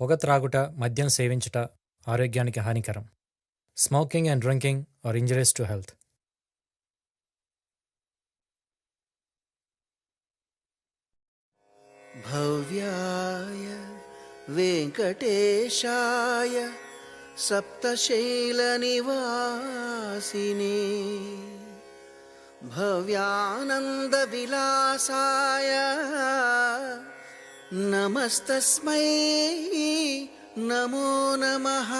పొగ త్రాగుట, మద్యం సేవించుట ఆరోగ్యానికి హానికరం. Smoking and drinking are injuries to health. భవ్యాయ వెంకటేశాయ సప్తశైలనివాసినే భవ్యానంద విలాసాయ నమస్తస్మై నమో నమః.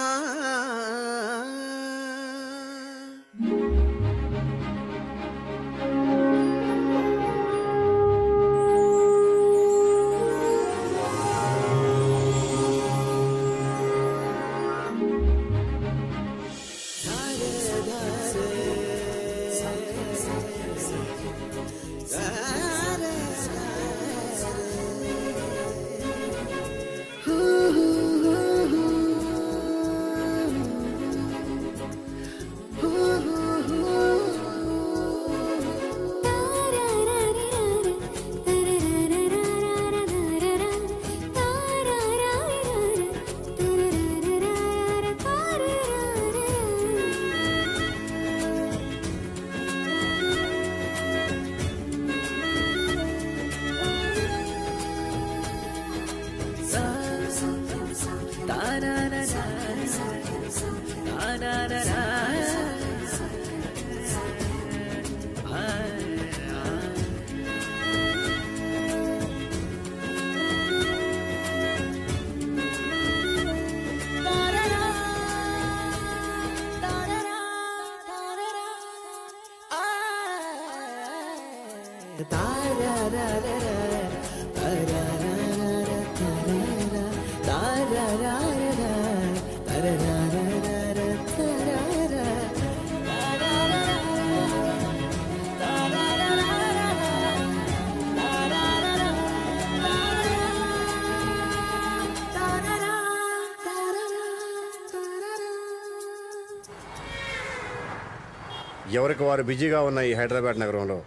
ఎవరికి వారు బిజీగా ఉన్న ఈ హైదరాబాద్ నగరంలో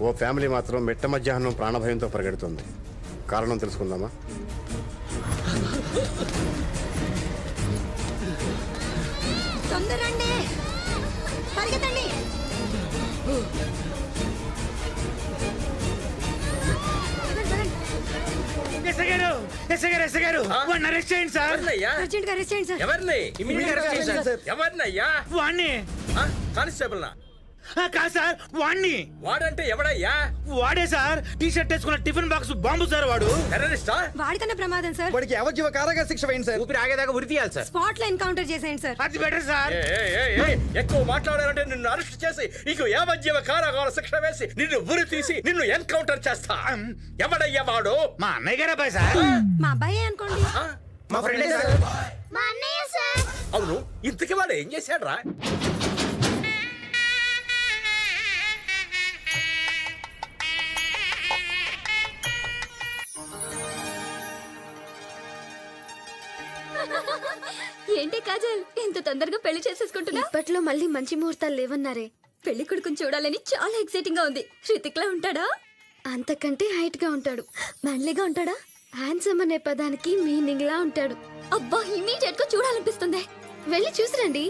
ఓ ఫ్యామిలీ మాత్రం మిట్ట మధ్యాహ్నం ప్రాణభయంతో పరిగెడుతుంది. కారణం తెలుసుకుందామా? తొందరండి, పరిగెత్తండి. కానిస్టేబుల్ కాదు సార్, వాణ్ణి. వాడంటే ఎవడయ్యా? వాడే సార్, టీ షర్ట్ వేసుకున్న టిఫిన్ బాక్స్ బాంబు సార్. వాడు టెర్రరిస్టా? వాడితేనే ప్రమాదం సార్. వాడికి యావజ్జీవ కారాగార శిక్ష వేయండి సార్. ఊపిరి ఆగేదాకా ఉరి తీయాలి సార్. స్పాట్ లో ఎన్కౌంటర్ చేసేయండి సార్. అది బెటర్ సార్. ఎక్కువ మాట్లాడారంటే నిన్ను అరెస్ట్ చేసి నీకు యావజ్జీవ కారాగార శిక్ష వేసి నిన్ను ఉరి తీసి నిన్ను ఎన్కౌంటర్ చేస్తా. ఎవడయ్యా వాడు? మా అన్నయ్య గారు అబ్బాయి సార్. మా అబ్బాయి అనుకోండి. మా ఫ్రెండే సార్. మా అన్నయ్య సార్. అవును, ఇంతకీ వాడు ఏం చేశాడు రా? ఏంటి కాజల్, ఇంత తొందరగా పెళ్లి చేసేసుకుంటున్నా? ఇప్పట్లో మళ్ళీ మంచి ముహూర్తాలు లేవన్నారే. పెళ్లి కొడుకుని చూడాలని చాలా ఎక్సైటింగ్ గా ఉంది. హృతిక్ లా ఉంటాడా? అంతకంటే హైట్ గా ఉంటాడు. మ్యాన్లీగా ఉంటాడా? హ్యాండ్సమ్ అనే పదానికి మీనింగ్ లా ఉంటాడు. అబ్బా, ఇమీడియట్ గా చూడాలనిపిస్తుంది. వెళ్ళి చూసిరండి.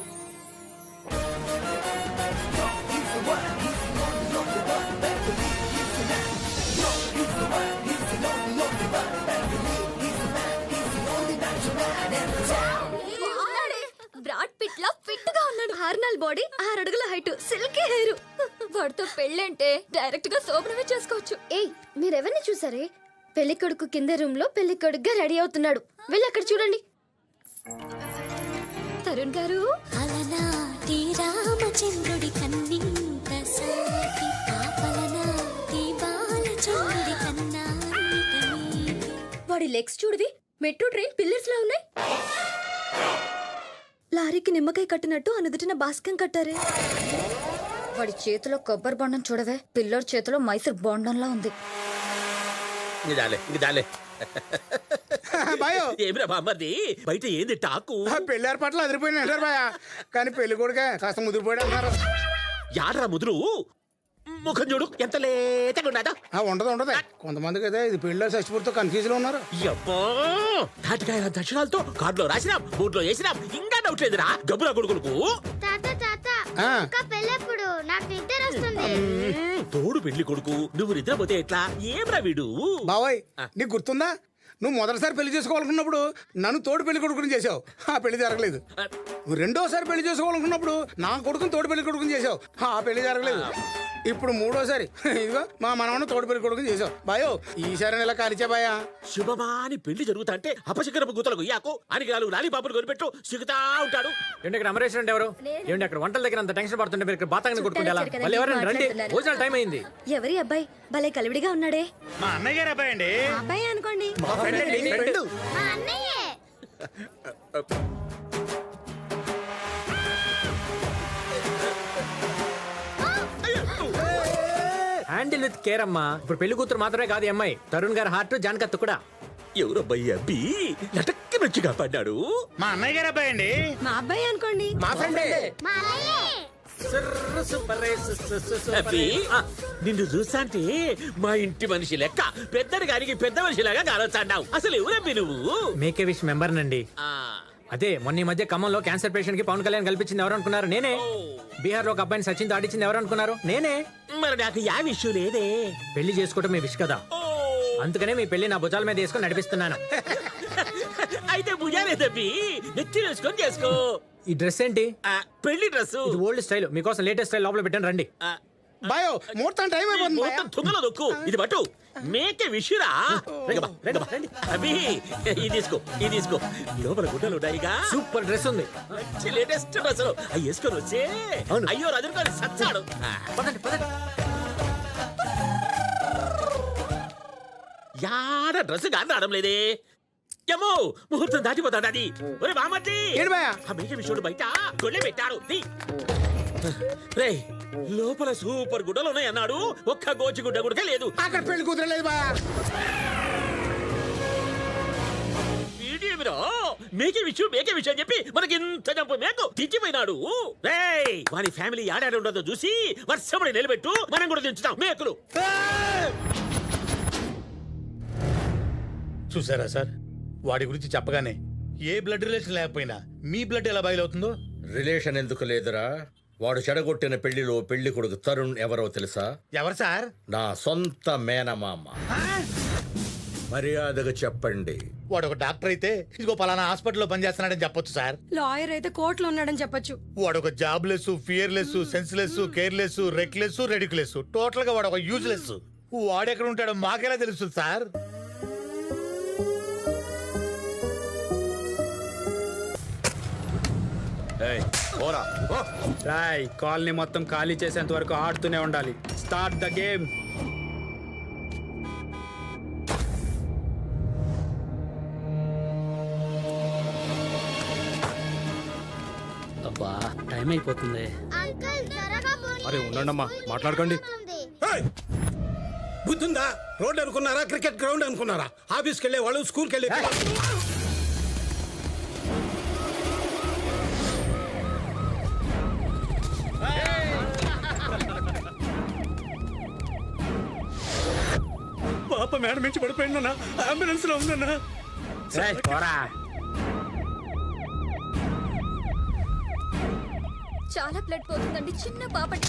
బ్రాడ్ పిట్ లా ఫిట్ గా ఉన్నాడు. హార్నల్ బాడీ, 6 అడుగుల హైట్, సిల్కీ హెయిర్. వాడితో పెళ్ళంటే డైరెక్ట్ గా శోభనమే చేసుకోవచ్చు. ఏయ్, మీరెవరిని చూసారే? పెళ్లి కొడుకు కింద రూమ్ లో పెళ్లి కొడుకుగా రెడీ అవుతున్నాడు. వెళ్ళి అక్కడ చూడండి. తరుణ్ గారు, అలనాటి రామచంద్రుడి కన్నింత సాటి పాపలనాటి బాలచంద్రుడి కన్నా. వాడి లెగ్స్ చూడవి, మెట్రో ట్రైన్ పిల్లర్స్ లా ఉన్నాయి. లారీకి నిమ్మకాయ కట్టినట్టు అనుదుటిన బాస్కం కట్టారే. వాడి చేతిలో కొబ్బరి బొండం చూడవే, పిల్లర్ చేతిలో మైసూర్ బొండంలా ఉంది. ఏమిరా బామ్మది, బయట ఏంది టాకు? పెళ్లి ఏర్పాట్లు అదిరిపోయినాయి అంటారు బాయ్. కానీ పెళ్లి కొడుక కాస్త ముదిరిపోయాడు అన్నారు. యాడ్రా ముదురు? ముఖం చూడు ఎంత లేతగా ఉన్నదో. ఉండదు కొంతమందికి అయితే ఇది పెళ్ళి షష్టిపూర్తితో కన్ఫ్యూజ్ లో ఉన్నారు. అబ్బో తాటికాయ దక్షిణాలతో కార్డులో రాసినాం, బోర్డులో వేసినాం, ఇంకా డౌట్ లేదురా గబ్బురా కొడుకులకు. తాత తాత ఆ. ఇంకా పెళ్ళెప్పుడు? నాకు నిద్ర వస్తుంది. తోడు పెళ్లి కొడుకు నువ్వు నిద్రపోతే ఎట్లా? ఏమ్రా వీడు? బాబాయ్ నీకు గుర్తుందా, నువ్వు మొదటిసారి పెళ్లి చేసుకోవాలనుకున్నప్పుడు నన్ను తోడు పెళ్లి కొడుకుని చేసావు, ఆ పెళ్లి జరగలేదు. నువ్వు రెండోసారి పెళ్లి చేసుకోవాలనుకున్నప్పుడు నా కొడుకుని తోడు పెళ్లి కొడుకుని చేసావు, ఆ పెళ్లి జరగలేదు. ఇప్పుడు మూడోసారి ఇదిగో మా మనవన్న తోడు పెళ్లి కొడుకుని చేసావు. బాయో ఈసారి ఇలా కాలిచా బాయా. శుభమాని పెళ్లి జరుగుతా అంటే అపశకరపు గుతలకు యాకు అని నాలుగు లాలి పాపలు కొనిపెట్టు సిగుతా ఉంటాడు. ఏంటి ఇక్కడ అమరేష్ అంటే ఎవరు? ఏంటి అక్కడ వంటల దగ్గర అంత టెన్షన్ పడుతుంటే మీరు ఇక్కడ బాతాంగని కొట్టుకుంటే ఎలా? వాళ్ళు ఎవరైనా రండి, భోజనాల టైం అయింది. ఎవరి అబ్బాయి భలే కలివిడిగా ఉన్నాడే. మా అన్నయ్య గారు అబ్బాయి అండి. మా అబ్బాయి అనుకోండి. మా ఫ్రెండ్ మా అన్నయ్యే. హ్యాండిల్ విత్ కేర్ అమ్మా. ఇప్పుడు పెళ్లి కూతురు మాత్రమే కాదు ఈ అమ్మాయి, తరుణ్ గారి హార్ట్ జానకత్తు కూడా. ఎవరబ్బాయి అబ్బి లటక్కి నొచ్చి కాపాడ్డాడు? మా అన్నయ్య గారు అబ్బాయి అండి. మా అబ్బాయి అనుకోండి. మా ఫ్రెండే. మా అన్నయ్యే. అబ్బి నిన్ను చూస్తాంటే మా ఇంటి మనిషి లెక్క పెద్దడి గారికి పెద్ద మనిషిలాగా కానొచ్చాడావు. అసలు ఎవరబ్బి నువ్వు? మేకే విష్ మెంబర్ నండి. అదే మొన్న ఈ మధ్య ఖమ్మంలో క్యాన్సర్ పేషెంట్ కి పవన్ కళ్యాణ్ కల్పించింది ఎవరు అనుకున్నారు? నేనే. బీహార్ లో ఒక అబ్బాయిని సచిన్ దాటించింది ఎవరు అనుకున్నారు? నేనే. మరి నాకు యా విషయం లేదే. పెళ్లి చేసుకోవడం మీ విష్ కదా, అందుకనే మీ పెళ్లి నా భుజాల మీద వేసుకొని నడిపిస్తున్నాను. అయితే భుజాలేదబ్బి నెత్తి వేసుకొని చేసుకో. ఈ డ్రెస్ ఏంటి? పెళ్లి డ్రెస్. ఇది ఓల్డ్ స్టైల్, మీకోసం లేటెస్ట్ స్టైల్ లోపల పెట్టాను, రండి. బాయో ముహూర్తం టైం అయిపోతుంది బాయా. మొత్తం తుంగలో దొక్కు. ఇది పట్టు మేకే విషురా. అభి ఇది తీసుకో, ఇది తీసుకో. లోపల గుడ్డలు ఉన్నాయిగా. సూపర్ డ్రెస్ ఉంది. మంచి లేటెస్ట్ డ్రెస్ అవి వేసుకొని వచ్చే. అయ్యో రజనీకాంత్ సచ్చాడు. పదండి పదండి. యాడ డ్రెస్ గాని రావడం లేదే. ఏమో ముహూర్తం దాటిపోతాడు అది. ఒరే బామర్ది, ఏంటి బాయా? ఆ మేక విషుడు బయట గొల్లె పెట్టాడు. రే లోపల సూపర్ గుడ్డలు ఉన్నాయి అన్నాడు, ఒక్క గోచి గుడ్డ గుడక లేదు. అక్కడ పెళ్లి కూతురలేదు బాయా. వీడేమిరా మేకే విషయం చెప్పి మనకి ఇంత జంపు మేకు తెచ్చిపోయినాడు. రేయ్ వాని ఫ్యామిలీ ఆడాడు ఉండదో చూసి వర్షపడి నిలబెట్టు, మనం కూడా దించుతాం మేకులు. చూసారా సార్, వాడి గురించి చెప్పగానే ఏ బ్లడ్ రిలేషన్ లేకపోయినా మీ బ్లడ్ ఎలా బయలువుతుందో. రిలేషన్ ఎందుకు లేదురా? వాడు చెడగొట్టిన పెళ్లిలో పెళ్లి కొడుకు తరుణ్ ఎవరో తెలుసా? ఎవరు సార్? నా సొంత మేనమామ. మర్యాదగా చెప్పండి. వాడు ఒక డాక్టర్ అయితే ఇదిగో పలానా హాస్పిటల్లో పనిచేస్తున్నాడని చెప్పొచ్చు సార్. లాయర్ అయితే కోర్టులో ఉన్నాడని చెప్పొచ్చు. వాడు ఒక job less, fearless, senseless, careless, reckless, ridiculous, total గా వాడు ఒక యూజ్లెస్. వాడెక్కడ ఉంటాడో మాకెలా తెలుస్తుంది సార్? కాలనీ మొత్తం ఖాళీ చేసేంత వరకు ఆడుతూనే ఉండాలి. Start the game. అబ్బా టైం అయిపోతుంది. అంకుల్ త్వరగా పోనీ. అరే ఉండండమ్మా, మాట్లాడకండి. బుద్ధుందా? రోడ్ అనుకున్నారా, క్రికెట్ గ్రౌండ్ అనుకున్నారా? ఆఫీస్కి వెళ్ళే వాళ్ళు, స్కూల్కి వెళ్ళే పాప మేడం నుంచి పడిపోయిందన్నా, అంబులెన్స్ లో ఉందన్నా. చాలా బ్లడ్ పోతుందండి, చిన్న పాపటి.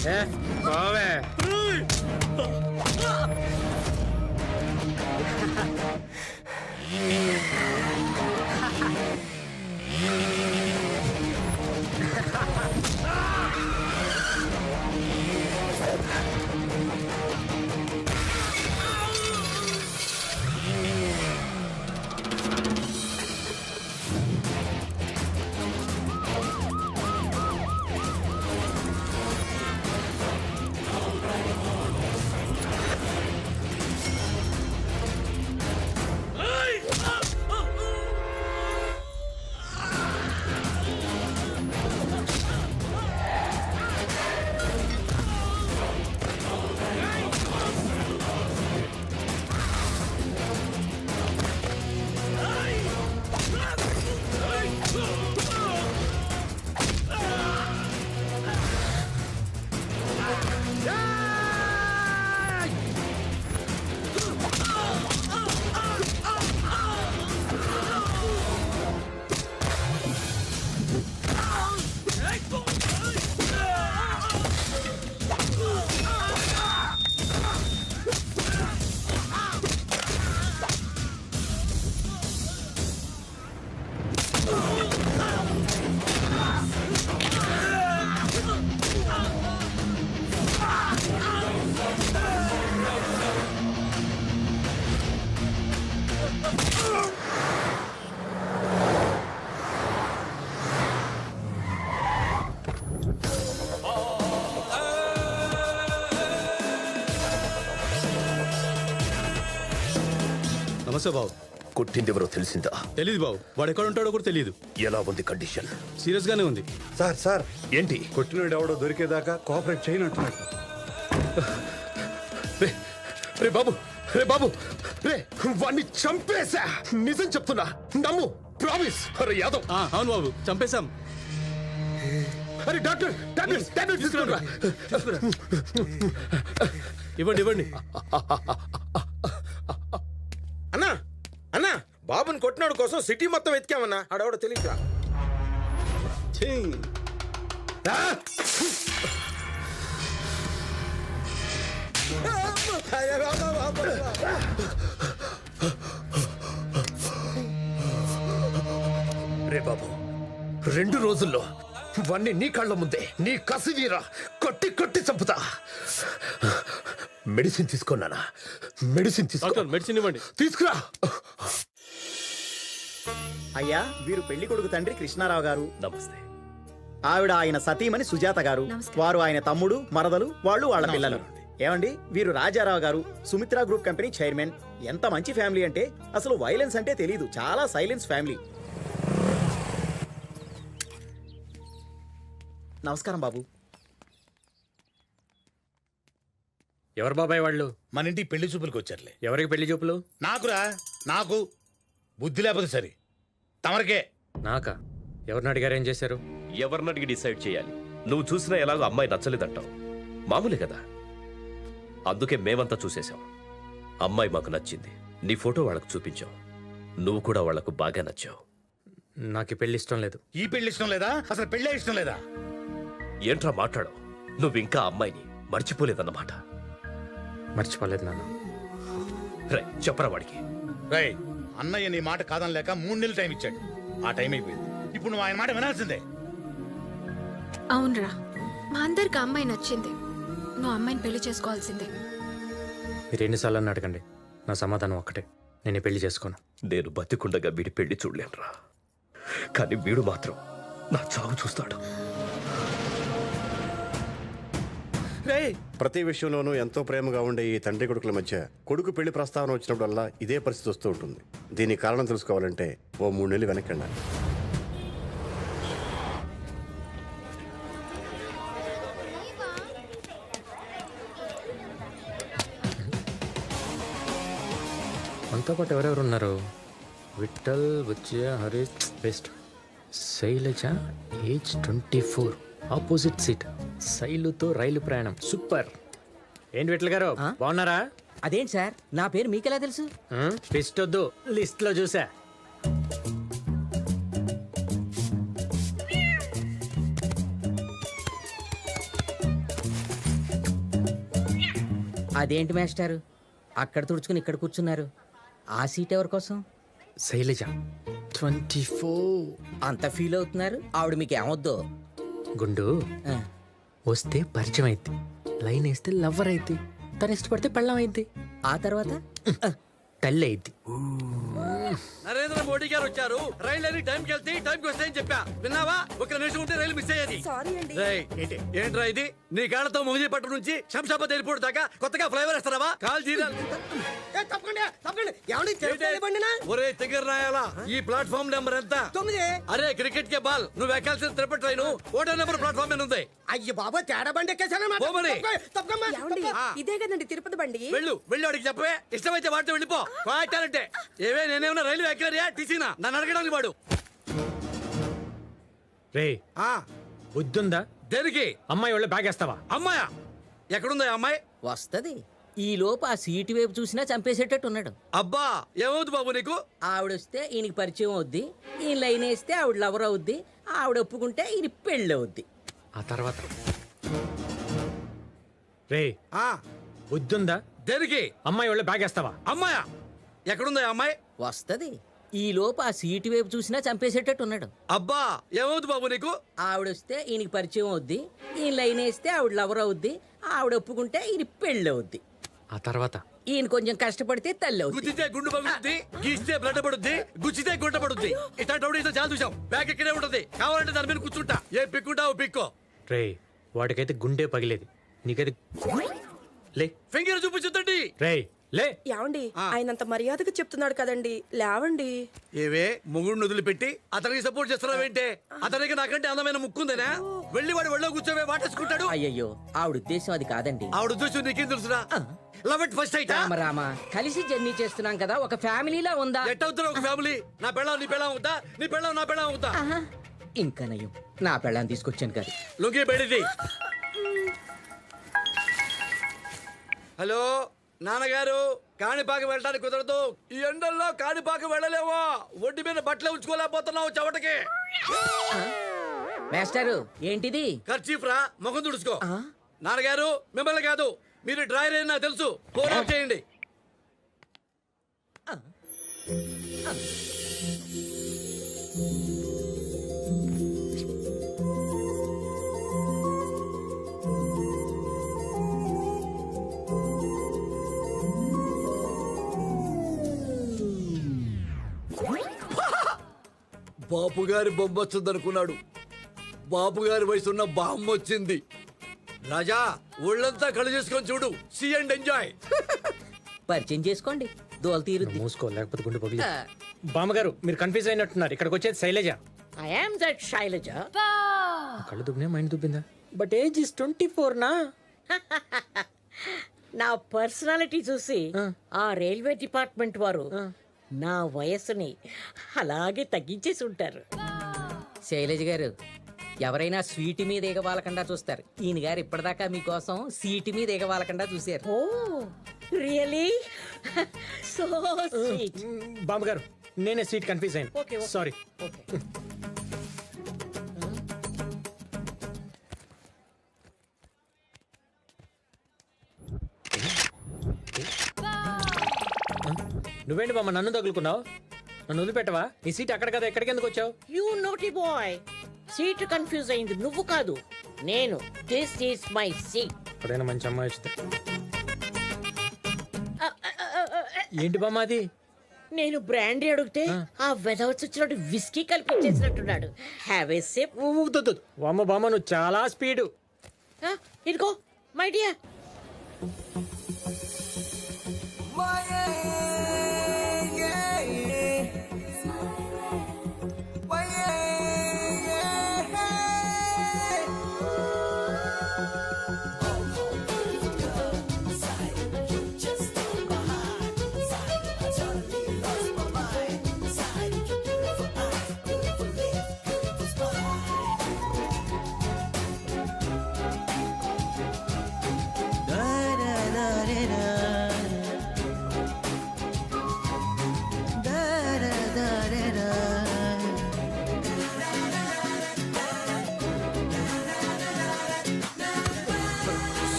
నమస్తే బాబు. కొట్టిందెవరో తెలిసిందా? తెలీదు బాబు, వాడు ఎక్కడ ఉంటాడో కూడా తెలియదు. ఎలా ఉంది కండిషన్? సీరియస్ గానే ఉంది. సార్ ఏంటి? కొట్టినోడు ఎవడో దొరికేదాకా కోఆపరేట్ చేయనట్టున్నాడు. రే బాబు, రే బాబు, రే వాణ్ణి చంపేశా. నిజం చెప్తున్నా, నమ్ము, ప్రామిస్. అరే యాదవ్. అవును బాబు, చంపేశాం. అరే డాక్టర్, టాబ్లెట్ తీసుకురా. ఇవ్వండి. అన్నా అన్నా బాబుని కొట్టినాడు కోసం సిటీ మొత్తం వెతికామన్నా, ఆడవాడు తెలియదురా. రే బాబు, 2 రోజుల్లో వాణ్ణి నీ కళ్ళ ముందే నీ కసివీరా కొట్టి చంపుతా. మెడిసిన్ తీసుకున్నానా? మెడిసిన్ తీసుకో. మెడిసిన్ ఇవ్వండి. తీసుకురా. అయ్యా, వీరు పెళ్లి కొడుకు తండ్రి కృష్ణారావు గారు. నమస్తే. ఆవిడ ఆయన సతీమణి సుజాత గారు. వారు ఆయన తమ్ముడు, మరదలు, వాళ్ళు వాళ్ళ పిల్లలు. ఏమండి, వీరు రాజారావు గారు, సుమిత్ర గ్రూప్ కంపెనీ చైర్మన్. ఎంత మంచి ఫ్యామిలీ అంటే అసలు వైలెన్స్ అంటే తెలీదు, చాలా సైలెన్స్ ఫ్యామిలీ. నమస్కారం బాబు. ఎవరు బాబాయ్ వాళ్ళు? మన ఇంటికి పెళ్లి చూపులకు వచ్చారులే. ఎవరికి పెళ్లి చూపులు? నాకు బుద్ధి లేకపోతే సరే. తమరికే. నాకా? ఎవరిని అడిగారు, ఏం చేశారు? ఎవరిని అడిగి డిసైడ్ చేయాలి? నువ్వు చూసినా ఎలాగో అమ్మాయి నచ్చలేదంటావు. మామూలే కదా. అందుకే మేమంతా చూసేశాం. అమ్మాయి మాకు నచ్చింది. నీ ఫోటో వాళ్ళకు చూపించావు. నువ్వు కూడా వాళ్లకు బాగా నచ్చావు. నాకు పెళ్లి ఇష్టం లేదు. ఈ పెళ్లి ఇష్టం లేదా? అసలు పెళ్ళే ఇష్టం లేదా? ఏంట్రా మాట్లాడవు? నువ్వింకా అమ్మాయిని మర్చిపోలేదన్నమాట. మర్చిపోలేదు నాన్న. రే చెప్పరా వాడికి. రై, అన్నయ్య నీ మాట కాదని లేక 3 నెలలు టైం ఇచ్చాడు. ఆ టైం అయిపోయింది. ఇప్పుడు నువ్వు ఆయన మాట వినాల్సిందే. అవునరా, మా అందరికి అమ్మాయి నచ్చింది. నువ్వు అమ్మాయిని పెళ్లి చేసుకోవాల్సిందే. మీరు ఎన్నిసార్లు అని అడగండి, నా సమాధానం ఒక్కటే, నేను ఈ పెళ్లి చేసుకోను. నేను బతికుండగా వీడి పెళ్లి చూడలేనురా. కానీ వీడు మాత్రం నా చావు చూస్తాడు. ప్రతి విషయంలోనూ ఎంతో ప్రేమగా ఉండే ఈ తండ్రి కొడుకుల మధ్య కొడుకు పెళ్లి ప్రస్తావన వచ్చినప్పుడల్లా ఇదే పరిస్థితి వస్తూ ఉంటుంది. దీనికి కారణం తెలుసుకోవాలంటే ఓ 3 నెలలు వెనక్కండి. మనతో పాటు ఎవరెవరు ఉన్నారు? Vittal, Buchaiah, Harish, best. Shailaja, age 24, opposite seat. శైలుతో రైలు ప్రయాణం. సూపర్. ఏంటి విఠల్ గారు, బాగున్నారా? అదేంటి సార్, నా పేరు మీకెలా తెలుసు? లిస్ట్ వద్దు, లిస్ట్ లో చూసా. అదేంటి మాస్టారు, అక్కడ తుడుచుకుని ఇక్కడ కూర్చున్నారు? ఆ సీట్ ఎవరి కోసం? శైలజ 24. అంత ఫీల్ అవుతున్నారు? ఆవిడ మీకు ఏమొద్దు? గుండు వస్తే పరిచయం అయింది, లైన్ వేస్తే లవ్వర్ అయింది, తను ఇష్టపడితే పెళ్ళం అయింది, ఆ తర్వాత తల్లి అయింది. నరేంద్ర మోడీ గారు వచ్చారు. రైలు అని టైంకి వెళ్తే టైంకి వస్తాయని చెప్పా. విన్నావా? ఒక నిమిషం ఉంటే రైలు మిస్ అయ్యేది. ఏంట్రా ఇది? నీ కాళ్ళతో మొగిలిపట్టు నుంచి శంషాబాద్ ఎయిర్పోర్ట్ దాకా కొత్తగా ఫ్లైఓవర్ వేస్తారా? కాల్ ఒరే తిగర్ రాయాలా, ఈ ప్లాట్ఫామ్ నెంబర్ ఎంత? 9. అరే క్రికెట్ కే బాల్, నువ్వు ఎక్కాల్సిన తిరుపతి ట్రైన్ ఓటో నెంబర్ ప్లాట్ఫామ్ మీద ఉంది. అయ్యో బాబా, తేడా బండి పోమని. ఇదే కదండి తిరుపతి బండి. వెళ్ళు వాడికి చెప్పే. ఇష్టమైతే వాడితో వెళ్ళిపో. అంటే ఏవే నేనేమన్నా రైలు ఎక్కరియా టీసీనా? నన్ను అడగడానికి వాడు. రే బుద్ధుందా? దేనికి? అమ్మాయి వాళ్ళ బ్యాగ్ వేస్తావా? అమ్మాయా? ఎక్కడుందా అమ్మాయి? వస్తది. ఈ లోపు ఆ సీటు వైపు చూసినా చంపేసేటట్టు ఉన్నాడు. అబ్బా, ఏమవుతుంది బాబు నీకు? ఆవిడొస్తే ఈయనకి పరిచయం అవుద్ది, ఈయన లైన్ వేస్తే ఆవిడ లవర్ అవుద్ది, ఆవిడ ఒప్పుకుంటే ఈయన పెళ్ళి అవుద్ది. ఆ తర్వాత రే బుద్ధుందా? దేనికి? అమ్మాయి వాళ్ళ బ్యాగ్ వేస్తావా? అమ్మాయా? ఎక్కడుందా అమ్మాయి? వస్తది. ఈ లోపు ఆ సీటు వైపు చూసినా చంపేసేటట్టు ఉన్నాడు. అబ్బా, ఏమవుతుంది బాబు నీకు? ఆవిడొస్తే ఈయనకి పరిచయం అవుద్ది, ఈయన లైన్ వేస్తే ఆవిడ లవర్ అవుద్ది, ఆవిడ ఒప్పుకుంటే ఈయన పెళ్ళి అవుద్ది. ఆ తర్వాత ఈయన కొంచెం కష్టపడితే తల్లి అవుతుంది. గుద్దితే గుండు పగులుద్ది, గీస్తే బ్లడ్ పడుద్ది, గుచ్చితే గుంట పడుద్ది. ఇట్లాంటి రౌడీస్ చాలా చూసాం. బ్యాగ్ ఇక్కడే ఉంటది, కావాలంటే దాని మీద కూర్చుంటా. ఏ పిక్కుంటావు పిక్కో. రే వాడికైతే గుండె పగిలేది, నీకైతే లే. ఫింగర్ చూపించుద్దండి. రే లే. ఏమండి ఆయనంత మర్యాదగా చెప్తున్నాడు కదండి, లేవండి. ఏవే మొగుడు వదిలిపెట్టి అతనికి సపోర్ట్ చేస్తున్నావేంటే? అతనికి నాకంటే అందమైన ముక్కుందనా? వెళ్ళి వాడు ఒళ్ళో కూర్చోవే వాటేసుకుంటాడు. అయ్యయ్యో ఆవిడ ఉద్దేశం అది కాదండి. ఆవిడ ఉద్దేశం నీకేం తెలుసురా? లవ్ ఎట్ ఫస్ట్ అయితే రామా కలిసి జర్నీ చేస్తున్నాం కదా, ఒక ఫ్యామిలీలా ఉందా? ఎట్ అవుతారు ఒక ఫ్యామిలీ? నా పెళ్ళం నీ పెళ్ళం అవుతా, నీ పెళ్ళం నా పెళ్ళం అవుతా. ఇంకా నయం నా పెళ్ళాన్ని తీసుకొచ్చాను కదా. లుంగి బయటిది. హలో నాన్నగారు, కాణిపాక వెళ్ళడానికి కుదరదు. ఈ ఎండల్లో కాణిపాక వెళ్ళలేవో. ఒంటి మీద బట్టలే ఉంచుకోలేకపోతున్నావు చెవటకి. మాస్టారు ఏంటిది? ఖర్చీఫ్రా, ముఖం తుడుచుకో. నాన్నగారు మిమ్మల్ని కాదు, మీరు డ్రైవర్ అయినా తెలుసు. ఫోన్ ఆఫ్ చేయండి. బాపు గారి బొమ్మ వచ్చింది అనుకున్నాడు. బాపు గారి వయసున్న బామ్మ వచ్చింది. రాజా ఒళ్ళంతా కళ్ళు చేసుకొని చూడు. See and enjoy. పరిచయం చేసుకోండి, దోలు తీరుద్ది. మూసుకో, లేకపోతే గుండె పగిలి. బామ్మగారు మీరు కన్ఫ్యూజ్ అయినట్టున్నారు. ఇక్కడికి వచ్చేది Shailaja. I am that Shailaja. కళ్ళు దుబ్బినా మైండ్ దుబ్బిందా? బట్ ఏజ్ ఇస్ 24 నా. నా పర్సనాలిటీ చూసి ఆ రైల్వే డిపార్ట్మెంట్ వారు నా వయస్సుని అలాగే తగ్గించేసి ఉంటారు. శైలజ గారు ఎవరైనా స్వీట్ మీద ఎగవాలకుండా చూస్తారు. ఈయన గారు ఇప్పటిదాకా మీకోసం సీటు మీద ఎగవాలకుండా చూశారు. Oh really so sweet. బామ్మగారు నేనే సీట్ కన్ఫ్యూజ్ అయ్యాను. సారీ. నువ్వేంటి బామ్మ నన్ను తగులుకున్నావు? నన్ను వదిలిపెట్టవా? నీ సీట్ అక్కడ కదా, ఎక్కడికి ఎందుకు వచ్చావు? You naughty boy, seat confuse అయింది నువ్వు కాదు నేను. This is my seat. ఎప్పుడైనా మంచి అమ్మాయి వచ్చింది. ఏంటి బామ్మ అది? నేను బ్రాండీ అడిగితే ఆ వెదవచ్చు వచ్చినట్టు విస్కీ కల్పించేసినట్టున్నాడు. Have a sip. బామ్మ బామ్మ నువ్వు చాలా స్పీడు. ఇదిగో మై డియర్.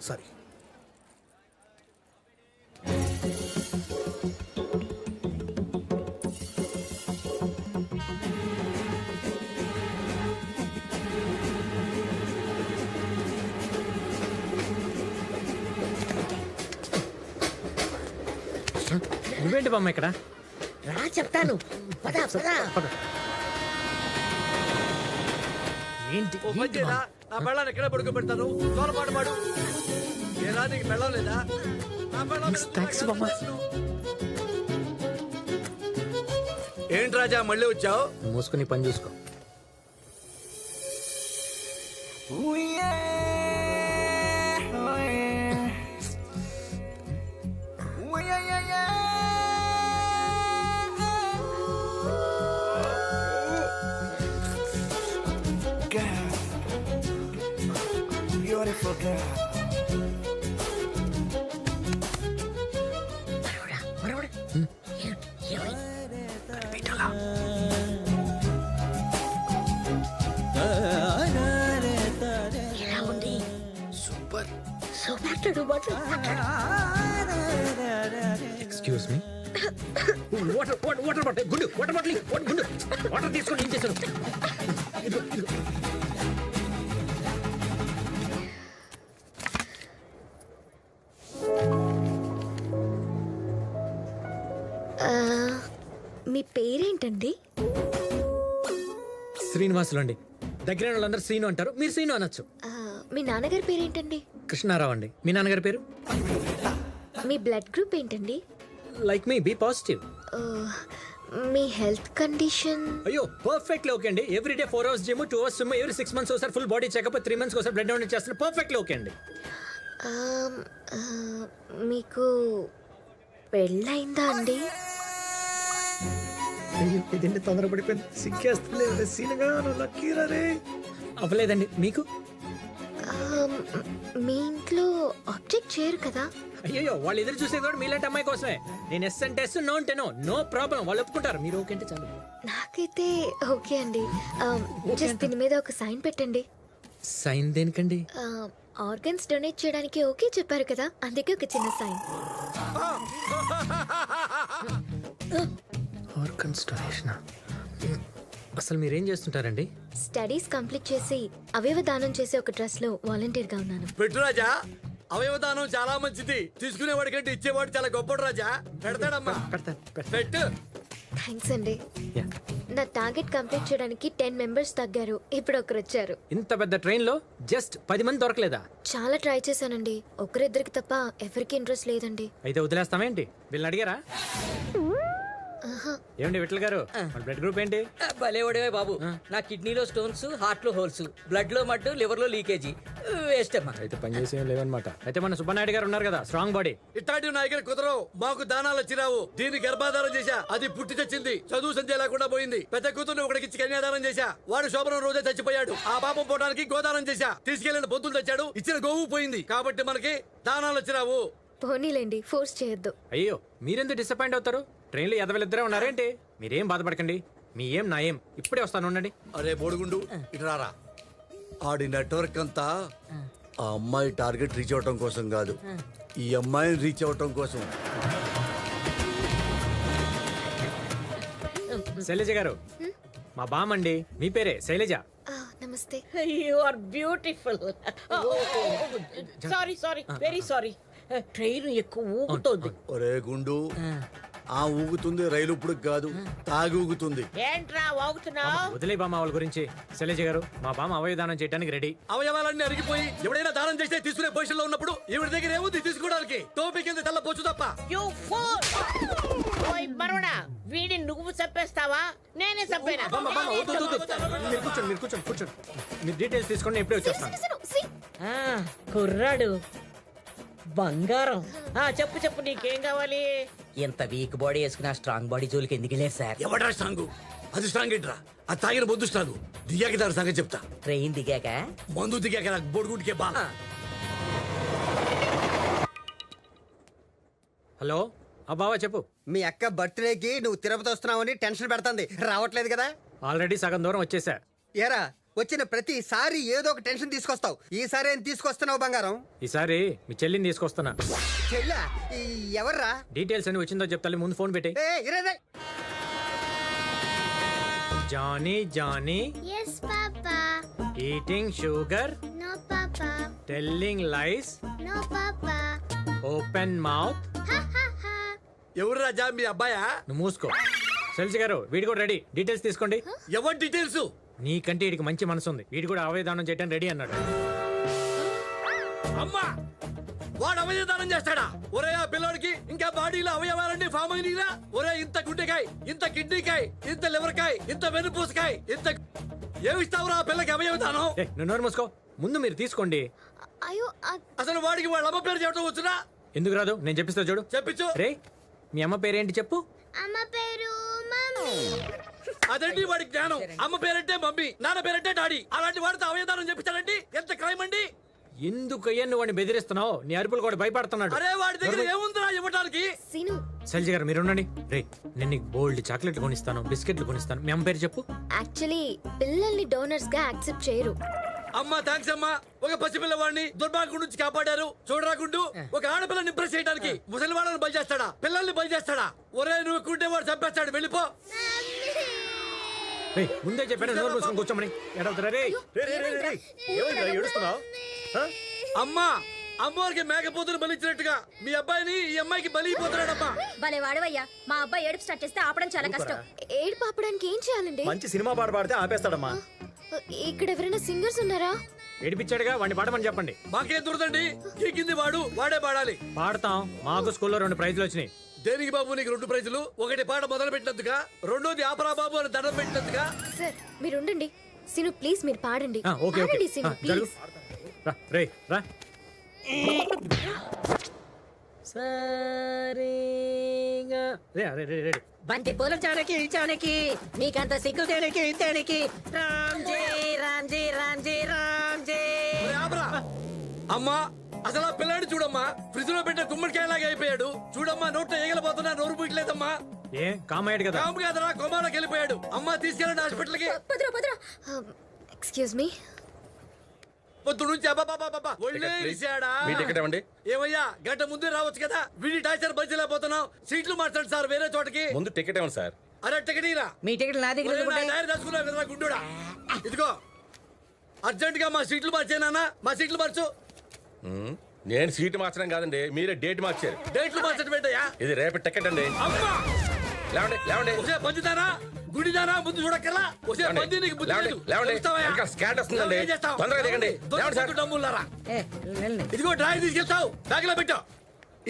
సారీ. నువ్వేంటి బామ్మ ఇక్కడ? రా చెప్తాను. పద పద. ఏంటి ఓ పని చేయరా, నా పెళ్ళాన్ని ఎక్కడ పడుకోబెడతాను. తోలపాటు పాడు. ఏరా నీకు పెళ్ళం లేదా? నా పెళ్ళాం మీద థాంక్స్ బామ్మ. ఏంటి రాజా మళ్ళీ వచ్చావు? మూసుకుని పని చూసుకో. Beautiful girl. ఎలా ఉంది? Super. Excuse me. Water water bottle గుండు, వాటర్ బాటిల్ గుండు, వాటర్ తీసుకొని ఏం చేశాను? మీ పేరేంటండి? శ్రీనివాసులు అండి. దగ్గర వాళ్ళందరూ శ్రీను అంటారు, మీరు శ్రీను అనొచ్చు. మీ నాన్నగారి పేరేంటండి? కృష్ణారావు అండి. మీ నాన్నగారి పేరు? మీ బ్లడ్ గ్రూప్ ఏంటండి? లైక్ మీ, బి పాజిటివ్. మీ హెల్త్ కండిషన్? అయ్యో పర్ఫెక్ట్లీ ఓకే అండి. Every day 4 hours gym, 2 hours swim, every 6 months ఒకసారి ఫుల్ బాడీ చెకప్, 3 months ఒకసారి బ్లడ్ డొనేట్ చేస్తున్నా. పర్ఫెక్ట్లీ ఓకే అండి. మీకు పెళ్ళైందా అండి? అయ్యో ఇదేంటి తొందరపడిపోయింది, సిగ్గేస్తలేదు. సీనగా లక్కీరా రే. అవ్వలేదండి. మీకు? మీ ఇంట్లో ఆబ్జెక్ట్ చేయరు కదా? అయ్యో వాళ్ళు ఎదురు చూసేది కూడా మీలాంటి అమ్మాయి కోసమే. నేను ఎస్ అంటే ఎస్, నో అంటే నో. నో ప్రాబ్లం, వాళ్ళు ఒప్పుకుంటారు. మీరు ఓకే అంటే చాలు. నాకైతే ఓకే అండి. జస్ట్ దీని మీద ఒక సైన్ పెట్టండి. సైన్ దేనికండి? ఆర్గన్స్ డొనేట్ చేయడానికి ఓకే చెప్పారు కదా, అందుకే ఒక చిన్న సైన్. Organs donation. అసలు మీరేం చేస్తుంటారండి? స్టడీస్ కంప్లీట్ చేసి అవయవ దానం చేసే ఒక ట్రస్ట్ లో వాలంటీర్ గా ఉన్నాను. పెట్టు రాజా, అవయవదానం చాలా మంచిది. తీసుకునేవాడి కంటే ఇచ్చేవాడు చాలా గొప్పడు రాజా. పెడతాడమ్మా, పెట్టు. థ్యాంక్స్ అండి. నా టార్గెట్ కంప్లీట్ చేయడానికి 10 members తగ్గారు. ఇప్పుడు ఒకరు వచ్చారు. ఇంత పెద్ద ట్రైన్ లో జస్ట్ 10 మంది దొరకలేదా? చాలా ట్రై చేశానండి, ఒకరిద్దరికి తప్ప ఎవరికి ఇంట్రెస్ట్ లేదండి. అయితే వదిలేస్తామేంటి? వీళ్ళని అడిగారా? ఏమండి విఠల్ గారు, బ్లడ్ గ్రూప్ ఏంటి? భలేవడమే బాబు. నా కిడ్నీలో స్టోన్స్, హార్ట్ లో హోల్స్, బ్లడ్ లో మట్టు, లివర్ లో లీకేజీ. వేస్ట్ అమ్మా. అయితే పని చేసేం లేవన్నమాట. అయితే మన సుబ్బనాయుడు గారు ఉన్నారు కదా, స్ట్రాంగ్ బాడీ. ఇట్లాంటివి నా దగ్గర కుదరవు. మాకు దానాలు వచ్చిరావు. దీన్ని గర్భాధారం చేశా, అది పుట్టి తెచ్చింది. చదువు సంధ్య లేకుండా పోయింది. పెద్ద కూతుర్ని ఒకటికి కన్యాదానం చేశా, వాడు శోభనం రోజే చచ్చిపోయాడు. ఆ పాపం పోవడానికి గోదానం చేశా, తీసుకెళ్లిన పొద్దులు తెచ్చాడు, ఇచ్చిన గోవు పోయింది. కాబట్టి మనకి దానాలు వచ్చిరావు. పోనీలేండి, ఫోర్స్ చేయొద్దు. అయ్యో మీరెందుకు డిసప్పాయింట్ అవుతారు? ట్రైన్లో ఎదవలిద్దరే ఉన్నారేంటి? మీరేం బాధపడకండి. మీ ఏం నా ఏం ఇప్పుడే వస్తాను, ఉండండి. అరే బోడుగుండు, ఇటు రారా. ఆడి నెట్వర్క్ అంతా ఆ అమ్మాయి టార్గెట్ రీచ్ అవటం కోసం కాదు, ఈ అమ్మాయిని రీచ్ అవటం కోసం. శైలజ గారు, మా బామండి. మీ పేరే Shailaja? Namaste. You are beautiful. Sorry sorry, very sorry. Train ఎక్కువ ఊగుతోంది. ఒరే గుండు, ఆ ఊగుతుంది రైలు ఇప్పుడు కాదు, తాగి ఊగుతుంది. ఏంట్రా వాగుతున్నావు? వదిలే బామ్మ వాళ్ళ గురించి. శైలజ గారు, మా బామ్మ అవయదానం చేయడానికి రెడీ. అవయవాలన్నీ అరిగిపోయి ఎవడైనా దానం చేస్తే తీసుకునే పొజిషన్ లో ఉన్నప్పుడు ఈవిడ దగ్గర ఏముంది తీసుకోవడానికి? తోపి కింద తెల్ల పొచ్చు తప్ప. You pool! ఓయ్ మరుడా, వీడిని నువ్వు చంపేస్తావా? నేనే చంపేనా? మీరు కూర్చోండి, మీరు కూర్చోండి, కూర్చోండి. మీరు డీటెయిల్స్ తీసుకోండి, ఎప్పుడే వచ్చేస్తాను. కుర్రాడు బంగారం. చెప్పు చెప్పు, నీకేం కావాలి? ఎంత వీక్ బాడీ వేసుకున్నా స్ట్రాంగ్ బాడీ జోలికి ఎందుకు వెళ్ళారు సార్? ఎవడా స్ట్రాంగ్? అది స్ట్రాంగ్ ఏంట్రా? అది తాగిన బొద్దు స్ట్రాంగ్. దిగాక దాని సంగతి చెప్తా. ట్రైన్ దిగాక? మందు దిగాక నాకు బొడుగుంటికే బా. హలో, బావా చెప్పు. మీ అక్క బర్త్డేకి నువ్వు తిరుపతి వస్తున్నావని టెన్షన్ పెడుతుంది, రావట్లేదు కదా? ఆల్రెడీ సగం దూరం వచ్చేసా. ఏరా, వచ్చిన ప్రతిసారి ఏదో ఒక టెన్షన్ తీసుకొస్తావు. ఈసారి ఏం తీసుకొస్తున్నావు బంగారం? ఈసారి మీ చెల్లిని తీసుకొస్తున్నా. చెల్లా? ఎవర్రా? డీటెయిల్స్ అని వచ్చిందో చెప్తాను, ముందు ఫోన్ పెట్టి. Johnny Johnny yes papa eating sugar, no papa telling lies, no papa open mouth. ఎవరు రాజా, మీ అబ్బాయా? నువ్వు మూసుకో. శైలజ గారు, వీడి కూడా రెడీ. డీటెయిల్స్ తీసుకోండి. ఎవరి డీటెయిల్స్? నీకంటే వీడికి మంచి మనసు ఉంది. వీడు కూడా అవయదానం చేయడానికి రెడీ అన్నాడు. అమ్మా, వాడు అవయదానం చేస్తాడా? ఒరే ఆ పిల్లోడికి ఇంకా బాడీలో అవయవాలన్నీ ఫామ్ అయినా. ఒరే ఇంత గుండెకాయ, ఇంత కిడ్నీకాయ, ఇంత లివర్కాయ, ఇంత వెన్నుపూసకాయ, ఇంత ఏమిస్తావురా ఆ పిల్లకి అవయవదానం? నువ్వు నోరు మూసుకో. ముందు మీరు తీసుకోండి. అయ్యో అసలు వాడికి వాళ్ళ అమ్మ పేరు చెప్పడం వచ్చునా? ఎందుకు రాదు? నేను చెప్పిస్తా చూడు. చెప్పించు. రే, మీ అమ్మ పేరేంటి చెప్పు. అమ్మ పేరు మమ్మీ. అదండి వాడి జ్ఞానం. అమ్మ పేరంటే మమ్మీ, నాన్న పేరంటే డాడీ. అలాంటి వాడితో అవయదానం చెప్తాడండి. ఎంత క్రైమ్ అండి! ఎందుకయ్యా నువ్వు వాడిని బెదిరిస్తున్నావు? నీ అరుపులు కూడా భయపడుతున్నాడు. అరే వాడి దగ్గర ఏముందిరా ఇవ్వడానికి? సీను. శైలజ గారు మీరు ఉండండి. రే, నేను నీకు బోల్డ్ చాక్లెట్లు కొనిస్తాను, బిస్కెట్లు కొనిస్తాను. మీ అమ్మ పేరు చెప్పు. యాక్చువల్లీ పిల్లల్ని డోనర్స్ గా యాక్సెప్ట్ చేయరు. అమ్మా థాంక్స్ అమ్మా. ఒక పసిపిల్లవాడిని దుర్భాగ్యం నుంచి కాపాడారు. చూడరాకుండు, ఒక ఆడపిల్లని ఇంప్రెస్ చేయడానికి ముసలి వాళ్ళని బలి చేస్తాడా, పిల్లల్ని బలి చేస్తాడా? ఒరే నువ్వు కుంటే వాడు చంపేస్తాడు, వెళ్ళిపో. ముందే చెప్పాను నోరు మూసుకొని కూర్చోమని. ఏడవుతారా రే? అమ్మా, అమ్మవారికి మేకపోతులు బలిచ్చినట్టుగా మీ అబ్బాయిని ఈ అమ్మాయికి బలి అయిపోతున్నాడమ్మా. భలే వాడవయ్యా మా అబ్బాయి ఏడుపు స్టార్ట్ చేస్తే ఆపడం చాలా కష్టం. ఏడు పాపడానికి ఏం చేయాలండి? మంచి సినిమా పాట పాడితే ఆపేస్తాడమ్మా. ఇక్కడ ఎవరైనా సింగర్స్ ఉన్నారా? ఏడిపించాడుగా వాడిని పాడమని చెప్పండి. మాకేం దొరదండి, ఈ కింది వాడు వాడే పాడాలి. పాడతాం. మాకు స్కూల్లో 2 ప్రైజులు వచ్చినాయి. దేనికి బాబు నీకు 2 ప్రైజులు? ఒకటి పాట మొదలు పెట్టినందుక, రెండోది ఆపరా బాబు అని దండం పెట్టినందుక. సార్ మీరు ఉండండి. సిను ప్లీజ్ మీరు పాడండి. ఓకే ఓకే పాడండి సిను జరుగు. ప్లీజ్. రా రే రా. బంతి పూల చానకి చానకి నీకంత సిగ్గు తేనకి తేనకి రాంజీ రాంజీ రాంజీ రాంజీ. ఒరే ఆపరా. అమ్మా అసలు ఆ పిల్లాడు చూడమ్మా, ఫ్రిడ్జ్ లో పెట్టిన గుమ్మడికాయలాగా అయిపోయాడు. చూడమ్మా నోట్లో ఏగలపోతున్నా, నోరు పూయట్లేదమ్మా. ఏ కామయ్యాడు కదా. కాము కాదరా, కొమాలోకి వెళ్ళిపోయాడు. అమ్మా తీసుకెళ్ళండి హాస్పిటల్ కి. పదరా పదరా. Excuse me. పొద్దు నుంచి అబ్బాబాబాబా ఒళ్ళే ఇరిశాడా? మీ టికెట్ ఇవ్వండి. ఏమయ్యా గంట ముందే రావచ్చు కదా, వీడి టార్చర్ భరించలేకపోతున్నాం. సీట్లు మార్చండి సార్ వేరే చోటకి. ముందు టికెట్ ఇవ్వండి సార్. అరే టికెట్ ఇరా. మీ టికెట్ నా దగ్గర ఉంది. డైరీ రాసుకున్నావు కదరా గుండుడా. ఇదిగో అర్జెంట్ గా మా సీట్లు మార్చేనా, మా సీట్లు మార్చు. నేను సీటు మార్చడం కాదండి, మీరే డేట్ మార్చారు. డేట్లు మార్చడం ఏంటయ్యా? ఇది రేపటి టికెట్ అండి. అమ్మా లేవండి లేవండి ఒసే పంచుతారా, గుడిదారా, ముందు చూడక్కర్లా. ఒసే పంది నీకు బుద్ధి లేవండి లేదు. లేవండి. తెలుస్తావయ్యా? ఇంకా స్కాట్ వస్తుందండి. ఏం చేస్తావ్? తొందరగా దిగండి. లేవండి సార్. డమ్ములారా. ఇదిగో డ్రాయి తీసుకెళ్తావు, బ్యాగ్ లో పెట్టావు.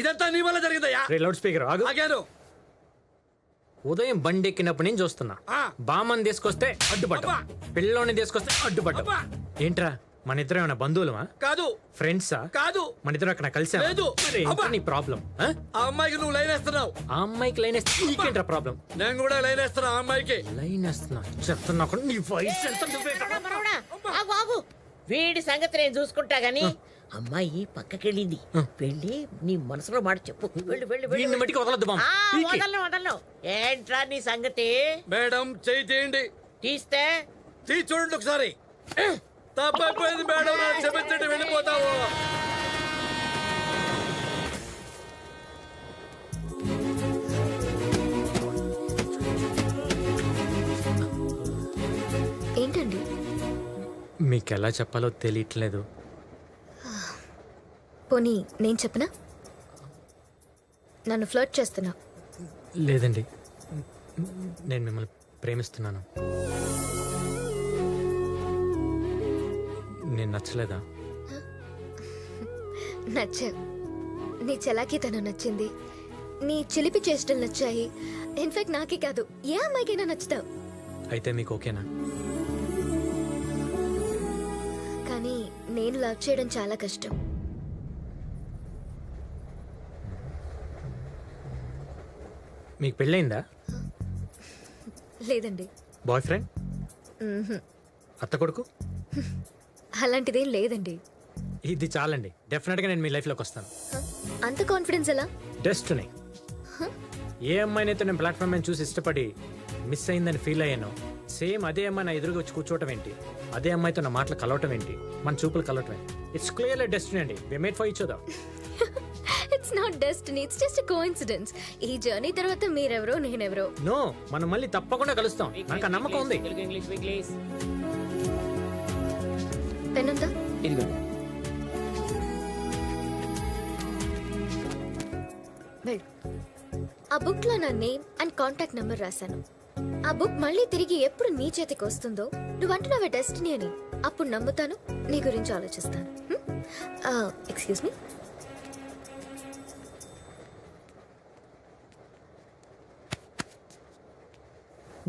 ఇదంతా నీ వల్ల జరిగిందయ్యా. లౌడ్ స్పీకర్ ఆగు. ఆగాను. ఉదయం బండి ఎక్కినప్పటి నుంచి చూస్తున్నా. ఆ. బామ్మని తీసుకొస్తే అడ్డుపడ్డా, అబ్బా. పిల్లోని తీసుకొస్తే అడ్డుపడ్డా. అబ్బా. ఏంట్రా మన ఇద్దరం ఏమైనా బంధువులమా, కాదు ఫ్రెండ్సా? కాదు. మన ఇద్దరం అక్కడ కలిసా? లేదు. అబ్బా. నీ ప్రాబ్లం? ఆ అమ్మాయికి నువ్వు లైన్ వేస్తున్నావు. ఆ అమ్మాయికి లైన్ వేస్తే నీకేంట్రా ప్రాబ్లం? నేను కూడా లైన్ వేస్తున్నా ఆ అమ్మాయికి. లైన్ వేస్తున్నా చెప్తున్నా కూడా నీ వయసు ఎంత నువ్వే. బాబు వీడి సంగతి నేను చూసుకుంటా గాని అమ్మాయి పక్కకెళ్ళింది. వెళ్ళి నీ మనసులో మాట చెప్పు. వెళ్ళు వెళ్ళు వీడిని వెళ్ళు. మట్టికి వదలద్దు బామ్మ. పీకే. వదలను వదలను. ఏంట్రా నీ సంగతి? మేడం చెయ్యి తీయండి. తీస్తే తీ చూడండి ఒకసారి. తప్పైపోయింది మేడం, నాకు క్షమించండి, వెళ్ళిపోతావు. ఏంటండి? మీకు ఎలా చెప్పాలో తెలియట్లేదు. పోనీ నేను చెప్పనా? నన్ను ఫ్లర్ట్ చేస్తున్నా. లేదండి, నేను మిమ్మల్ని ప్రేమిస్తున్నాను. నేను నచ్చలేదా? నచ్చా. నీ చలాకీ తను నచ్చింది, నీ చిలిపి చేష్టలు నచ్చాయి. ఇన్ఫాక్ట్ నాకే కాదు, ఏ అమ్మాయికైనా నచ్చుతావు. అయితే మీకు ఓకేనా? కానీ నేను లవ్ చేయడం చాలా కష్టం. మీకు పెళ్ళయిందా? లేదండి. Boy friend? అత్త కొడుకు? అలాంటిదేం లేదండి. ఇది చాలండి, డెఫినెట్గా నేను మీ లైఫ్లోకి వస్తాను. అంత కాన్ఫిడెన్స్ ఎలా? డెస్టినీ. ఏ అమ్మాయినైతే నేను ప్లాట్ఫామ్ మీద చూసి ఇష్టపడి మిస్ అయిందని ఫీల్ అయ్యాను, సేమ్ అదే అమ్మాయి నా ఎదురుగా వచ్చి కూర్చోవటం ఏంటి, అదే అమ్మాయితో నా మాటలు కలవటం ఏంటి, మన చూపులు కలవటం ఏంటి. ఇట్స్ క్లియర్లీ డెస్టినీ అండి. We made for each other. It's not destiny, it's just coincidence. ఈ జర్నీ తర్వాత మీరెవరో నేనెవరో. నో, మనం మళ్ళీ తప్పకుండా కలుస్తాం, నాకు ఆ నమ్మకం ఉంది. పెన్ ఉందా? వెళ్ళు. ఆ బుక్ లో నా నేమ్ అండ్ కాంటాక్ట్ నెంబర్ రాశాను. ఆ బుక్ మళ్ళీ తిరిగి ఎప్పుడు నీ చేతికి వస్తుందో, నువ్వు అంటున్నావే డెస్టినీ అని, అప్పుడు నమ్ముతాను, నీ గురించి ఆలోచిస్తాను. Excuse me.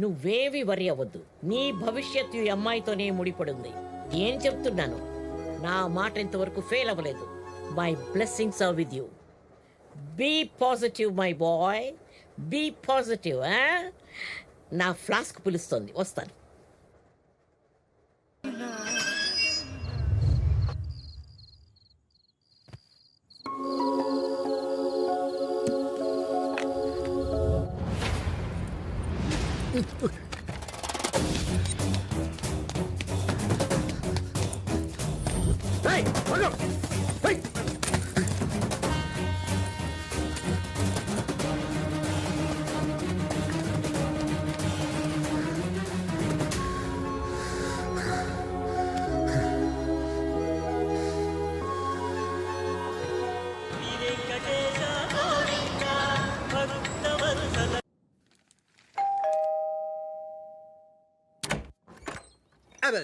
నువ్వేవి వరి అవ్వద్దు. నీ భవిష్యత్తు ఈ అమ్మాయితోనే ముడిపడింది. ఏం చెప్తున్నాను, నా మాట ఇంతవరకు ఫెయిల్ అవ్వలేదు. My blessings are with you. Be positive my boy, be positive. నా ఫ్లాస్క్ పిలుస్తోంది, వస్తాను.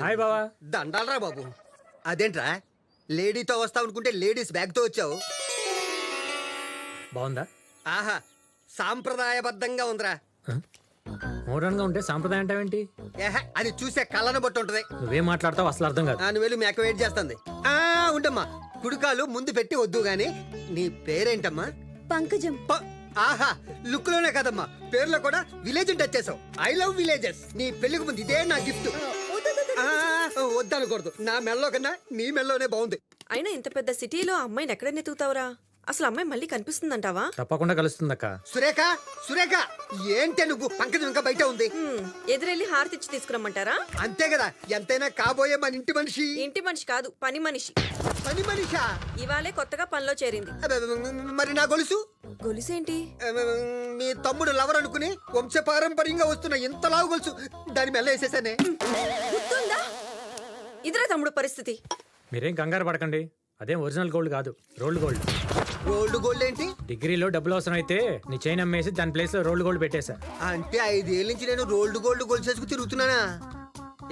హాయ్ బావా. దండాలరా బాబు. అదేంట్రా లేడీతో వస్తావు అనుకుంటే లేడీస్ బ్యాగ్ తో వచ్చావు? బాగుందా? ఆహా, సాంప్రదాయబద్ధంగా ఉందిరా. మోడర్న్ గా ఉంటే సాంప్రదాయం అంటావేంటి? ఏహ, అది చూసే కళ్ళను బట్టి ఉంటది. నువ్వేం మాట్లాడతావు అసలు అర్థం కాదు. నువ్వు వెళ్ళి మేక వెయిట్ చేస్తుంది. ఉండమ్మా, కుడుకాలు ముందు పెట్టి వద్దు గాని. నీ పేరేంటమ్మా? పంకజం. ఆహా, లుక్ లోనే కదమ్మా, పేర్లో కూడా విలేజ్ టచ్ చేసావు. I love villages. నీ పెళ్లికి ముందు ఇదే నా గిఫ్ట్. వద్దనకూడదు, నా మెల్లో కన్నా నీ మెల్లోనే బాగుంది. అయినా ఇంత పెద్ద సిటీలో అమ్మాయిని ఎక్కడ నెతుకుతావురా? అసలు అమ్మాయి మళ్ళీ కనిపిస్తుందంటావా? తప్పకుండా కలుస్తుందక్క. సురేఖ, సురేఖ, ఏంటే నువ్వు? పంకజం ఇంకా బయట ఉంది. ఎదురెళ్ళి హారతిచ్చి తీసుకురమ్మంటారా? అంతే కదా, ఎంతైనా కాబోయే మన ఇంటి మనిషి. ఇంటి మనిషి కాదు, పని మనిషి. పని మనిషా? ఇవాళే కొత్తగా పనిలో చేరింది. మరి నా గొలుసు? గొలుసేంటి? మీ తమ్ముడు లవర్ అనుకుని వంశపారంపర్యంగా వస్తున్న ఇంత లావు గొలుసు దాని మెల్ల వేసేసానే. గుర్తుందా? ఇద్దరే తమ్ముడు పరిస్థితి. మీరేం కంగారు పడకండి, అదేం ఒరిజినల్ గోల్డ్ కాదు, రోల్డ్ గోల్డ్. రోల్డ్ గోల్డ్ ఏంటి? డిగ్రీలో డబ్బులు అవసరం అయితే నీ చైన్ అమ్మేసి దాని ప్లేస్ లో రోల్డ్ గోల్డ్ పెట్టేశా. అంటే 5 ఏళ్ళ నుంచి నేను రోల్డ్ గోల్డ్ గొలుసేసుకు తిరుగుతున్నానా?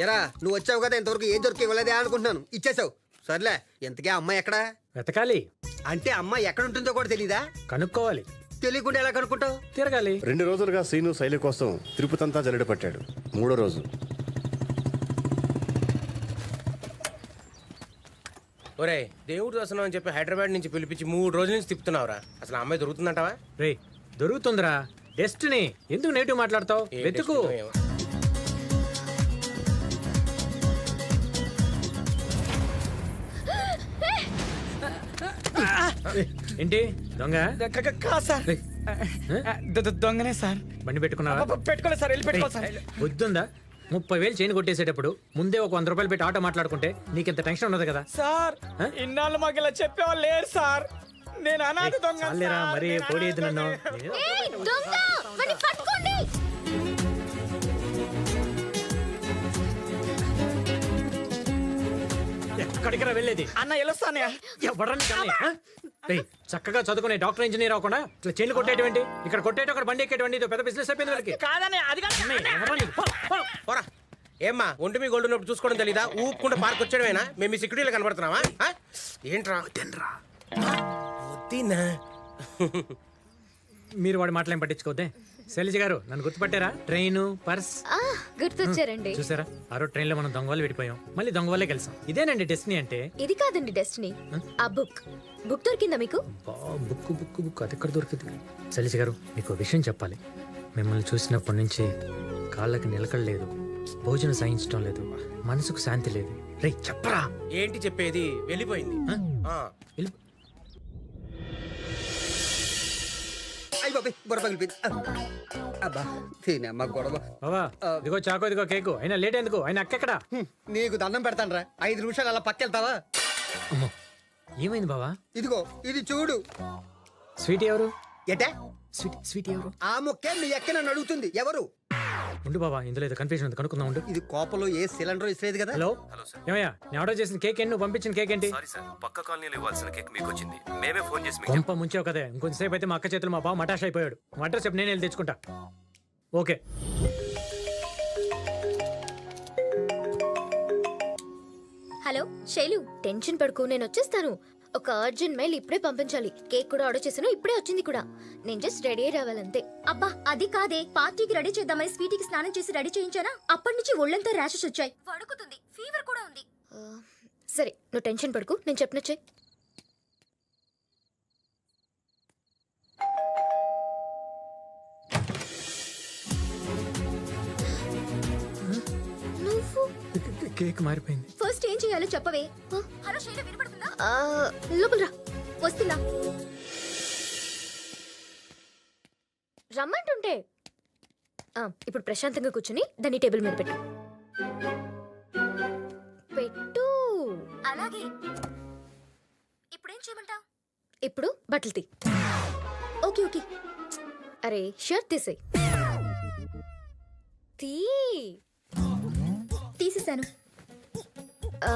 ఎరా, నువ్వు వచ్చావు కదా, ఇంతవరకు ఏం దొరికి ఇవ్వలేదే అనుకుంటున్నాను. ఇచ్చేసావు. సర్లే, ఎంతకే అమ్మాయి ఎక్కడా? వెతకాలి. అంటే అమ్మాయి ఎక్కడ ఉంటుందో కూడా తెలీదా? కనుక్కోవాలి. తెలియకుండా ఎలా కనుక్కుంటావు? తిరగాలి. 2 రోజులుగా శ్రీను శైలి కోసం తిరుపతంతా జల్లెడ పట్టాడు. 3వ రోజు ఒరే, దేవుడు దర్శనం అని చెప్పి హైదరాబాద్ నుంచి పిలిపించి 3 రోజుల నుంచి తిప్పుతున్నావురా. అసలు ఆ అమ్మాయి దొరుకుతుందంటావా? రే, దొరుకుతుందిరా. డెస్టినీ. ఎందుకు నెగిటివ్ మాట్లాడతావు? వెతుకు. ఏంటి దొంగ? దొంగనే సార్. బండి పెట్టుకున్నావా? పెట్టుకోలేదు సార్, వెళ్ళి పెట్టుకోవాలి సార్. వద్దుందా? 30,000 చైన్ కొట్టేసేటప్పుడు ముందే ఒక 100 రూపాయలు పెట్టి ఆటో మాట్లాడుకుంటే నీకింత టెన్షన్ ఉండదు కదా సార్ ఇన్నాళ్ళు మాకు ఇలా చెప్పేవాళ్ళు లేరు సార్. నేను అనాథ దొంగ. చాలేరా, మరి పోడేది నన్ను. ఎక్కడికి రా వెళ్ళేది? అన్న వెళ్ళొస్తానే. ఎవడని కన్నయ్య? రేయ్, చక్కగా చదువుకునే డాక్టర్ ఇంజనీర్ అవ్వకుండా ఇట్లా చైన్లు కొట్టేటువంటి, ఇక్కడ కొట్టేట అక్కడ బండి ఎక్కేటువంటి ఇదో పెద్ద బిజినెస్ అయిపోయింది వాళ్ళకి. కాదనే, అది పోరా. ఏమ్మా, ఒంటి మీ గోల్డ్ ఉన్నప్పుడు చూసుకోవడం తెలీదా? ఊపుకుంటే పార్క్ వచ్చాడమేనా? మేము మీ సెక్యూరిటీలో కనబడుతున్నావా? ఏంట్రా? వద్దినా. మీరు వాడి మాటలేం పట్టించుకోవద్దే. శైలజ గారు, నన్ను గుర్తుపట్టారా? Train, purse గుర్తొచ్చారండి. చూసారా, ఆ రోజు ట్రైన్ లో మనం దొంగ వాళ్ళు విడిపోయాం, మళ్ళీ దొంగ వాళ్ళే కలిసాం. ఇదేనండి డెస్టినీ అంటే. ఇది కాదండి డెస్టినీ, ఆ బుక్. బుక్ దొరికిందా మీకు? బుక్ బుక్ బుక్ అది ఎక్కడ దొరికింది? శైలజ గారు, మీకు విషయం చెప్పాలి. మిమ్మల్ని చూసినప్పటి నుంచి కాళ్ళకి నిలకడలేదు, భోజనం సాయించడం లేదు, మనసుకు శాంతి లేదు. రే చెప్పరా. ఏంటి చెప్పేది? వెళ్ళిపోయింది. అయ్యి బాబాయ్, గొడవ పగిలిపోయింది. అబ్బా, తినమ్మా గొడవ. బాబా, ఇదిగో చాకో, ఇదిగో కేకు. అయినా లేట్ ఎందుకు? ఆయన అక్కెక్కడా? నీకు దండం పెడతాను రా, 5 నిమిషాలు అలా పక్కెళ్తావా? అమ్మో, ఏమైంది బావా? ఇదిగో ఇది చూడు. స్వీట్ ఎవరు? ఏటే స్వీట్ ఎవరు? ఆ మొక్కే మీ ఎక్క నన్ను అడుగుతుంది. ఎవరు? ఉండు బాబా, ఇందులో ఏదో కన్ఫ్యూజన్ ఉంది, కనుక్కుందాం. ఉండు. ఇది కోపంలో ఏ సిలిండర్ ఇస్తలేదు కదా. హలో ఏమయ్యా, నేను ఆర్డర్ చేసిన కేక్ ఏంటి? నువ్వు పంపించిన కేక్ ఏంటి? పక్క కాలనీలో ఇవ్వాల్సిన కేక్ మీకు వచ్చింది. మేమే ఫోన్ చేసి కొంప ముంచావు కదా. ఇంకొంచెంసేపు అయితే మా అక్క చేతులు మా బావ మటాష్ అయిపోయాడు. మా అడ్రస్ చెప్పు, నేను వెళ్ళి తెచ్చుకుంటా. ఓకే. హలో శైలు, టెన్షన్ పడుకో, నేను వచ్చేస్తాను. ఒక అర్జెంట్ మెయిల్ ఇప్పుడే పంపించాలి. కేక్ కూడా ఆర్డర్ చేశాను, ఇప్పుడే వచ్చింది కూడా. నేను జస్ట్ రెడీ అయ్యి రావాలంతే. అబ్బా, అది కాదే. పార్టీకి రెడీ చేద్దామని స్వీటీకి స్నానం చేసి రెడీ చేయించానా? అప్పటి నుంచి ఒళ్ళంతా ర్యాషెస్ వచ్చాయి. వణుకుతుంది, ఫీవర్ కూడా ఉంది. సరే, నువ్వు టెన్షన్ పడుకో, నేను చెప్పినచ్చే. నువ్వు కేక్ మారిపోయింది. ఫస్ట్ ఏం చేయాలో చెప్పవే. హలో శైల, వినపడుతుందా? లోపల రా. వస్తున్నా. రమ్మంటుంటే. ఇప్పుడు ప్రశాంతంగా కూర్చుని దాన్ని టేబుల్ మీద పెట్టు. పెట్టు. అలాగే. ఇప్పుడేం చేయమంటావు? ఇప్పుడు బట్టలు తీ. Okay okay. అరే, షర్ట్ తీసేయ్. తీ. తీసేశాను.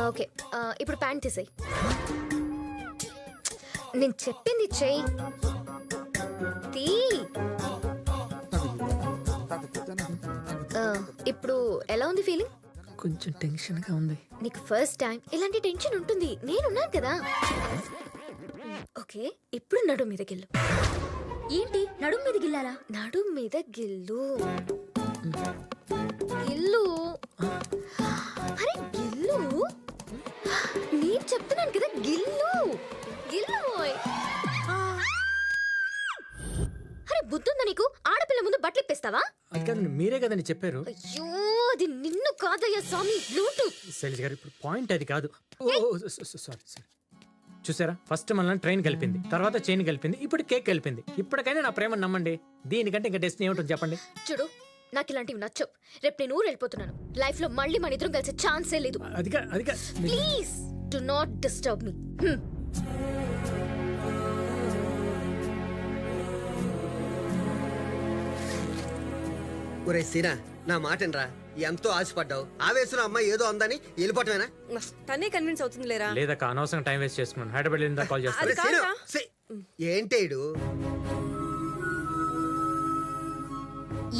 ఓకే, ఇప్పుడు ప్యాంట్ తీసేయ్. నేను చెప్పింది చెయ్యి. తీ. ఇప్పుడు ఎలా ఉంది ఫీలింగ్? కొంచెం టెన్షన్గా ఉంది. నీకు ఫస్ట్ టైం ఇలాంటి టెన్షన్ ఉంటుంది, నేనున్నాను కదా. ఓకే, ఇప్పుడు నడుం మీద గిల్లు. ఏంటి నడుం మీద గిల్లాలా? నడుం మీద గిల్లు. గిల్లు. అరే గిల్లు. నేను చెప్తున్నాను కదా, గిల్లు గిల్లు. అరే బుద్ధుందా నీకు? ఆడపిల్ల ముందు బట్టలు ఇప్పేస్తావా? అది కాదండి, మీరే కదండి చెప్పారు. అయ్యో అది నిన్ను కాదయ్యా స్వామి, బ్లూటూత్. శైలజ గారు ఇప్పుడు పాయింట్ అది కాదు. సారీ చూసారా, ఫస్ట్ మనల్ని ట్రైన్ కలిపింది, తర్వాత చైన్ కలిపింది, ఇప్పుడు కేక్ కలిపింది. ఇప్పటికైనా నా ప్రేమ నమ్మండి. దీనికంటే ఇంకా డెస్టినీ ఏమిటో చెప్పండి. చూడు, నాకు ఇలాంటివి నచ్చవు. రేపు నేను ఊరు వెళ్ళిపోతున్నాను. లైఫ్ లో మళ్ళీ మన ఇద్దరం కలిసే ఛాన్సే లేదు. అదిగా please do not disturb me. ఒరే సీనా, నా మాటనరా. ఎంతో ఆశపడ్డావు, ఆవేశం అమ్మాయి ఏదో అందని వెళ్ళిపోవటమేనా? తనే కన్విన్స్ అవుతుంది లేరా? లేదక్క, అనవసరం టైం వేస్ట్ చేసుకున్నాను. హైదరాబాద్ వెళ్ళిందా కాల్ చేస్తాను. అది కాదురా. ఏంటేడు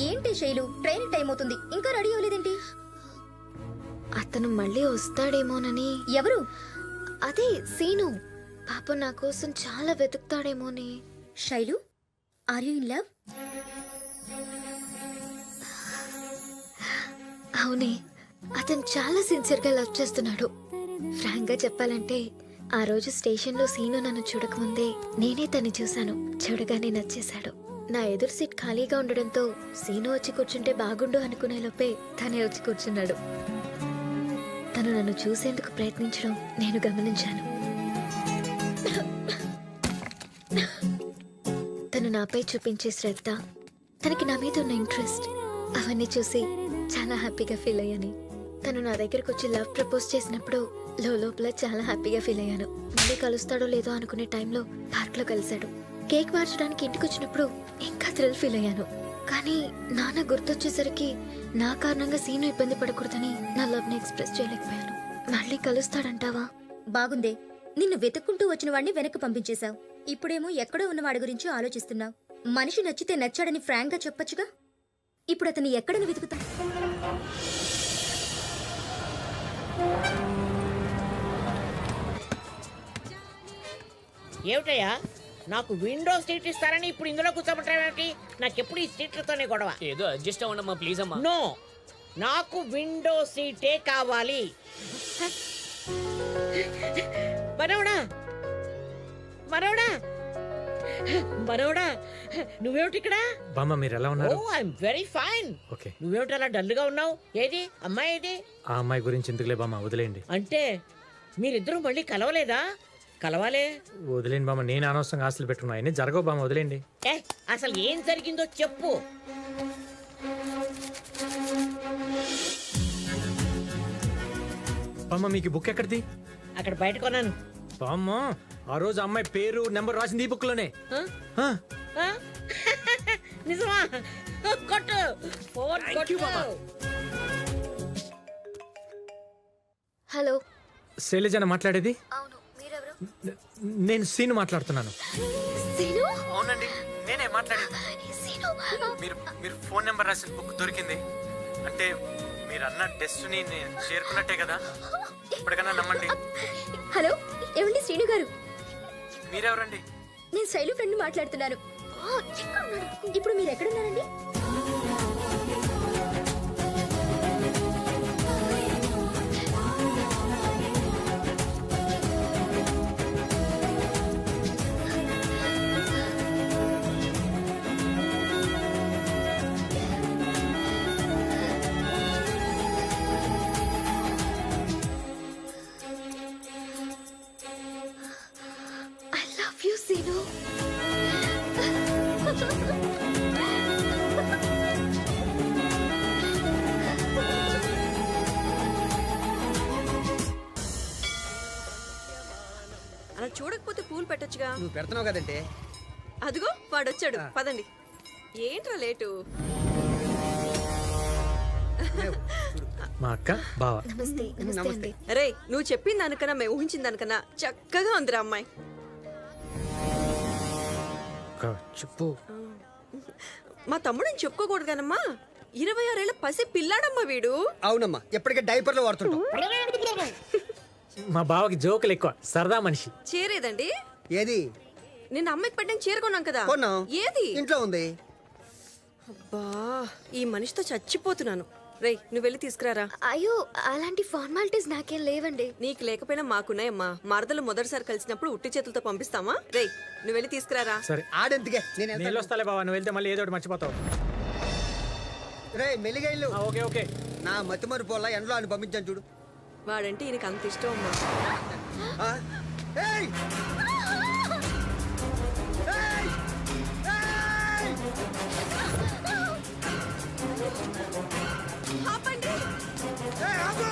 ఏంటి శైలు, ట్రైన్ టైం అవుతుంది, ఇంకా రెడీ అవ్వలేదేంటి? అతను మళ్ళీ వస్తాడేమోనని. ఎవరు? అదే సీను. పాప నా కోసం చాలా వెతుకుతాడేమోని. Shailu, are you in love? అవునే, అతను చాలా సిన్సియర్గా లవ్ చేస్తున్నాడు. ఫ్రాంక్ గా చెప్పాలంటే ఆ రోజు స్టేషన్లో సీను నన్ను చూడకముందే నేనే తన్ని చూశాను. చూడగానే నచ్చేశాడు. నా ఎదురు సీట్ ఖాళీగా ఉండడంతో సీను వచ్చి కూర్చుంటే బాగుండు అనుకునే లోపే తనే వచ్చి కూర్చున్నాడు. తను నన్ను చూసేందుకు ప్రయత్నించడం నేను గమనించాను. తను నాపై చూపించే శ్రద్ధ, తనకి నా మీద ఉన్న ఇంట్రెస్ట్, అవన్నీ చూసి చాలా హ్యాపీగా ఫీల్ అయ్యాను. తను నా దగ్గరకు వచ్చి లవ్ ప్రపోజ్ చేసినప్పుడు లోపల చాలా హ్యాపీగా ఫీల్ అయ్యాను. మళ్ళీ కలుస్తాడో లేదో అనుకునే టైంలో పార్క్ లో కలిశాడు. కేక్ మార్చడానికి ఇంటికి వచ్చినప్పుడు ఇంకా థ్రిల్ ఫీల్ అయ్యాను. కానీ నాన్న గుర్తొచ్చేసరికి నా కారణంగా సీను ఇబ్బంది పడకూడదని నా లవ్ ని ఎక్స్ప్రెస్ చేయలేకపోయాను. మళ్ళీ కలుస్తాడంటావా? బాగుందే, నిన్ను వెతుక్కుంటూ వచ్చిన వాడిని వెనక్కి పంపించేశావు. ఇప్పుడేమో ఎక్కడో ఉన్న వాడి గురించి ఆలోచిస్తున్నావు. మనిషి నచ్చితే నచ్చాడని ఫ్రాంక్ గా చెప్పొచ్చుగా. ఇప్పుడు అతన్ని ఎక్కడని వెతుకుతా? ఏమిటయ్యా, నాకు విండో సీట్ ఇస్తారని ఇప్పుడు ఇందులో కూర్చోబెట్టావేమిటి? నాకెప్పుడు ఈ సీట్లతోనే గొడవ. ఏదో అడ్జస్ట్ అవ్వండమ్మా ప్లీజ్ అమ్మా. నో, నాకు విండో సీటే కావాలి. మనవడా మనవడా మనవడా, నువ్వేమిటి ఇక్కడ? బామ్మ మీరు ఎలా ఓ ఉన్నారు? I'm very fine. ఓకే, నువ్వేమిటి అలా డల్గా ఉన్నావు? ఏది అమ్మాయి ఏది? ఆ అమ్మాయి గురించి ఎందుకులే బామ్మ, వదిలేయండి. అంటే మీరిద్దరూ మళ్ళీ కలవలేదా? కలవాలే. వదిలేండి బామ్మ, నేను అనవసరంగా ఆశలు పెట్టుకున్నా. అన్నీ జరగవు బామ్మ, వదిలేండి. ఏ అసలు ఏం జరిగిందో చెప్పు. బామ్మ మీకు బుక్ ఎక్కడిది? అక్కడ బయట కొన్నాను. బామ్మ ఆ రోజు అమ్మాయి పేరు నెంబర్ రాసింది ఈ బుక్ లోనే. ఆ? నిజమా? కొట్టు ఫోన్ కొట్టు. హలో, శైలజన మాట్లాడేది? అవును, మీరెవరు? నేను సీను మాట్లాడుతున్నాను. సీను? అవునండి, నేనే మాట్లాడేది. సీను, మీరు ఫోన్ నెంబర్ రాసిన బుక్ దొరికింది అంటే మీరు అన్న డెస్టినీ నేను చేరుకున్నట్టే కదా. ఇప్పటికన్నా నమ్మండి. హలో, ఏమండి శ్రీను గారు? మీరెవరండి? నేను శైలు ఫ్రెండ్ మాట్లాడుతున్నాను. ఇప్పుడు మీరు ఎక్కడున్నారండి? I love you, Sinu. అలా చూడకపోతే పూలు పెట్టొచ్చుగా. నువ్వు పెడుతున్నావు కదంటే. అదిగో వాడొచ్చాడు, పదండి. ఏంట్రా లేటు? మా అక్క బావ. నమస్తే. నమస్తే అండి. అరే, నువ్వు చెప్పిన దానికన్నా మేము ఊహించిన దానికన్నా చక్కగా ఉందిరా అమ్మాయి. అక్క చెప్పు. మా తమ్ముడిని చెప్పుకోకూడదు కానమ్మా. 26 ఏళ్ల పసి పిల్లాడమ్మా వీడు. అవునమ్మా ఎప్పటికే డైపర్లు వాడుతుంటాం. మా బావకి జోకులు ఎక్కువ, సరదా మనిషి. చీరేదండి? ఏది? నిన్న అమ్మాయికి పెట్టిన చీర కొన్నాం కదా. కొన్నాం. ఏది? ఇంట్లో ఉంది. అబ్బా ఈ మనిషితో చచ్చిపోతున్నాను. రేయ్ నువ్వు వెళ్ళి తీసుకురారా. అయ్యో అలాంటి ఫార్మాలిటీస్ నాకేం లేవండి. నీకు లేకపోయినా మాకున్నాయమ్మా. మరదలు మొదటిసారి కలిసినప్పుడు ఉట్టి చేతులతో పంపిస్తామా? రేయ్ నువ్వు వెళ్ళి తీసుకురారా. సరే ఆడెందుకే నేను నేను వస్తాలే బావా, నువ్వు వెళ్తే మళ్ళీ ఏదో ఒకటి మర్చిపోతావు. రే మెల్లిగా ఇల్లు. Okay okay. నా మతి మరుపు వల్ల ఎండలో అని పంపించాను చూడు. వాడంటే ఈయనకి అంత ఇష్టం అమ్మా. ఆ? ఏయ్! ఏయ్! ఏయ్! ఆపండి. ఏయ్, ఆగు!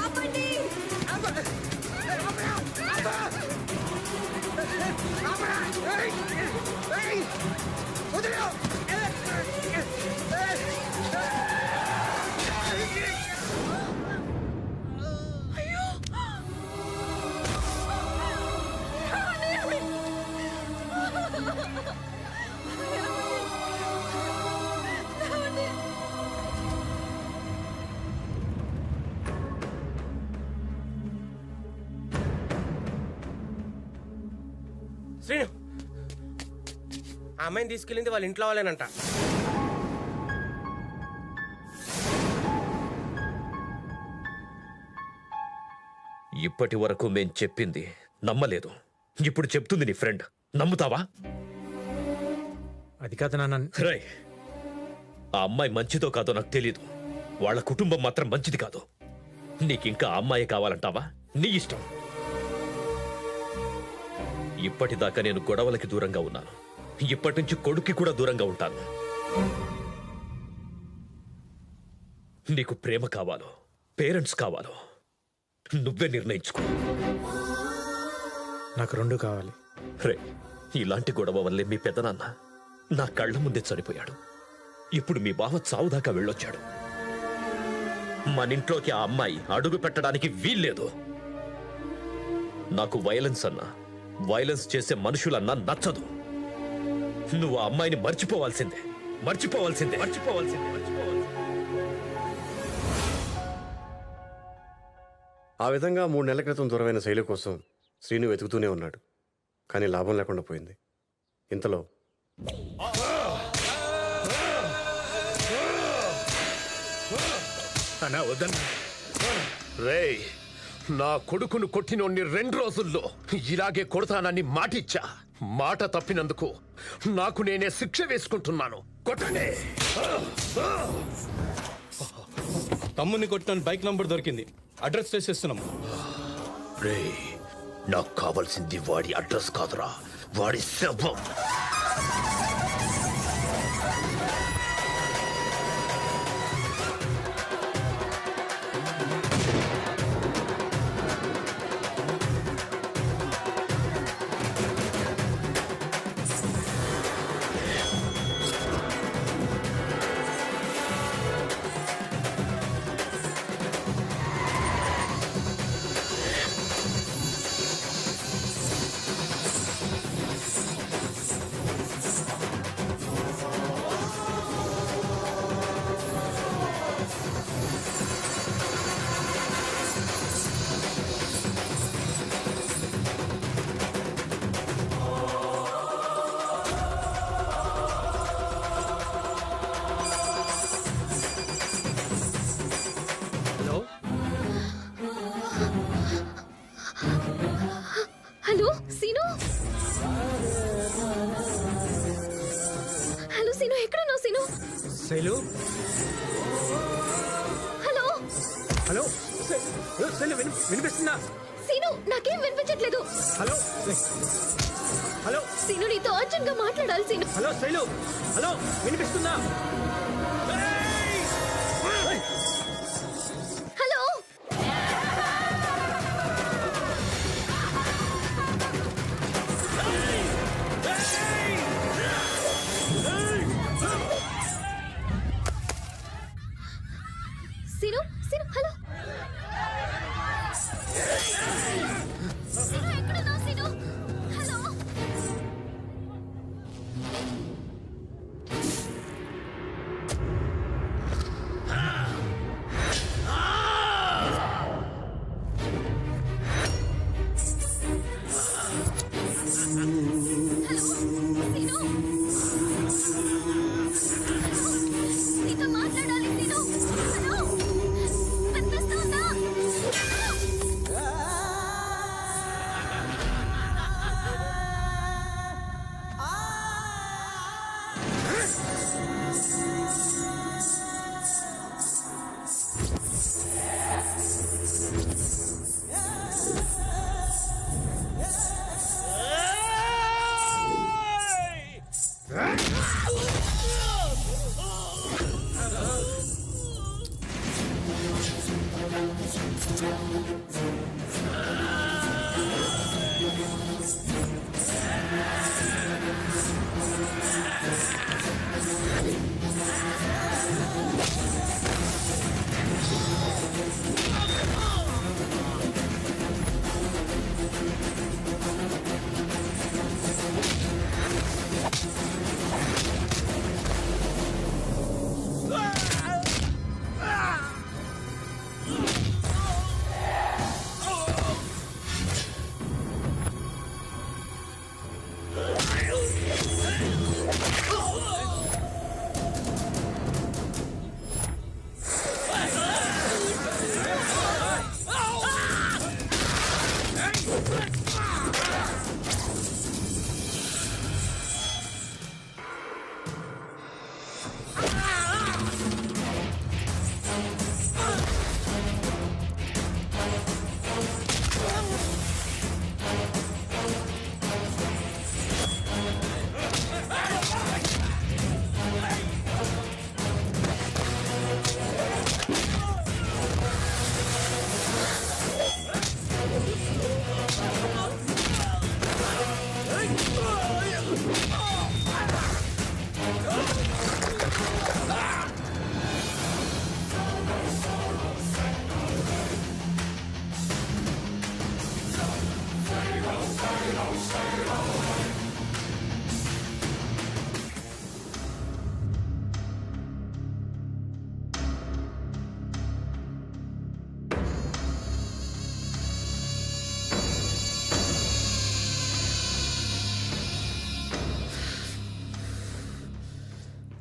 ఆపండి. శ్రీను, ఆ అమ్మాయిని తీసుకెళ్ళింది వాళ్ళ ఇంట్లో వాళ్ళేనంట. ఇప్పటి వరకు మేం చెప్పింది నమ్మలేదు, ఇప్పుడు చెప్తుంది నీ ఫ్రెండ్, నమ్ముతావా? అది కాదు నాన్న. రై, ఆ అమ్మాయి మంచిదో కాదో నాకు తెలీదు, వాళ్ళ కుటుంబం మాత్రం మంచిది కాదు. నీకింకా ఆ అమ్మాయి కావాలంటావా? నీ ఇష్టం. ఇప్పటిదాకా నేను గొడవలకి దూరంగా ఉన్నాను, ఇప్పటి నుంచి కొడుక్కి కూడా దూరంగా ఉంటాను. నీకు ప్రేమ కావాలో పేరెంట్స్ కావాలో నువ్వే నిర్ణయించుకో. నాకు రెండు కావాలి. రే, ఇలాంటి గొడవ వల్లే మీ పెదనాన్న నా కళ్ళ ముందే చనిపోయాడు. ఇప్పుడు మీ బావ చావుదాకా వెళ్ళొచ్చాడు. మనింట్లోకి ఆ అమ్మాయి అడుగు పెట్టడానికి వీల్లేదు. నాకు వైలెన్స్ అన్నా, వైలెన్స్ చేసే మనుషులన్నా నచ్చదు. నువ్వు ఆ అమ్మాయిని మర్చిపోవాల్సిందే, మర్చిపోవాల్సిందే, మర్చిపోవాల్సిందే, మర్చిపోవాల్సిందే. ఆ విధంగా 3 నెలల క్రితం దూరమైన శైలి కోసం శ్రీను వెతుకుతూనే ఉన్నాడు. కానీ లాభం లేకుండా పోయింది. ఇంతలో రేయ్, నా కొడుకును కొట్టినోన్ని 2 రోజుల్లో ఇలాగే కొడతానని మాటిచ్చా. మాట తప్పినందుకు నాకు నేనే శిక్ష వేసుకుంటున్నాను. కొట్టండి. తమ్ముని కొట్టిన బైక్ నంబర్ దొరికింది, అడ్రస్ చేసేస్తున్నాం. రేయ్, నాకు కావాల్సింది వాడి అడ్రస్ కాదురా, వాడి శవం. హలో సీను. హలో సీను, ఎక్కడున్నావు సీను? శైలు. హలో హలో శైలు, వినిపిస్తుందా? సీను, నాకేం వినిపించట్లేదు. హలో హలో సీను, నీతో అర్జెంట్ గా మాట్లాడాలి సీను. హలో శైలు, హలో వినిపిస్తుందా? హలో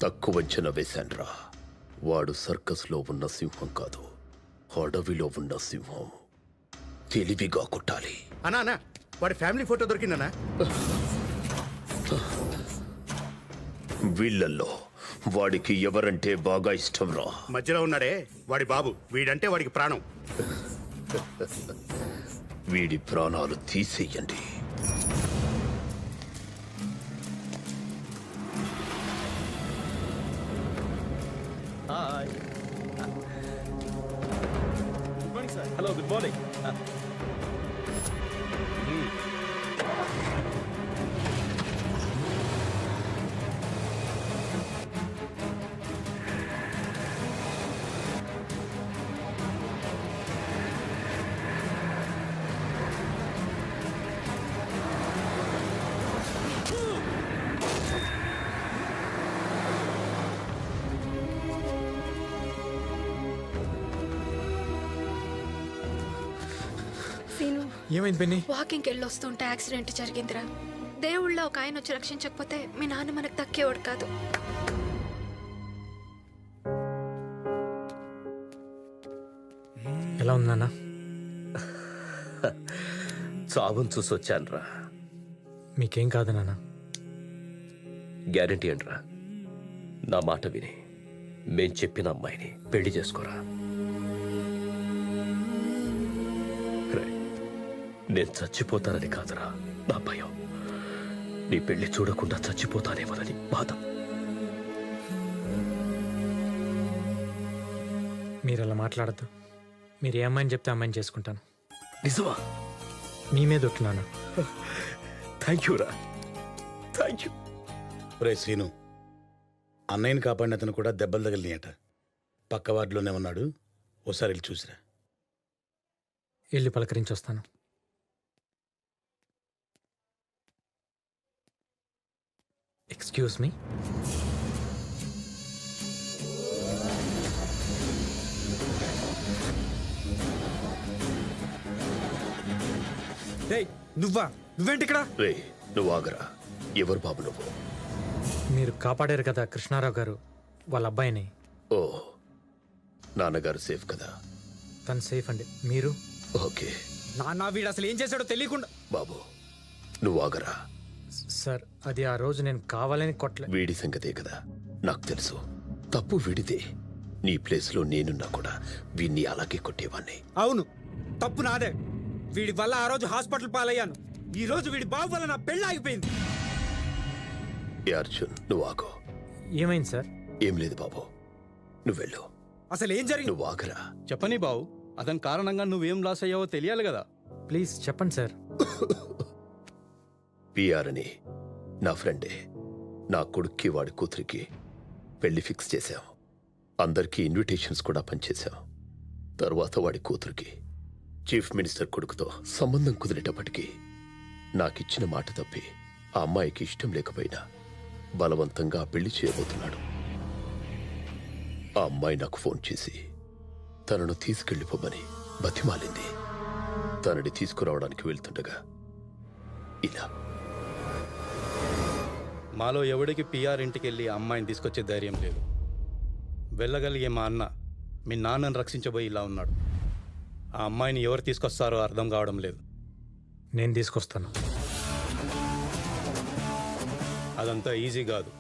తక్కువ అంచనా వేశాన్రా. వాడు సర్కస్లో ఉన్న సింహం కాదు, అడవిలో ఉన్న సింహం. తెలివిగా కొట్టాలి. అన్నా వాడి ఫ్యామిలీ ఫోటో దొరికిందన్నా. వీళ్ళల్లో వాడికి ఎవరంటే బాగా ఇష్టం రా. మధ్యలో ఉన్నాడే వాడి బాబు, వీడంటే వాడికి ప్రాణం. వీడి ప్రాణాలు తీసేయండి. Hello, good morning. ఏమైంది పెన్ని? వాకింగ్కి వెళ్ళి వస్తుంటే యాక్సిడెంట్ జరిగిందిరా. దేవుళ్ళ ఒక ఆయన వచ్చి రక్షించకపోతే మీ నాన్న మనకు దక్కేవాడు కాదు. ఎలా ఉంది నాన్న? చావును చూసొచ్చానురా. మీకేం కాదు నాన్న. గ్యారంటీ అంట్రా. నా మాట విని మేం చెప్పిన అమ్మాయిని పెళ్లి చేసుకోరా. నేను చచ్చిపోతానని కాదురా నా భయం. నీ పెళ్లి చూడకుండా చచ్చిపోతానేమోనని బాధ. మీరు అలా మాట్లాడద్దు. మీరు ఏ అమ్మాయిని చెప్తే అమ్మాయిని చేసుకుంటాను. నిజమా? మీ మీద ఒట్టున్నాను. థ్యాంక్ యూ రా, థ్యాంక్ యూ. రే శ్రీను, అన్నయ్యని కాపాడిన అతను కూడా దెబ్బలు తగిలినాయట. పక్క వార్డులోనే ఉన్నాడు, ఓసారి వెళ్ళి చూసిరా. వెళ్ళి పలకరించి వస్తాను. Excuse me. నువ్వేంటి ఇక్కడ? రే నువ్వు ఆగరా. ఎవరు బాబు నువ్వు? మీరు కాపాడారు కదా కృష్ణారావు గారు వాళ్ళ అబ్బాయిని. ఓ, నాన్నగారు సేఫ్ కదా? తను సేఫ్ అండి. మీరు? ఓకే. నాన్న వీడు అసలు ఏం చేశాడో తెలియకుండా. బాబు నువ్వు ఆగరా. సార్ అది ఆ రోజు నేను కావాలని కొట్టలే. వీడి సంగతే కదా నాకు తెలుసు. తప్పు వీడితే. నీ ప్లేస్లో నేనున్నా కూడా వీడిని అలాగే కొట్టేవాణ్ణి. అవును, తప్పు నాదే. వీడి వల్ల ఆ రోజు హాస్పిటల్ పాలయ్యాను. ఈ రోజు వీడి బాబు వల్ల నా పెళ్ళి ఆగిపోయింది. ఏ అర్జున్, నువ్వు ఆగు. ఏమైంది సార్? ఏం లేదు బాబు, నువ్వు వెళ్ళు. అసలు ఏం జరిగింది? నువ్వు ఆగరా. చెప్పని బావు, అతని కారణంగా నువ్వేం లాస్ అయ్యావో తెలియాలి కదా. ప్లీజ్ చెప్పండి సార్. పిఆర్ అని నా ఫ్రెండే. నా కొడుక్కి వాడి కూతురికి పెళ్లి ఫిక్స్ చేశాం. అందరికీ ఇన్విటేషన్స్ కూడా పనిచేశాం. తర్వాత వాడి కూతురికి చీఫ్ మినిస్టర్ కొడుకుతో సంబంధం కుదిరేటప్పటికీ నాకిచ్చిన మాట తప్పి ఆ అమ్మాయికి ఇష్టం లేకపోయినా బలవంతంగా పెళ్లి చేయబోతున్నాడు. ఆ అమ్మాయి నాకు ఫోన్ చేసి తనను తీసుకెళ్లిపోమని బతిమాలింది. తనని తీసుకురావడానికి వెళ్తుండగా ఇలా. మాలో ఎవడికి పిఆర్ ఇంటికి వెళ్ళి ఆ అమ్మాయిని తీసుకొచ్చే ధైర్యం లేదు. వెళ్ళగలిగే మా అన్న మీ నాన్నను రక్షించబోయి ఇలా ఉన్నాడు. ఆ అమ్మాయిని ఎవరు తీసుకొస్తారో అర్థం కావడం లేదు. నేను తీసుకొస్తాను. అదంతా ఈజీ కాదు.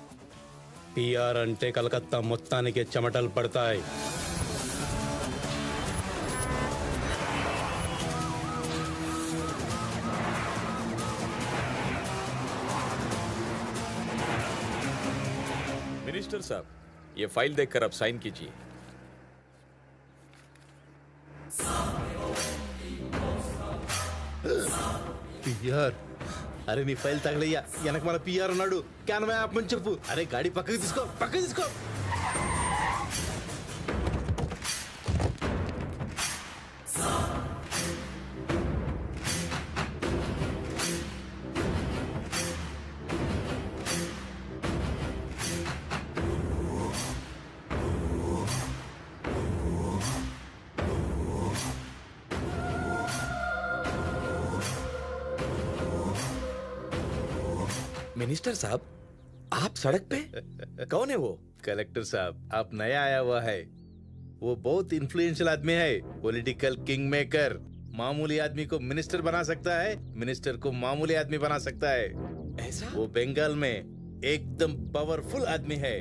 పిఆర్ అంటే కలకత్తా మొత్తానికి చెమటలు పడతాయి. मिनिस्टर साहब, ये फाइल देखकर आप साइन कीजिए. పిఆర్, అరే నీ ఫైల్ తగలయ్యా. వెనక మన పిఆర్ ఉన్నాడు. క్యాన్వా యాప్ అని చెప్పు. అరే గాడి పక్కకి తీసుకో, పక్కకి తీసుకో. मिनिस्टर साहब, आप सड़क पे? कौन है वो? कलेक्टर साहब, आप नया आया हुआ है. वो बहुत इन्फ्लुएंशियल आदमी है. Political king maker. मामूली आदमी को मिनिस्टर बना सकता है, मिनिस्टर को मामूली आदमी बना सकता है. ऐसा? वो बंगाल में एकदम पावरफुल आदमी है.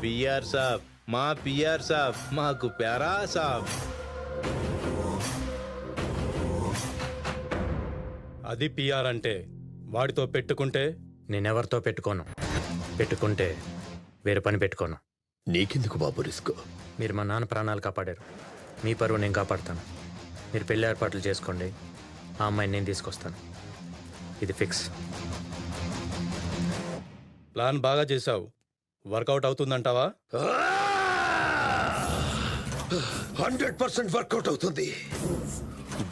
पीआर साहब, माँ पीआर साहब, माँ को प्यारा साहब. అది పిఆర్ అంటే. వాడితో పెట్టుకుంటే నేనెవరితో పెట్టుకోను. పెట్టుకుంటే వేరే పని పెట్టుకోను. నీకెందుకు బాబు రిస్క్? మీరు మా నాన్న ప్రాణాలు కాపాడారు. మీ పరువు నేను కాపాడుతాను. మీరు పెళ్లి ఏర్పాట్లు చేసుకోండి. ఆ అమ్మాయిని నేను తీసుకొస్తాను. ఇది ఫిక్స్. ప్లాన్ బాగా చేసావు. వర్కౌట్ అవుతుందంటావా? 100% వర్కౌట్ అవుతుంది.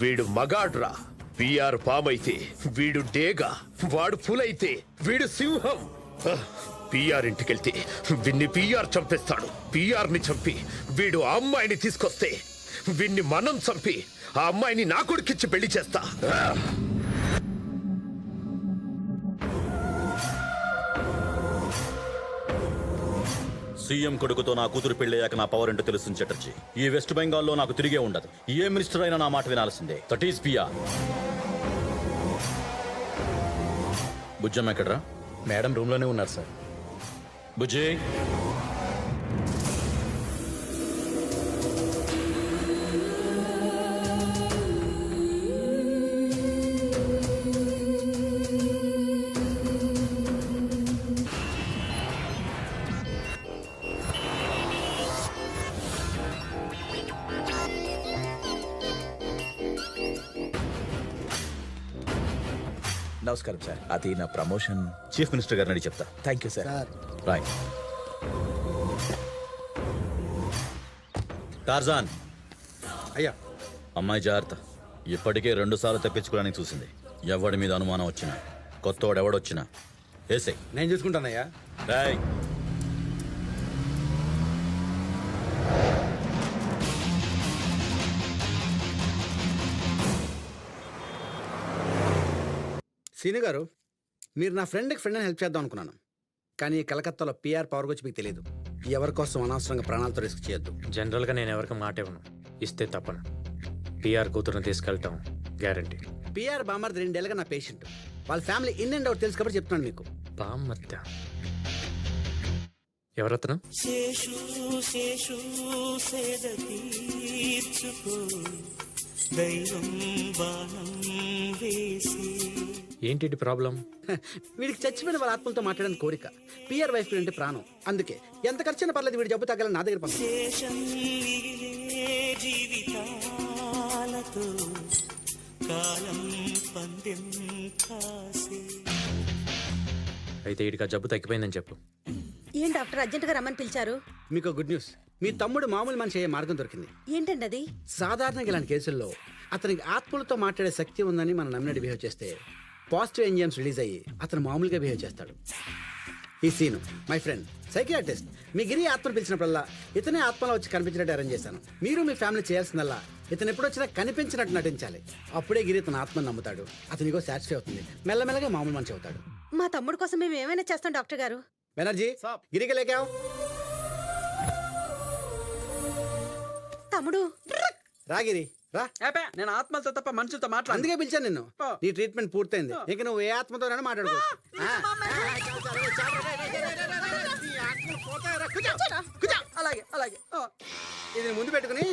వీడు మగాడ్రా. పిఆర్ పామైతే వీడు డేగా, వాడు పులైతే వీడు సింహం. పిఆర్ ఇంటికెళ్తే వీడిని పిఆర్ చంపేస్తాడు. పిఆర్ ని చంపి వీడు ఆ అమ్మాయిని తీసుకొస్తే వీడిని మనం చంపి ఆ అమ్మాయిని నా కొడుకిచ్చి పెళ్లి చేస్తా. సీఎం కొడుకుతో నా కూతురు పెళ్ళయ్యాక నా పవర్ ఏంటో తెలుస్తుంది చటర్జీ. ఈ వెస్ట్ బెంగాల్లో నాకు తిరిగే ఉండదు. ఏ మినిస్టర్ అయినా నా మాట వినాల్సిందే. That is PR. బుజ్జమ్మ ఎక్కడ్రా? మేడం రూమ్లోనే ఉన్నారు సార్. బుజ్జి, నమస్కారం సార్. అది నా ప్రమోషన్. చీఫ్ మినిస్టర్ గారిని అడిగి చెప్తా. Thank you sir. Rai. Tarzan. అయ్యా. అమ్మాయి జాగ్రత్త. ఇప్పటికే 2 సార్లు తప్పించుకోవడానికి చూసింది. ఎవడి మీద అనుమానం వచ్చినా, కొత్తవాడు ఎవడొచ్చినా వేసే. నేను చూసుకుంటానయ్యా. రాయ్. సీని గారు, మీరు నా ఫ్రెండ్కి ఫ్రెండ్ అని హెల్ప్ చేద్దాం అనుకున్నాను. కానీ కలకత్తాలో పిఆర్ పవర్ గురించి మీకు తెలియదు. ఎవరి కోసం అనవసరంగా ప్రాణాలతో రిస్క్ చేయొద్దు. జనరల్గా నేను ఎవరికి మాట ఇవ్వను. ఇస్తే తప్పను. పిఆర్ కూతురుని తీసుకెళ్ళటం గ్యారంటీ. పిఆర్ బామర్ది 2 ఏళ్ళగా నా పేషెంట్. వాళ్ళ ఫ్యామిలీ ఇన్ అండ్ అవుట్ తెలుసు కాబట్టి చెప్తున్నాను మీకు. బామ్మత్య ఎవరతను? ఏంటి ప్రాబ్లం? వీడికి చచ్చిపోయిన వాళ్ళ ఆత్మలతో మాట్లాడడానికి కోరిక. పిఆర్ వైఫ్ అంటే ప్రాణం. అందుకే ఎంత ఖర్చైనా పర్లేదు వీడి జబ్బు తగ్గాలని నా దగ్గర పంపి. అయితే వీడికి ఆ జబ్బు తగ్గిపోయిందని చెప్పు. ఏం డాక్టర్ అర్జెంటుగా రమ్మని పిలిచారు? మీకు గుడ్ న్యూస్. మీ తమ్ముడు మామూలు మనిషి అయ్యే మార్గం దొరికింది. ఏంటండి అది? సాధారణంగా ఇలాంటి కేసుల్లో అతనికి ఆత్మలతో మాట్లాడే శక్తి ఉందని మనం నమ్మినట్టు బిహేవ్ చేస్తే పాజిటివ్ ఎంజిఎమ్స్ రిలీజ్ అయ్యి అతను మామూలుగా బిహేవ్ చేస్తాడు. ఈ సీను మై ఫ్రెండ్ సైకియాట్రిస్ట్. మీ గిరి ఆత్మను పిలిచినప్పుడల్లా ఇతనే ఆత్మలో వచ్చి కనిపించినట్టు అరేంజ్ చేశాను. మీరు మీ ఫ్యామిలీ చేయాల్సిందల్లా ఇతను ఎప్పుడు వచ్చినా కనిపించినట్టు నటించాలి. అప్పుడే గిరి తన ఆత్మను నమ్ముతాడు. అతనికో సాటిస్ఫై అవుతుంది. మెల్లమెల్లగా మామూలు మనిషి అవుతాడు. మా తమ్ముడు కోసం మేము ఏమైనా చేస్తాం డాక్టర్ గారు. బెనర్జీ గిరికి లేకావు. తమ్ముడు రాగిరి రా. నేను ఆత్మలతో తప్ప మనుషులతో మాట్లాడు. అందుకే పిలిచాను నిన్ను. నీ ట్రీట్మెంట్ పూర్తయింది. ఇక నువ్వు ఏ ఆత్మతోనైనా మాట్లాడుకోవచ్చు. అలాగే అలాగే. ఇది ముందు పెట్టుకుని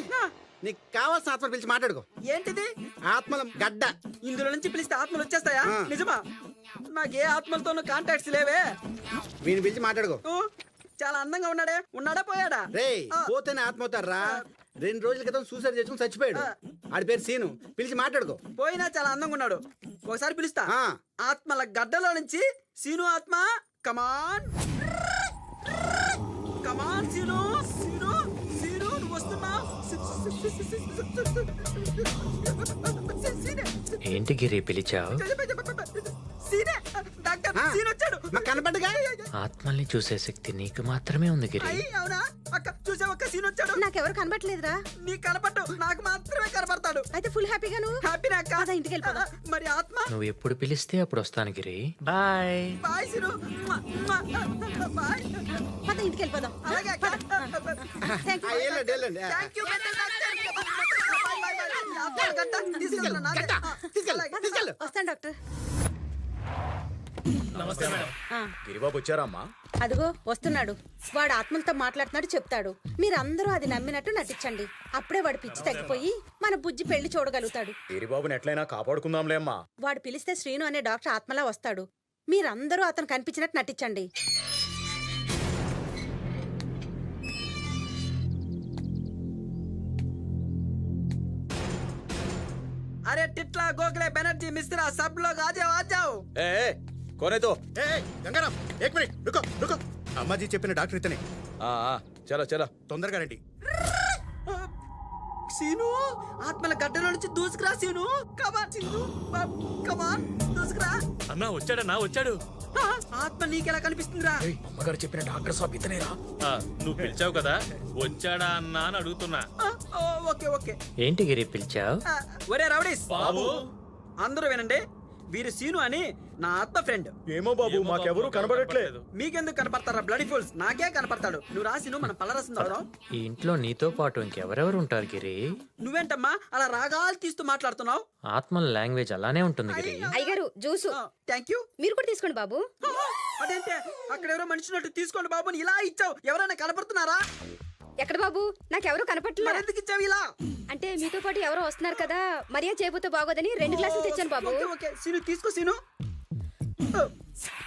నీకు కావాల్సిన ఆత్మ పిలిచి మాట్లాడుకో. ఏంటిది? ఆత్మల గడ్డ. ఇందులో నుంచి పిలిస్తే ఆత్మలు వచ్చేస్తాయా? నిజమా? నాకే ఆత్మలతోనూ కాంటాక్ట్స్ లేవే. వీని పిలిచి మాట్లాడుకో. చాలా అందంగా ఉన్నాడే. ఉన్నాడా పోయాడా? రే పోతేనే ఆత్మ అవుతారా? 2 రోజుల క్రితం సూసైడ్ చేసుకుని చచ్చిపోయాడు. ఆడి పేరు సీను. పిలిచి మాట్లాడుకో. పోయినా చాలా అందంగా ఉన్నాడు. ఒకసారి పిలుస్తా. ఆత్మల గడ్డలో నుంచి సీను ఆత్మ కమాన్ కమాన్ సీను సీను సీను నువ్వు వస్తున్నా. ఏంటి గిరి పిలిచావు? కనపడగా ఆత్మల్ని చూసే శక్తి నీకు మాత్రమే ఉంది గిరి. అవునా అక్క? చూసావు అక్క, సీన్ వచ్చాడు. నాకెవరు కనబట్లేదురా. నీకు కనపడ్డు, నాకు మాత్రమే కనపడతాడు. అయితే ఫుల్ హ్యాపీగా నువ్వు హ్యాపీ అక్క. ఇంటికి వెళ్ళిపోదా. మరి ఆత్మ? నువ్వు ఎప్పుడు పిలిస్తే అప్పుడు వస్తాను Giri. Bye bye Seenu. Bye. పద ఇంటికి వెళ్ళిపోదాం. అలాగే అక్క. Thank you. వస్తాను డాక్టర్. నమస్తే మేడం. గిరిబాబు వచ్చారమ్మా? అదిగో వస్తున్నాడు. వాడు ఆత్మలతో మాట్లాడుతున్నాడు చెప్తాడు. మీరందరూ అది నమ్మినట్టు నటించండి. అప్పుడే వాడు పిచ్చి తగ్గిపోయి మన బుజ్జి పెళ్లి చూడగలుగుతాడు. గిరిబాబుని ఎట్లయినా కాపాడుకుందాంలే అమ్మా. వాడు పిలిస్తే శ్రీను అనే డాక్టర్ ఆత్మలా వస్తాడు. మీరందరూ అతను కనిపించినట్టు నటించండి. अरे टिटला गोखले बनर्जी मिश्रा सब लोग आ जाओ आ जाओ. కోనేతో గంగారాం ఏక్ మినిట్ రుకో రుకో. అమ్మాజీ చెప్పిన డాక్టర్ ఇతనే. చలో చలో తొందరగా రండి. సీను ఆత్మల గడ్డలో నుంచి దూసుకురా సీను. కమాన్ సీను కమాన్ దూసుకురా. అన్నా వచ్చాడన్నా వచ్చాడు. ఆత్మ నీకెలా కనిపిస్తుందిరా? అమ్మగారు చెప్పిన డాక్టర్ సాబ్ ఇతనేరా? నువ్వు పిలిచావు కదా, వచ్చాడా అన్నా అని అడుగుతున్నా. Okay okay. ఏంటి గిరి పిలిచావు? ఒరే రౌడీస్ బాబు అందరూ వినండి. వీరు సీను అని నా ఆత్మ ఫ్రెండ్. ఏమో బాబు మాకెవరూ కనబడట్లేదు. మీకెందుకు కనపడతారా బ్లడీ ఫుల్స్? నాకే కనపడతాడు. నువ్వు రాసిను మనం పళ్ళరసం తాగుదాం. ఈ ఇంట్లో నీతో పాటు ఇంకెవరెవరు ఉంటారు గిరి? నువ్వేంటమ్మా అలా రాగాలు తీస్తూ మాట్లాడుతున్నావు? ఆత్మల లాంగ్వేజ్ అలానే ఉంటుంది గిరి. అయ్యగారు జ్యూసు. Thank you. మీరు కూడా తీసుకోండి బాబు. అదేంటే అక్కడ ఎవరో మనిషినట్టు తీసుకోండి బాబు అని ఇలా ఇచ్చావు. ఎవరైనా కనపడుతున్నారా? ఎక్కడ బాబు? నాకెవరూ కనపట్లేదు. ఎందుకు ఇచ్చావు ఇలా? అంటే మీతో పాటు ఎవరో వస్తున్నారు కదా, మర్యాద చేయబోతే బాగోదని 2 గ్లాసులు తెచ్చాను బాబు. ఓకే సీను తీసుకో సీను.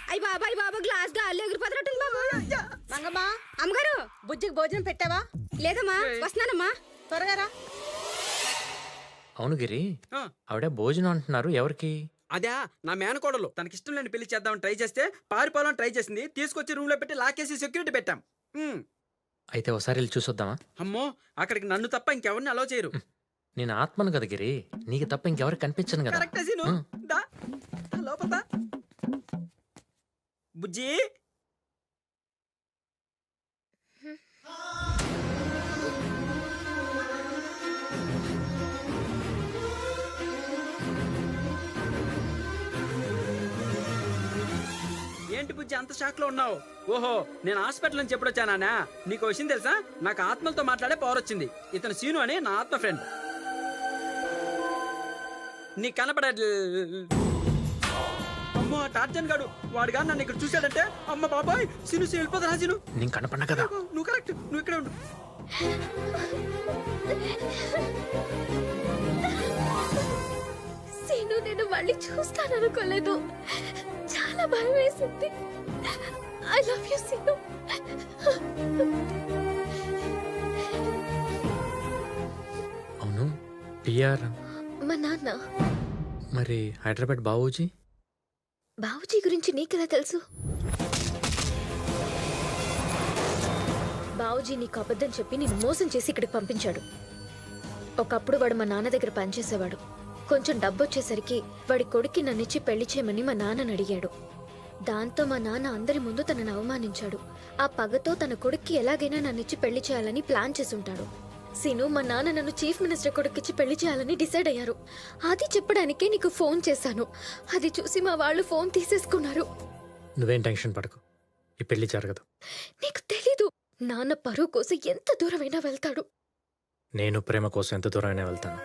అయ్యి బాబాయ్ బాబు గ్లాస్ గాలి ఎగిరిపోతున్నట్టుంది బాబు. మంగమ్మా అమ్మగారు బుజ్జికి భోజనం పెట్టావా? లేదమ్మా వస్తున్నానమ్మా. త్వరగా రా. అవును గిరి, ఆవిడ భోజనం అంటున్నారు. ఎవరికి? అదే నా మేనకోడలు. తనకిష్టం లేని పెళ్లి చేద్దామని ట్రై చేస్తే పారిపోవాలని ట్రై చేసింది. తీసుకొచ్చి రూమ్ లో పెట్టి లాకేసి సెక్యూరిటీ పెట్టాం. అయితే ఒకసారి వెళ్ళి చూసొద్దామా? అమ్మో అక్కడికి నన్ను తప్ప ఇంకెవరిని అలో చేయరు. నేను ఆత్మను కదా గిరి, నీకు తప్ప ఇంకెవరికి కనిపించను కదా. కరెక్టే సీను. దా లోపల దా. బుజ్జి ఏంటి బుజ్జి అంత షాక్ లో ఉన్నావు? ఓహో నేను హాస్పిటల్ నుంచి ఎప్పుడు వచ్చానా? నీకు విషయం తెలుసా? నాకు ఆత్మలతో మాట్లాడే పవర్ వచ్చింది. ఇతను సీను అని నా ఆత్మ ఫ్రెండ్. నీకు కనపడే అమ్మో టార్జన్ గాడు వాడు కానీ నన్ను ఇక్కడ చూశాడంటే అమ్మ బాబాయ్ సీను వెళ్ళిపోతా. సీను నేను కనపడినా కదా. నువ్వు కరెక్ట్, నువ్వు ఇక్కడే ఉండు. సీను నేను మళ్ళీ చూస్తాననుకోలేదు. చాలా భయం వేసింది. I love you Seenu. అవును పిఆర్ మా నాన్న. మరి హైదరాబాద్ బాబూజీ? బాబుజీ గురించి నీకెలా తెలుసు? బాబుజీ నీకు అబద్ధం చెప్పి నేను మోసం చేసి ఇక్కడికి పంపించాడు. ఒకప్పుడు వాడు మా నాన్న దగ్గర పనిచేసేవాడు. కొంచెం డబ్బు వచ్చేసరికి వాడి కొడుక్కి నన్నిచ్చి పెళ్లి చేయమని మా నాన్నని అడిగాడు. దాంతో మా నాన్న అందరి ముందు తనను అవమానించాడు. ఆ పగతో తన కొడుక్కి ఎలాగైనా నన్నిచ్చి పెళ్లి చేయాలని ప్లాన్ చేసుంటాడు. సీను, మా నాన్న నన్ను చీఫ్ మినిస్టర్ కొడుకిచ్చి పెళ్లి చేయాలని డిసైడ్ అయ్యారు. అది చెప్పడానికే నీకు ఫోన్ చేశాను. అది చూసి మా వాళ్ళు ఫోన్ తీసేసుకున్నారు. నువ్వేం టెన్షన్ పడకు, ఈ పెళ్లి జరగదు. నీకు తెలీదు, నాన్న పరువు కోసం ఎంత దూరమైనా వెళ్తాడు. నేను ప్రేమ కోసం ఎంత దూరమైనా వెళ్తాను.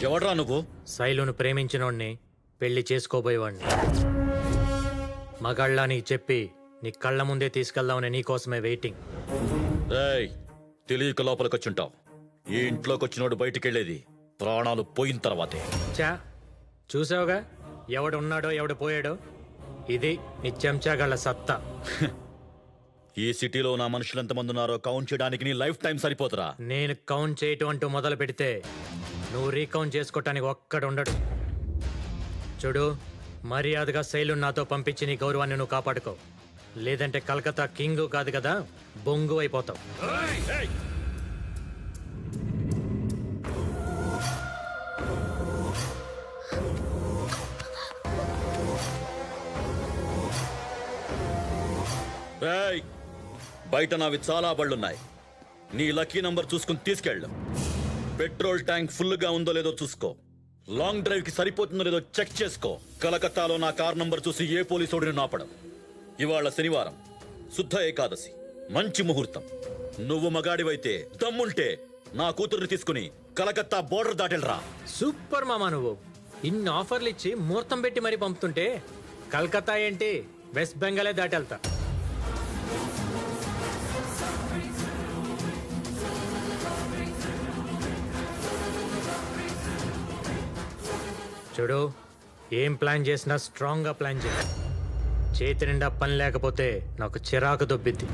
ఎవడ్రా నువ్వు? శైలును ప్రేమించినోడ్ని, పెళ్లి చేసుకోబోయేవాడిని. మగాళ్ళ నీకు చెప్పి నీ కళ్ళ ముందే తీసుకెళ్దామని నీకోసమే వెయిటింగ్. రేయ్, తెలియక లోపలికొచ్చుంటావు. ఈ ఇంట్లోకి వచ్చినోడు బయటికెళ్ళేది ప్రాణాలు పోయిన తర్వాతే. చా చూసావుగా, ఎవడున్నాడో ఎవడు పోయాడో. ఇది నీ చెంచాగళ్ళ సత్తా. ఈ సిటీలో నా మనుషులు ఎంతమంది ఉన్నారో కౌంట్ చేయడానికి నీ లైఫ్ టైం సరిపోతురా. నేను కౌంట్ చేయటం అంటూ మొదలు పెడితే నువ్వు రీకౌంట్ చేసుకోవటానికి ఒక్కడుండడు. చూడు, మర్యాదగా శైలు నాతో పంపించి నీ గౌరవాన్ని నువ్వు కాపాడుకో. లేదంటే కలకత్తా కింగ్ కాదు కదా, బొంగు అయిపోతావు. రేయ్, బయట నావి చాలా బళ్ళున్నాయి. నీ లక్కీ నంబర్ చూసుకుని తీసుకెళ్ళు. పెట్రోల్ ట్యాంక్ ఫుల్గా ఉందో లేదో చూసుకో. లాంగ్ డ్రైవ్ కి సరిపోతుందో లేదో చెక్ చేసుకో. కలకత్తాలో నా కార్ నంబర్ చూసి ఏ పోలీసోడిని నాపడం. ఇవాళ శనివారం, శుద్ధ ఏకాదశి, మంచి ముహూర్తం. నువ్వు మగాడివైతే దమ్ముంటే నా కూతుర్ని తీసుకుని కలకత్తా బోర్డర్ దాటెళ్ళరా. సూపర్ మామా, నువ్వు ఇన్ని ఆఫర్లు ఇచ్చి ముహూర్తం పెట్టి మరీ పంపుతుంటే కలకత్తా ఏంటి, వెస్ట్ బెంగాలే దాటెళ్తా. చూడు, ఏం ప్లాన్ చేసినా స్ట్రాంగ్గా ప్లాన్ చేయాలి. చేతి నిండా పని లేకపోతే నాకు చిరాకు దొబ్బిద్ది.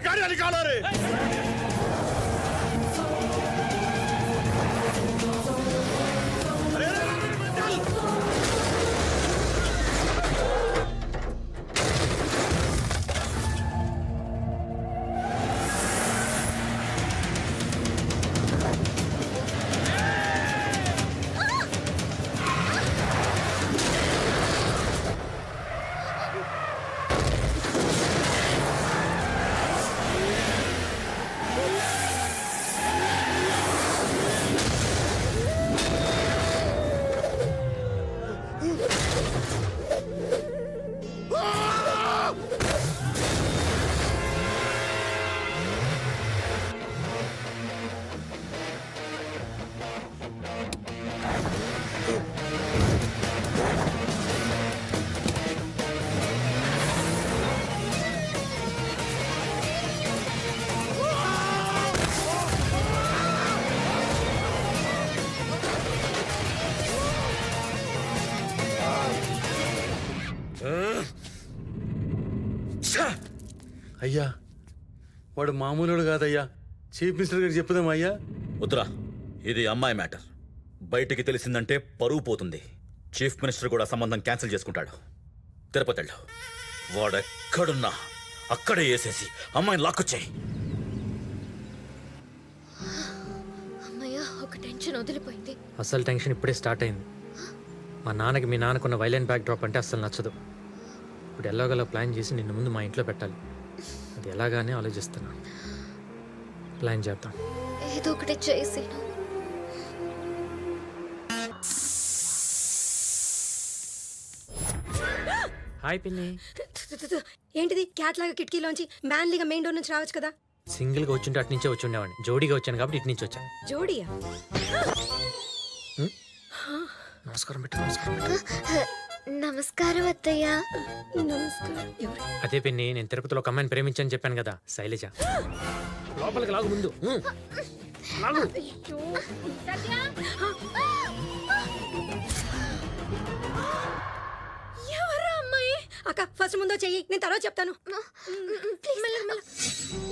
गाड़ी निकालो रे అయ్యా వాడు మామూలుడు కాదయ్యా, చీఫ్ మినిస్టర్ గారికి చెప్పుదాం అయ్యా. వద్దురా, ఇది అమ్మాయి మ్యాటర్. బయటికి తెలిసిందంటే పరువు పోతుంది. చీఫ్ మినిస్టర్ కూడా సంబంధం క్యాన్సిల్ చేసుకుంటాడు. తిరుపతి వెళ్ళు, వాడెక్కడున్నా అక్కడే వేసేసి అమ్మాయిని లాక్కొచ్చాయి. అమ్మయ్యా, ఒక టెన్షన్ వదిలిపోయింది. అసలు టెన్షన్ ఇప్పుడే స్టార్ట్ అయింది. మా నాన్నకి మీ నాన్నకున్న వైలెంట్ బ్యాక్ డ్రాప్ అంటే అస్సలు నచ్చదు. ఇప్పుడు ఎలాగోలా ప్లాన్ చేసి నిన్ను ముందు మా ఇంట్లో పెట్టాలి. అది ఎలాగానే ఆలోచిస్తున్నాను. ప్లాన్ చేద్దాం. ఏదో ఒకటి చేసి హాయ్ పిన్ని. ఏంటిది క్యాట్ లాగా కిటికీలోంచి మ్యాన్లీగా మెయిన్ డోర్ నుంచి రావచ్చు కదా. సింగిల్గా వచ్చుంటే అటు నుంచే వచ్చి ఉండేవాడిని. జోడీగా వచ్చాను కాబట్టి ఇటు నుంచి వచ్చాను. జోడియా? నమస్కారం పెట్టు, నమస్కారం పెట్టు. నమస్కారం అత్తయ్య. నమస్కారం. ఎవరు? అదే పిన్ని, నేను తిరుపతిలో ఒక అమ్మాయిని ప్రేమించని చెప్పాను కదా, శైలజ. లోపలికి లాగు ముందు. లాగు. ఎవరా అమ్మాయి? అక్క ఫస్ట్ ముందో చెయ్యి, నేను తర్వాత చెప్తాను.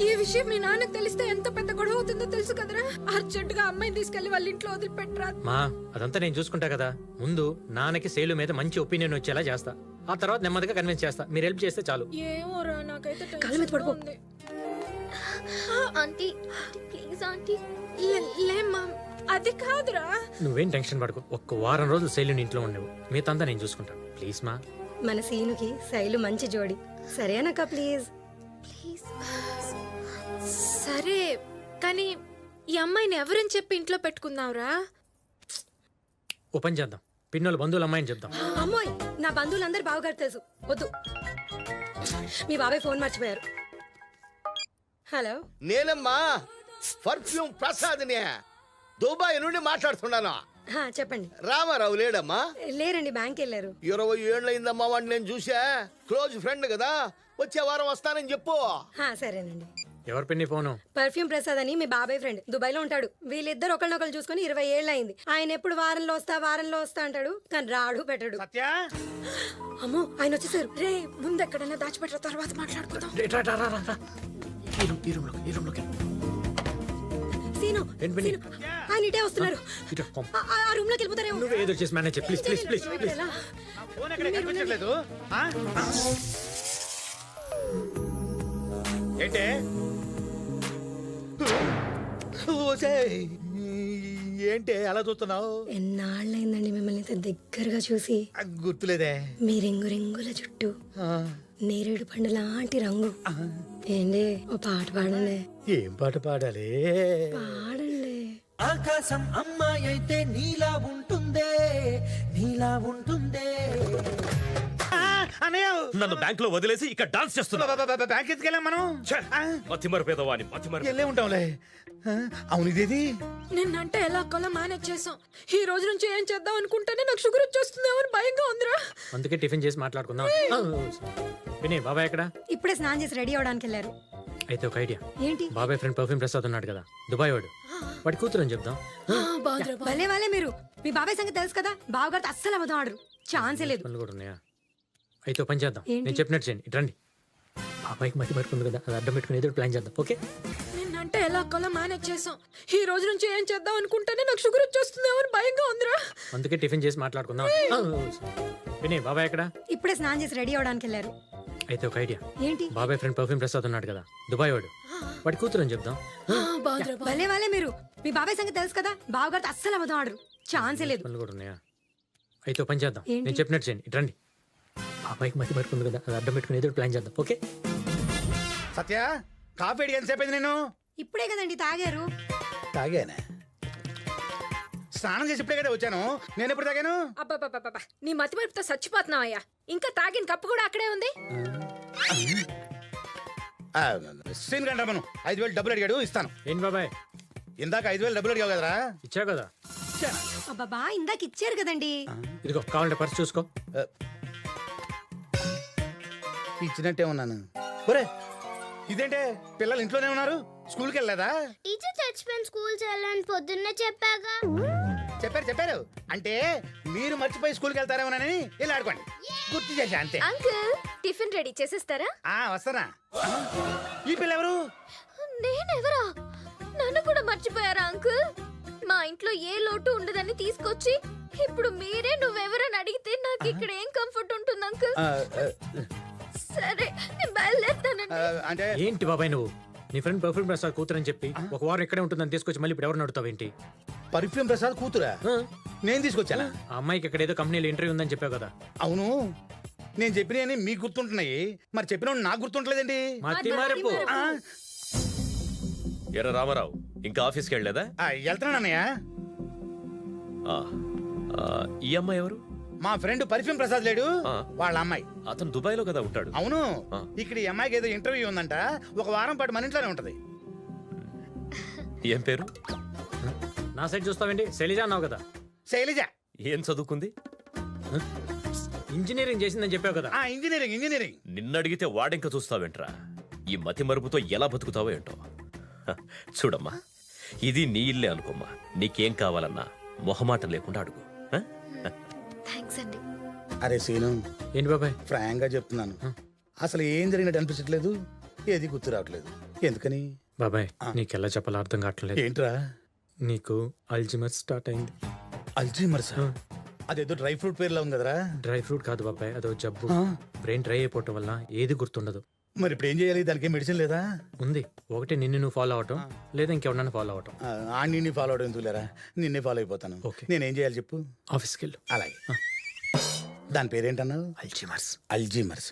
ఈ విషయం మీ నాన్నకు తెలిస్తే ఎంత పెద్ద గొడవ అవుతుందో తెలుసు కదరా. అర్జెంటుగా అమ్మాయిని తీసుకెళ్లి వాళ్ళ ఇంట్లో వదిలిపెట్టరా. మా అదంతా నేను చూసుకుంటా కదా. ముందు నాన్నకి శైలు మీద మంచి ఒపీనియన్ వచ్చేలా చేస్తా. ఆ తర్వాత నెమ్మదిగా కన్విన్స్ చేస్తా. మీరు హెల్ప్ చేస్తే చాలు. ఏమోరా, నాకైతే కాళ్ళ మీద పడిపో. Aunty please aunty. లేమ్మా, అది కాదురా. నువ్వేం టెన్షన్ పడకు. ఒక్క వారం రోజులు శైలుని ఇంట్లో ఉండవు. మిగతా నేను చూసుకుంటాను. ప్లీజ్ మా. మన సీనుకి శైలు మంచి జోడి. సరేనక్క ప్లీజ్. ప్లీజ్. సరే, కానీ ఈ అమ్మాయిని ఎవరని చెప్పి ఇంట్లో పెట్టుకుందాంరా? ఓ పని చేద్దాం, పిన్నోళ్ళ బంధువుల అమ్మాయిని చెప్దాం. అమ్మాయి, నా బంధువులందరూ బావగారు తెలుసు. వద్దు, మీ బాబాయ్ ఫోన్ మర్చిపోయారు. హలో, నేనమ్మా పర్ఫ్యూమ్ ప్రసాద్ని దుబాయ్ నుండి మాట్లాడుతున్నాను. చెప్పండి. రామారావు లేడమ్మా? లేరండి, బ్యాంక్ వెళ్ళారు. 20 ఏళ్ళయిందమ్మా వాడిని నేను చూసా. క్లోజ్ ఫ్రెండ్ కదా, వచ్చే వారం వస్తానని చెప్పు. సరేనండి. ఎవరు పిన్ని ఫోను? పర్ఫ్యూమ్ ప్రసాద్ అని మీ బాబాయ్ ఫ్రెండ్, దుబాయ్ లో ఉంటాడు. వీళ్ళిద్దరు ఒకరినొకరు చూసుకుని 20 ఏళ్ళు అయింది. ఆయన ఎప్పుడు వారంలో వస్తా అంటాడు, కానీ రాడు పెట్టడు. అమ్మో, ఆయన వచ్చేసారు. రే, ముందు ఎక్కడైనా దాచిపెట్టరా, తర్వాత మాట్లాడుకుందాం. సీను, ఏంటి పిన్ని? ఆయన ఇటే వస్తున్నారు. ఆ రూమ్ లోకి వెళ్ళిపోతారేమో. నువ్వు ఏదో చేసి మేనేజ్ చేయి. Please please please please. ఎలా? ఏంటే ఏంటే అలా చూస్తున్నావు? ఎన్నాళ్ళైందండి మిమ్మల్ని ఇంత దగ్గరగా చూసి. గుర్తులేదే. మీ రింగు రింగుల జుట్టు, నేరేడు పండు లాంటి రంగు. ఏంటి, ఓ పాట పాడండి. ఏం పాట పాడాలి? పాడండి. ఆకాశం అమ్మాయి అయితే నీలా ఉంటుందే, నీలా ఉంటుందే. నన్ను బ్యాంక్ లో వదిలేసి ఇక్కడ డాన్స్ చేస్తున్నా. బ్యాంక్ ఎత్తుకెళ్ళాం మనం. మతిమరు పేదవాని మతిమరు. వెళ్ళే ఉంటాంలే. అవును, ఇదేది నిన్నంటే ఎలా కొలా మేనేజ్ చేసాం. ఈ రోజు నుంచి ఏం చేద్దాం అనుకుంటేనే నాకు షుగర్ వచ్చేస్తుందేమో అని భయంగా ఉందిరా. అందుకే టిఫిన్ చేసి మాట్లాడుకుందాం. వినయ్, బాబాయ్ ఎక్కడ? ఇప్పుడే స్నానం చేసి రెడీ అవడానికి వెళ్ళారు. అయితే ఒక ఐడియా. ఏంటి? బాబాయ్ ఫ్రెండ్ పర్ఫ్యూమ్ ప్రసాద్ ఉన్నాడు కదా, దుబాయ్ వాడు. వాడి కూతురు అని చెప్దాం. భలే వాళ్ళే మీరు. మీ బాబాయ్ సంగతి తెలుసు కదా, బావగారితో అస్సలు అబద్ధం ఆడరు. ఛాన్సే లేదు. పనులు కూడా ఉన్నాయా? అయితే ఓ పని చేద్దాం. ఏంటి? నేను చెప్పినట్టు చేయండి. ఇటు రండి. బాబాయ్కి మతి మరుకుంది కదా, అది అడ్డం పెట్టుకుని ఏదో ప్లాన్ చేద్దాం. ఓకే నిన్నంటే ఎలా కొలా మేనేజ్ చేసాం. ఈ రోజు నుంచి ఏం చేద్దాం అనుకుంటేనే నాకు షుగర్ వచ్చేస్తుందేమో అని భయంగా ఉందిరా. అందుకే టిఫిన్ చేసి మాట్లాడుకుందాం. వినయ్ బాబాయ్ ఎక్కడ? ఇప్పుడే స్నానం చేసి రెడీ అవడానికి వెళ్ళారు. అయితే ఒక ఐడియా. ఏంటి? బాబాయ్ ఫ్రెండ్ పర్ఫ్యూమ్ ప్రసాద్ ఉన్నాడు కదా, దుబాయ్ వాడు, వాడి కూతురు అని చెప్దాం. భలే వాళ్ళే మీరు. మీ బాబాయ్ సంగతి తెలుసు కదా, బావగారితో అస్సలు అబద్ధం ఆడరు. ఛాన్సే లేదు. పనులు కూడా ఉన్నాయా? అయితే ఒక పని చేద్దాం, ఏంటి? నేను చెప్పినట్టు చేయండి. ఇటు రండి. బాబాయ్కి మతి మరుకుంది కదా, అది అడ్డం పెట్టుకుని ఏదో ప్లాన్ చేద్దాం. ఓకే సత్య, కాఫీ అడిగి ఎంతసేపు అయింది నేను? ఇప్పుడే కదండి తాగారు. తాగానే. స్నానం చేసి ఇప్పుడే కదా వచ్చాను. నేను ఎప్పుడు తాగాను? అబ్బా నీ మతి మరుపుతో చచ్చిపోతున్నావయ్యా. ఇంకా తాగిన కప్పు కూడా అక్కడే ఉంది. సీన్ కంటే మనం 5,000 డబ్బులు అడిగాడు, ఇస్తాను. ఏంటి బాబాయ్? ఇందాక 5,000 డబ్బులు అడిగావు కదరా? ఇచ్చా కదా. అబ్బాబా ఇందాక ఇచ్చారు కదండి. ఇదిగో కావాలంటే పర్స్ చూసుకో. ఇచ్చినట్టే ఉన్నాను. ఒరే ఇదేంటే, పిల్లలు ఇంట్లోనే ఉన్నారు, స్కూల్కి వెళ్ళలేదా? టీచర్ చచ్చిపోయిన స్కూల్ చేయాలని పొద్దున్నే చెప్పాగా. చెప్పారు. అంటే మీరు మర్చిపోయి స్కూల్కి వెళ్తారేమోనని వెళ్ళి ఆడుకోండి, గుర్తు చేశా అంతే. అంకుల్ టిఫిన్ రెడీ చేసేస్తారా? వస్తానా. ఈ పిల్ల ఎవరు? నేనెవరా? నన్ను కూడా మర్చిపోయారా అంకుల్? మా ఇంట్లో ఏ లోటు ఉండదని తీసుకొచ్చి ఇప్పుడు మీరే నువ్వెవరని అడిగితే నాకు ఇక్కడ ఏం కంఫర్ట్ ఉంటుంది అంకుల్? సరే నేను బయలుదేరుతానండి. అంటే ఏంటి బాబాయ్ నువ్వు? నీ ఫ్రెండ్ పర్ఫ్యూమ్ ప్రసాద్ కూతురు అని చెప్పి ఒక వారం ఇక్కడే ఉంటుందని తీసుకొచ్చి మళ్ళీ ఇప్పుడు ఎవరు అడుగుతావు ఏంటి? పర్ఫ్యూమ్ ప్రసాద్ కూతురా? నేను తీసుకొచ్చానా? ఆ అమ్మాయికి ఇక్కడ ఏదో కంపెనీలో ఇంటర్వ్యూ ఉందని చెప్పావు కదా. అవును, నేను చెప్పినవి మీకు గుర్తుంటున్నాయి, మరి చెప్పిన నాకు గుర్తుంటలేదండి. మతి మరుపు. ఎర్ర రామారావు ఇంకా ఆఫీస్కి వెళ్ళలేదా? వెళ్తున్నాను అన్నయ్య. ఆ, ఆ, ఈ అమ్మాయి ఎవరు? మా ఫ్రెండ్ పర్ఫ్యూమ్ ప్రసాద్ లేడు, ఆ. వాళ్ళ అమ్మాయి. అతను దుబాయ్ లో కదా ఉంటాడు. అవును, ఆ. ఇక్కడ ఈ అమ్మాయికి ఏదో ఇంటర్వ్యూ ఉందంట, ఒక వారం పాటు మన ఇంట్లోనే ఉంటది. ఏం పేరు? నా సైడ్ చూస్తావేంటి? శైలజ అన్నావు కదా. శైలజ. ఏం చదువుకుంది? ఇంజనీరింగ్ చేసిందని చెప్పావు కదా. ఇంజనీరింగ్. నిన్ను అడిగితే వాడింక చూస్తావేంట్రా? ఈ మతి మరుపుతో ఎలా బతుకుతావో ఏంటో. హ, చూడమ్మా, ఇది నీ ఇల్లే అనుకోమ్మా. నీకేం కావాలన్నా మొహమాటం లేకుండా అడుగు. హ? థ్యాంక్స్ అండి. అరే సీను, ఏంటి బాబాయ్? ఫ్రాంక్ గా చెప్తున్నాను, అసలు ఏం జరిగినట్టు అనిపించట్లేదు, ఏది గుర్తు రావట్లేదు. ఎందుకని బాబాయ్ నీకెలా చెప్పాలో అర్థం కావట్లేదు. ఏంట్రా? నీకు అల్జిమర్ స్టార్ట్ అయింది. అల్జీమర్స్? అదేదో డ్రై ఫ్రూట్ పేర్లో ఉంది కదరా? డ్రై ఫ్రూట్ కాదు బాబాయ్, అదో జబ్బు. బ్రెయిన్ డ్రై అయిపోవటం వల్ల ఏది గుర్తుండదు. మరి ఇప్పుడు ఏం చేయాలి? దానికి మెడిసిన్ లేదా? ఉంది. ఒకటి నిన్ను నువ్వు ఫాలో అవటం, లేదా ఇంకెవరన్నా ఫాలో అవటం. నిన్ను ఫాలో అవడం ఎందుకు లేరా, నిన్నే ఫాలో అయిపోతాను. నేనేం చేయాలి చెప్పు? ఆఫీస్కి వెళ్ళు. అలాగే. దాని పేరేంటన్నావు? అల్జీమర్స్.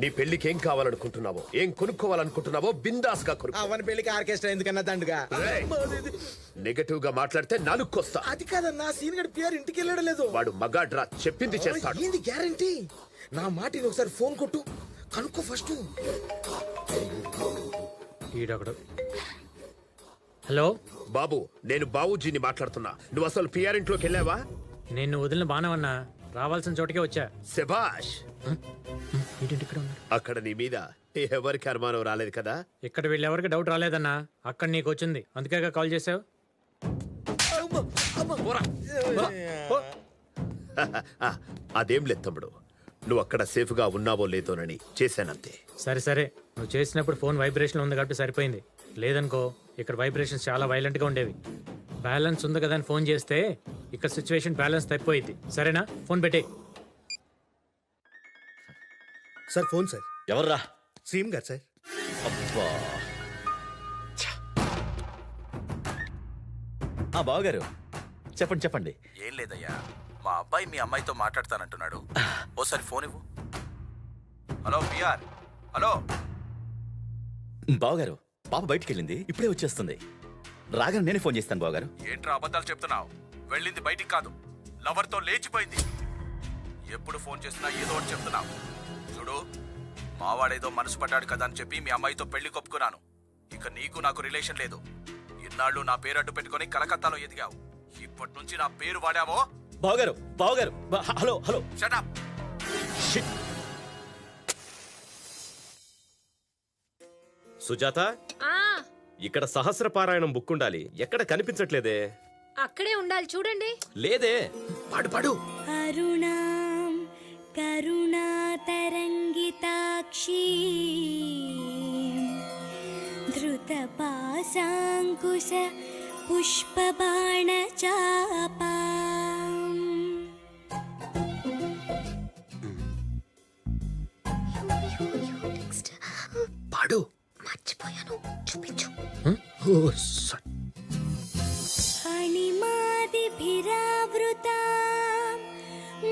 నీ పెళ్లికి ఏం కావాలనుకుంటున్నావో, ఏం కొనుక్కోవాలనుకుంటున్నావో బిందాస్ గా కొనుక్కో. అవని పెళ్లికి ఆర్కెస్ట్రా ఎందుకన్నా దండుగా. నెగటివ్ గా మాట్లాడితే నాలుక్కొస్తా. అది కాదన్నా, సీన్ గడి పిఆర్ ఇంటికి వెళ్ళడం లేదు. వాడు మగాడ్రా, చెప్పింది చేస్తాడు. ఏంది గ్యారంటీ? నా మాటిని ఒకసారి ఫోన్ కొట్టు, కనుక్కో ఫస్ట్. ఈడొకడు. హలో బాబు, నేను బాబుజీని మాట్లాడుతున్నా. నువ్వు అసలు పిఆర్ ఇంట్లోకి వెళ్ళావా? నేను వదిలిన బాణమన్నా, రావాల్సిన చోటుకే వచ్చా. శభాష్. ఏంటి ఇక్కడ ఉన్నాడు? అక్కడ నీ మీద ఎవరికి అనుమానం రాలేదు కదా? ఇక్కడ వీళ్ళెవరికి డౌట్ రాలేదన్నా, అక్కడ నీకు వచ్చింది, అందుకే కాల్ చేసావు. అదేం లేదు తమ్ముడు, నువ్వు అక్కడ సేఫ్ గా ఉన్నావో లేదోనని చేశానంతే. సరే నువ్వు చేసినప్పుడు ఫోన్ వైబ్రేషన్ ఉంది కాబట్టి సరిపోయింది. లేదనుకో ఇక్కడ వైబ్రేషన్స్ చాలా వైలెంట్ గా ఉండేవి. బ్యాలెన్స్ ఉంది కదా అని ఫోన్ చేస్తే ఇక్కడ సిచ్యువేషన్ బ్యాలెన్స్ తప్పిపోయింది. సరేనా? ఫోన్ పెట్టే. Sir phone sir. ఎవర్రా? సీఎం గారు సార్. అబ్బా. బావగారు చెప్పండి. ఏం లేదయ్యా, మా అబ్బాయి మీ అమ్మాయితో మాట్లాడతానంటున్నాడు. ఓసారి ఫోన్ ఇవ్వు. Hello PR. హలో బావగారు, పాప బయటికి వెళ్ళింది, ఇప్పుడే వచ్చేస్తుంది. రాగానే నేనే ఫోన్ చేస్తాను బావగారు. ఏంట్రా అబద్ధాలు చెప్తున్నావు? వెళ్ళింది బయటికి కాదు, లవర్తో లేచిపోయింది. ఎప్పుడు ఫోన్ చేసినా ఏదో ఒకటి చెప్తున్నావు. చూడు, మావాడేదో మనసు పడ్డాడు కదా అని చెప్పి మీ అమ్మాయితో పెళ్లి కొప్పుకున్నాను. ఇక నీకు నాకు రిలేషన్ లేదు. ఇన్నాళ్ళు నా పేరు అడ్డు పెట్టుకుని కలకత్తాలో ఎదిగావు. ఇప్పటి నుంచి నా పేరు వాడావో. బావగారు హలో షట్ అప్. సుజాత, ఇక్కడ సహస్రపారాయణం బుక్ ఉండాలి, ఎక్కడ కనిపించట్లేదే. అక్కడే ఉండాలి, చూడండి. లేదే. పాడు. అరుణాం కరుణాతరంగితాక్ష श्वेताक्षी धृतपाशाङ्कुश पुष्पबाणचापा పాడు. మర్చిపోయాను, చూపించు. ఓ సారీ. अणिमादिभिरावृता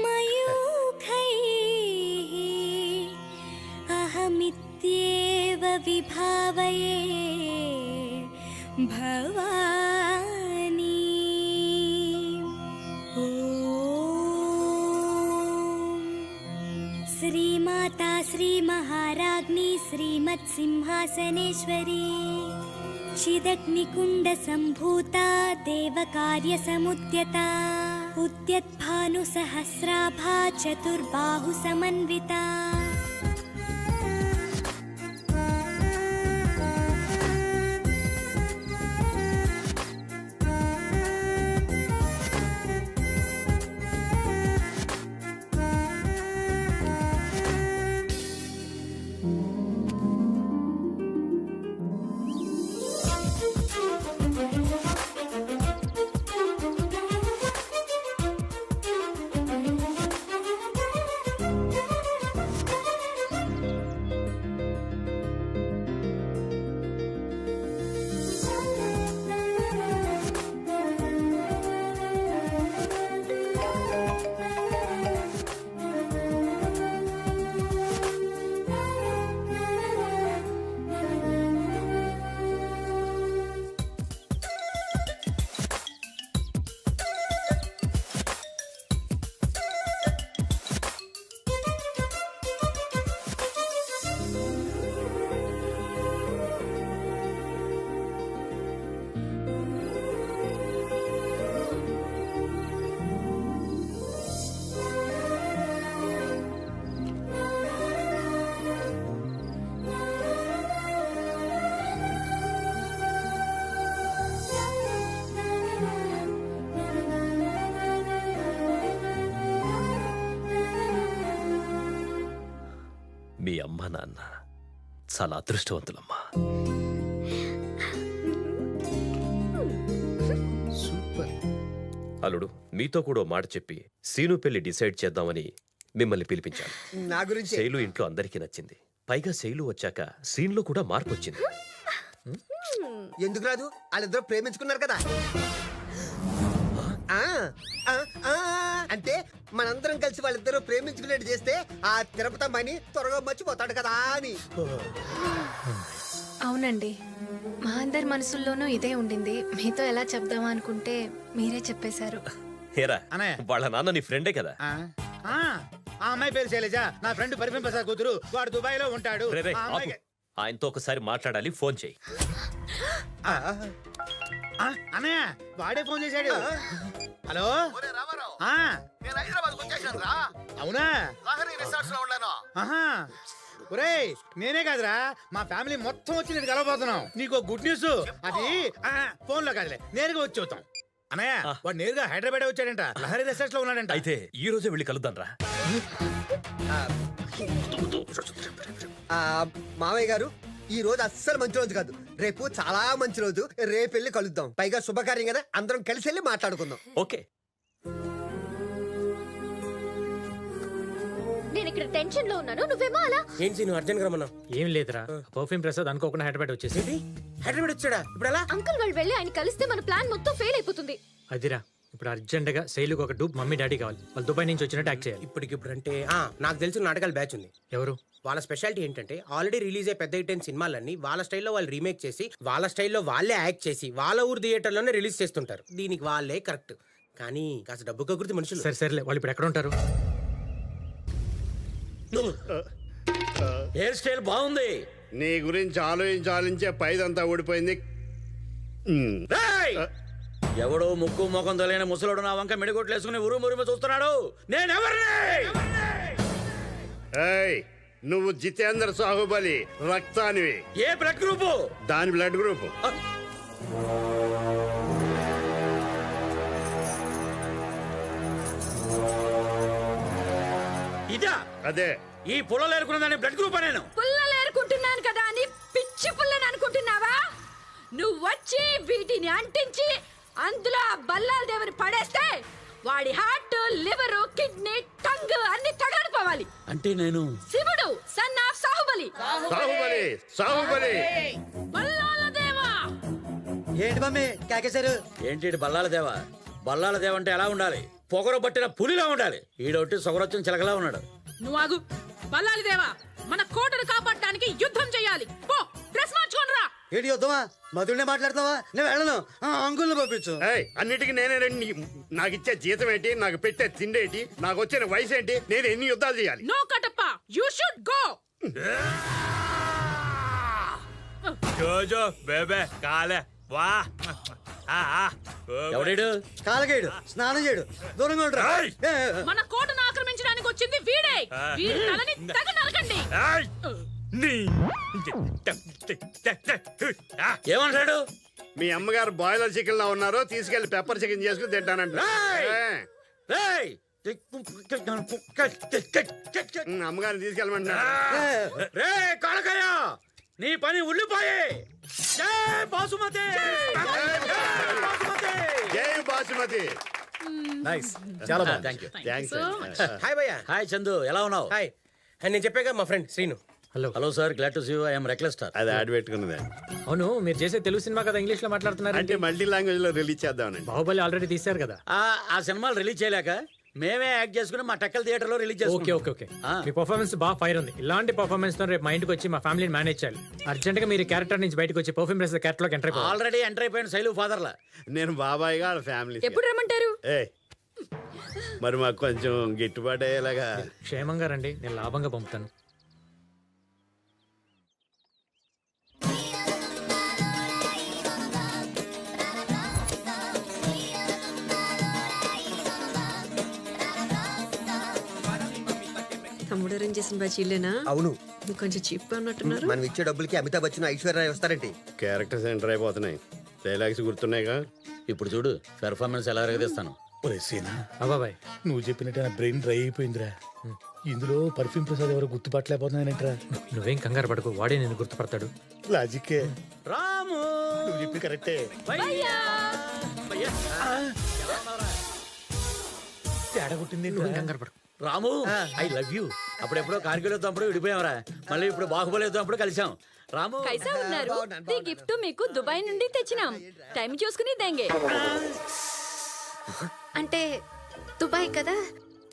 मयूखैः अहमित्येव विभावये भवानी. ॐ श्रीमाता श्रीमहाराज्ञी श्रीमत्सिंहासनेश्वरी चिदग्निकुण्डसम्भूता देवकार्यसमुद्यता उद्यद्भानुसहस्राभा चतुर्बाहुसमन्विता. మీ అమ్మ నాన్న చాలా అదృష్టవంతులమ్మా. సూపర్. అల్లుడు, మీతో కూడా ఓ మాట చెప్పి సీను పెళ్లి డిసైడ్ చేద్దామని మిమ్మల్ని పిలిపించాను. నా గురించి శైలు ఇంట్లో అందరికీ నచ్చింది. పైగా శైలు వచ్చాక సీన్లో కూడా మార్పు వచ్చింది. ఎందుకు రాదు? వాళ్ళిద్దరూ ప్రేమించుకున్నారు కదా. అంటే మనందరం కలిసి వాళ్ళిద్దరూ ప్రేమించుకునేట్టు చేస్తే ఆ తిరుపతి అమ్మాయిని త్వరగా మర్చిపోతాడు కదా అని. అవునండి, మా అందరి మనసుల్లోనూ ఇదే ఉండింది. మీతో ఎలా చెప్దామా అనుకుంటే మీరే చెప్పేశారు. హేరా, వాళ్ళ నాన్న నీ ఫ్రెండే కదా. ఆ అమ్మాయి పేరు శైలజ, నా ఫ్రెండ్ పరిపం ప్రసాద్ కూతురు. వాడు దుబాయ్ లో ఉంటాడు. రే, రే, ఆపు. ఆయనతో ఒకసారి మాట్లాడాలి, ఫోన్ చేయి. అన్నయ్య వాడే ఫోన్ చేశాడు. హలో. అవునా? ఒరేయ్, నేనే కాదురా, మా ఫ్యామిలీ మొత్తం వచ్చి నేను కలవబోతున్నాం. నీకు గుడ్ న్యూస్. అది ఫోన్ లో కాదులే, నేరుగా వచ్చి చూద్దాం. అన్నయ్య, వాడు నేరుగా హైదరాబాద్ వచ్చాడంట. లహరి రిసార్ట్స్ లో ఉన్నాడంట. అయితే ఈ రోజే వెళ్ళి కలుద్దాం రా. మావయ్య గారు, ఈ రోజు అస్సలు మంచి రోజు కాదు. రేపు చాలా మంచి రోజు. రేపు వెళ్ళి కలుద్దాం. పైగా శుభకార్యం కదా, అందరం కలిసి వెళ్ళి మాట్లాడుకుందాం. ఓకే. నేను ఇక్కడ టెన్షన్ లో ఉన్నాను, నువ్వేమో అలా. ఏంటి నువ్వు అర్జెంట్ గా రమ్మన్నావు? ఏం లేదురా, పర్ఫ్యూమ్ ప్రసాద్ అనుకోకుండా హైదరాబాద్ వచ్చేసి. హైదరాబాద్ వచ్చాడా? ఇప్పుడు ఎలా? అంకుల్ వాళ్ళు వెళ్ళి ఆయన కలిస్తే మన ప్లాన్ మొత్తం ఫెయిల్ అయిపోతుంది. అదిరా, ఇప్పుడు అర్జెంట్ గా శైలుకి ఒక డూప్ మమ్మీ డాడీ కావాలి. వాళ్ళు దుబాయ్ నుంచి వచ్చినట్టు యాక్ట్ చేయాలి. ఇప్పటికిప్పుడు అంటే నాకు తెలిసిన నాటకాల బ్యాచ్ ఉంది. ఎవరు? వాళ్ళ స్పెషాలిటీ ఏంటంటే ఆల్రెడీ రిలీజ్ అయ్యే పెద్ద హిట్ అయిన సినిమాలన్నీ వాళ్ళ స్టైల్లో వాళ్ళు రీమేక్ చేసి వాళ్ళ స్టైల్లో వాళ్ళే యాక్ట్ చేసి వాళ్ళ ఊరు థియేటర్లోనే రిలీజ్ చేస్తుంటారు. దీనికి వాళ్ళే కరెక్ట్. కానీ కాస్త డబ్బు కకృతి మనుషులు. సరే సరేలే, వాళ్ళు ఇప్పుడు ఎక్కడ ఉంటారు? హెయిర్ స్టైల్ బాగుంది. నీ గురించి ఆలోచించే పైదంతా ఊడిపోయింది. ఎవడో ముక్కు ముఖం తెలియని ముసలోడు నా వంక మిడిగొట్లేసుకుని ఉరుమురుము చూస్తున్నాడు. నేనెవరిని? నువ్వు జితేంద్ర సాహుబలి రక్తానివి. ఏ బ్లడ్ గ్రూపు? దాని బ్లడ్ గ్రూపు. ఇదా? అదే. ఈ పుల్లలు ఏరుకున్న దాన్ని బ్లడ్ గ్రూప్ నేను పుల్లలు ఏరుకుంటున్నాను కదా అని పిచ్చి పుల్లని అనుకుంటున్నావా? నువ్వు వచ్చి వీటిని అంటించి అందులో ఆ బల్లాల దేవుని పడేస్తే వాడి హార్ట్, లివర్, కిడ్నీ, టంగ్ అన్ని తగలడిపోవాలి. అంటే నేను శివుడు సన్ ఆఫ్ సాహుబలి. సాహుబలి సాహుబలి బల్లాల దేవా. ఏంటి మమ్మీ కాకేశారు? ఏంటి బల్లాల దేవా? బల్లాల దేవ అంటే ఎలా ఉండాలి? పొగరు పట్టిన పులిలా ఉండాలి. ఈడొట్టి సొగరొచ్చిన చిలకలా ఉన్నాడు. నువ్వు ఆగు. బల్లాల దేవా, మన కోటను కాపాడడానికి యుద్ధం చేయాలి. పో, డ్రెస్ మార్చుకొని రా. ఏంటి యుద్ధమా? మధుడినే మాట్లాడతావా? నేను వెళ్ళను. అంకుల్ని పంపించు. అన్నిటికీ నేనే రండి. నాకు ఇచ్చే జీతం ఏంటి, నాకు పెట్టే తిండి ఏంటి, నాకు వచ్చిన వయసు ఏంటి, నేను ఎన్ని యుద్ధాలు చేయాలి? No Kattappa, you should go. జోజో బేబే కాలే వా ఎవడేడు? కాలగేడు. స్నానం చేయడు. దూరంగా ఉంటా. మన కోటను ఆక్రమించడానికి వచ్చింది వీడే. వీడి తలని తెగ నరకండి. ఏమంటాడు? మీ అమ్మగారు బాయిలర్ చికెన్ లా ఉన్నారో తీసుకెళ్లి పెప్పర్ చికెన్ చేసుకుని తింటానంట. అమ్మగారిని తీసుకెళ్ళమంటా. రే కాలకయ్య, నీ పని ఉల్లిపోయి. జై బాసుమతి, జై బాసుమతి. నైస్, చాలా బాగుంది. Thank you. థ్యాంక్స్. హాయ్ భయ్యా. హాయ్ చందు, ఎలా ఉన్నావు? హాయ్. నేను చెప్పాగా మా friend Srinu. Hello sir, glad to see you. I am reckless star. అది యాడ్ పెట్టుకున్నదే. అవును, మీరు చేసే తెలుగు సినిమా కదా ఇంగ్లీష్ లో మాట్లాడుతున్నారు. అంటే మల్టీ లాంగ్వేజ్ లో రిలీజ్ చేద్దామనండి. బాహుబలి ఆల్రెడీ తీశారు కదా. ఆ సినిమాలు రిలీజ్ చేయలేక మేమే యాక్ట్ చేసుకుని మా టెక్కల్ థియేటర్ లో రిలీజ్ ఓకే చేసుకున్నాం. Okay okay. మీ పర్ఫార్మెన్స్ బాగా ఫైర్ ఉంది. ఇలాంటి పర్ఫార్మెన్స్ తో రేపు మా ఇంటికి వచ్చి మా ఫ్యామిలీని మేనేజ్ చేయాలి. అర్జెంట్ గా మీరు క్యారెక్టర్ నుంచి బయటకు వచ్చి పర్ఫ్యూమ్ రేస్ క్యారెక్టర్ లోకి ఎంటర్ అయిపోవాలి. ఆల్రెడీ ఎంటర్ అయిపోయిన శైలు ఫాదర్ లా. నేను బాబాయ్ గా ఫ్యామిలీ. ఎప్పుడు రమ్మంటారు? మరి మాకు కొంచెం గిట్టుబాటు అయ్యేలాగా. క్షేమంగా రండి, నేను లాభంగా పంపుతాను. తమ్ముడు అరేంజ్ చేసిన బజ్జీలేనా? అవును. కొంచెం చీప్ ఉన్నట్టున్నారు. మనం ఇచ్చే డబ్బులకి అమితాబ్ బచ్చన్, ఐశ్వర్య వస్తారండి. క్యారెక్టర్స్ ఎంటర్ అయిపోతున్నాయి. డైలాగ్స్ గుర్తున్నాయిగా. ఇప్పుడు చూడు పెర్ఫార్మెన్స్ ఎలా ఎరగదీస్తాను. అబ్బాబాయ్, నువ్వు చెప్పినట్టు నా బ్రెయిన్ డ్రై అయిపోయిందిరా. ఇందులో పర్ఫ్యూమ్ ప్రసాద్ ఎవరో గుర్తుపట్టలేకపోతున్నానంటరా. నువ్వేం కంగారు పడకు, వాడే నేను గుర్తుపడతాడు. లాజిక్కే. రాము, నువ్వు చెప్పి కరెక్టే. తేడా కొట్టింది. నువ్వేం కంగారు పడకు. రాము, ఐ లవ్ యూ. అప్పుడెప్పుడో కార్గిల్ యుద్ధం విడిపోయావరా, మళ్ళీ ఇప్పుడు బాహుబలి యుద్ధం కలిసాం. రాము, కైసా ఉన్నారు? ఈ గిఫ్ట్ మీకు దుబాయ్ నుండి తెచ్చినాం. టైం చూసుకుని దేంగే. అంటే దుబాయ్ కదా,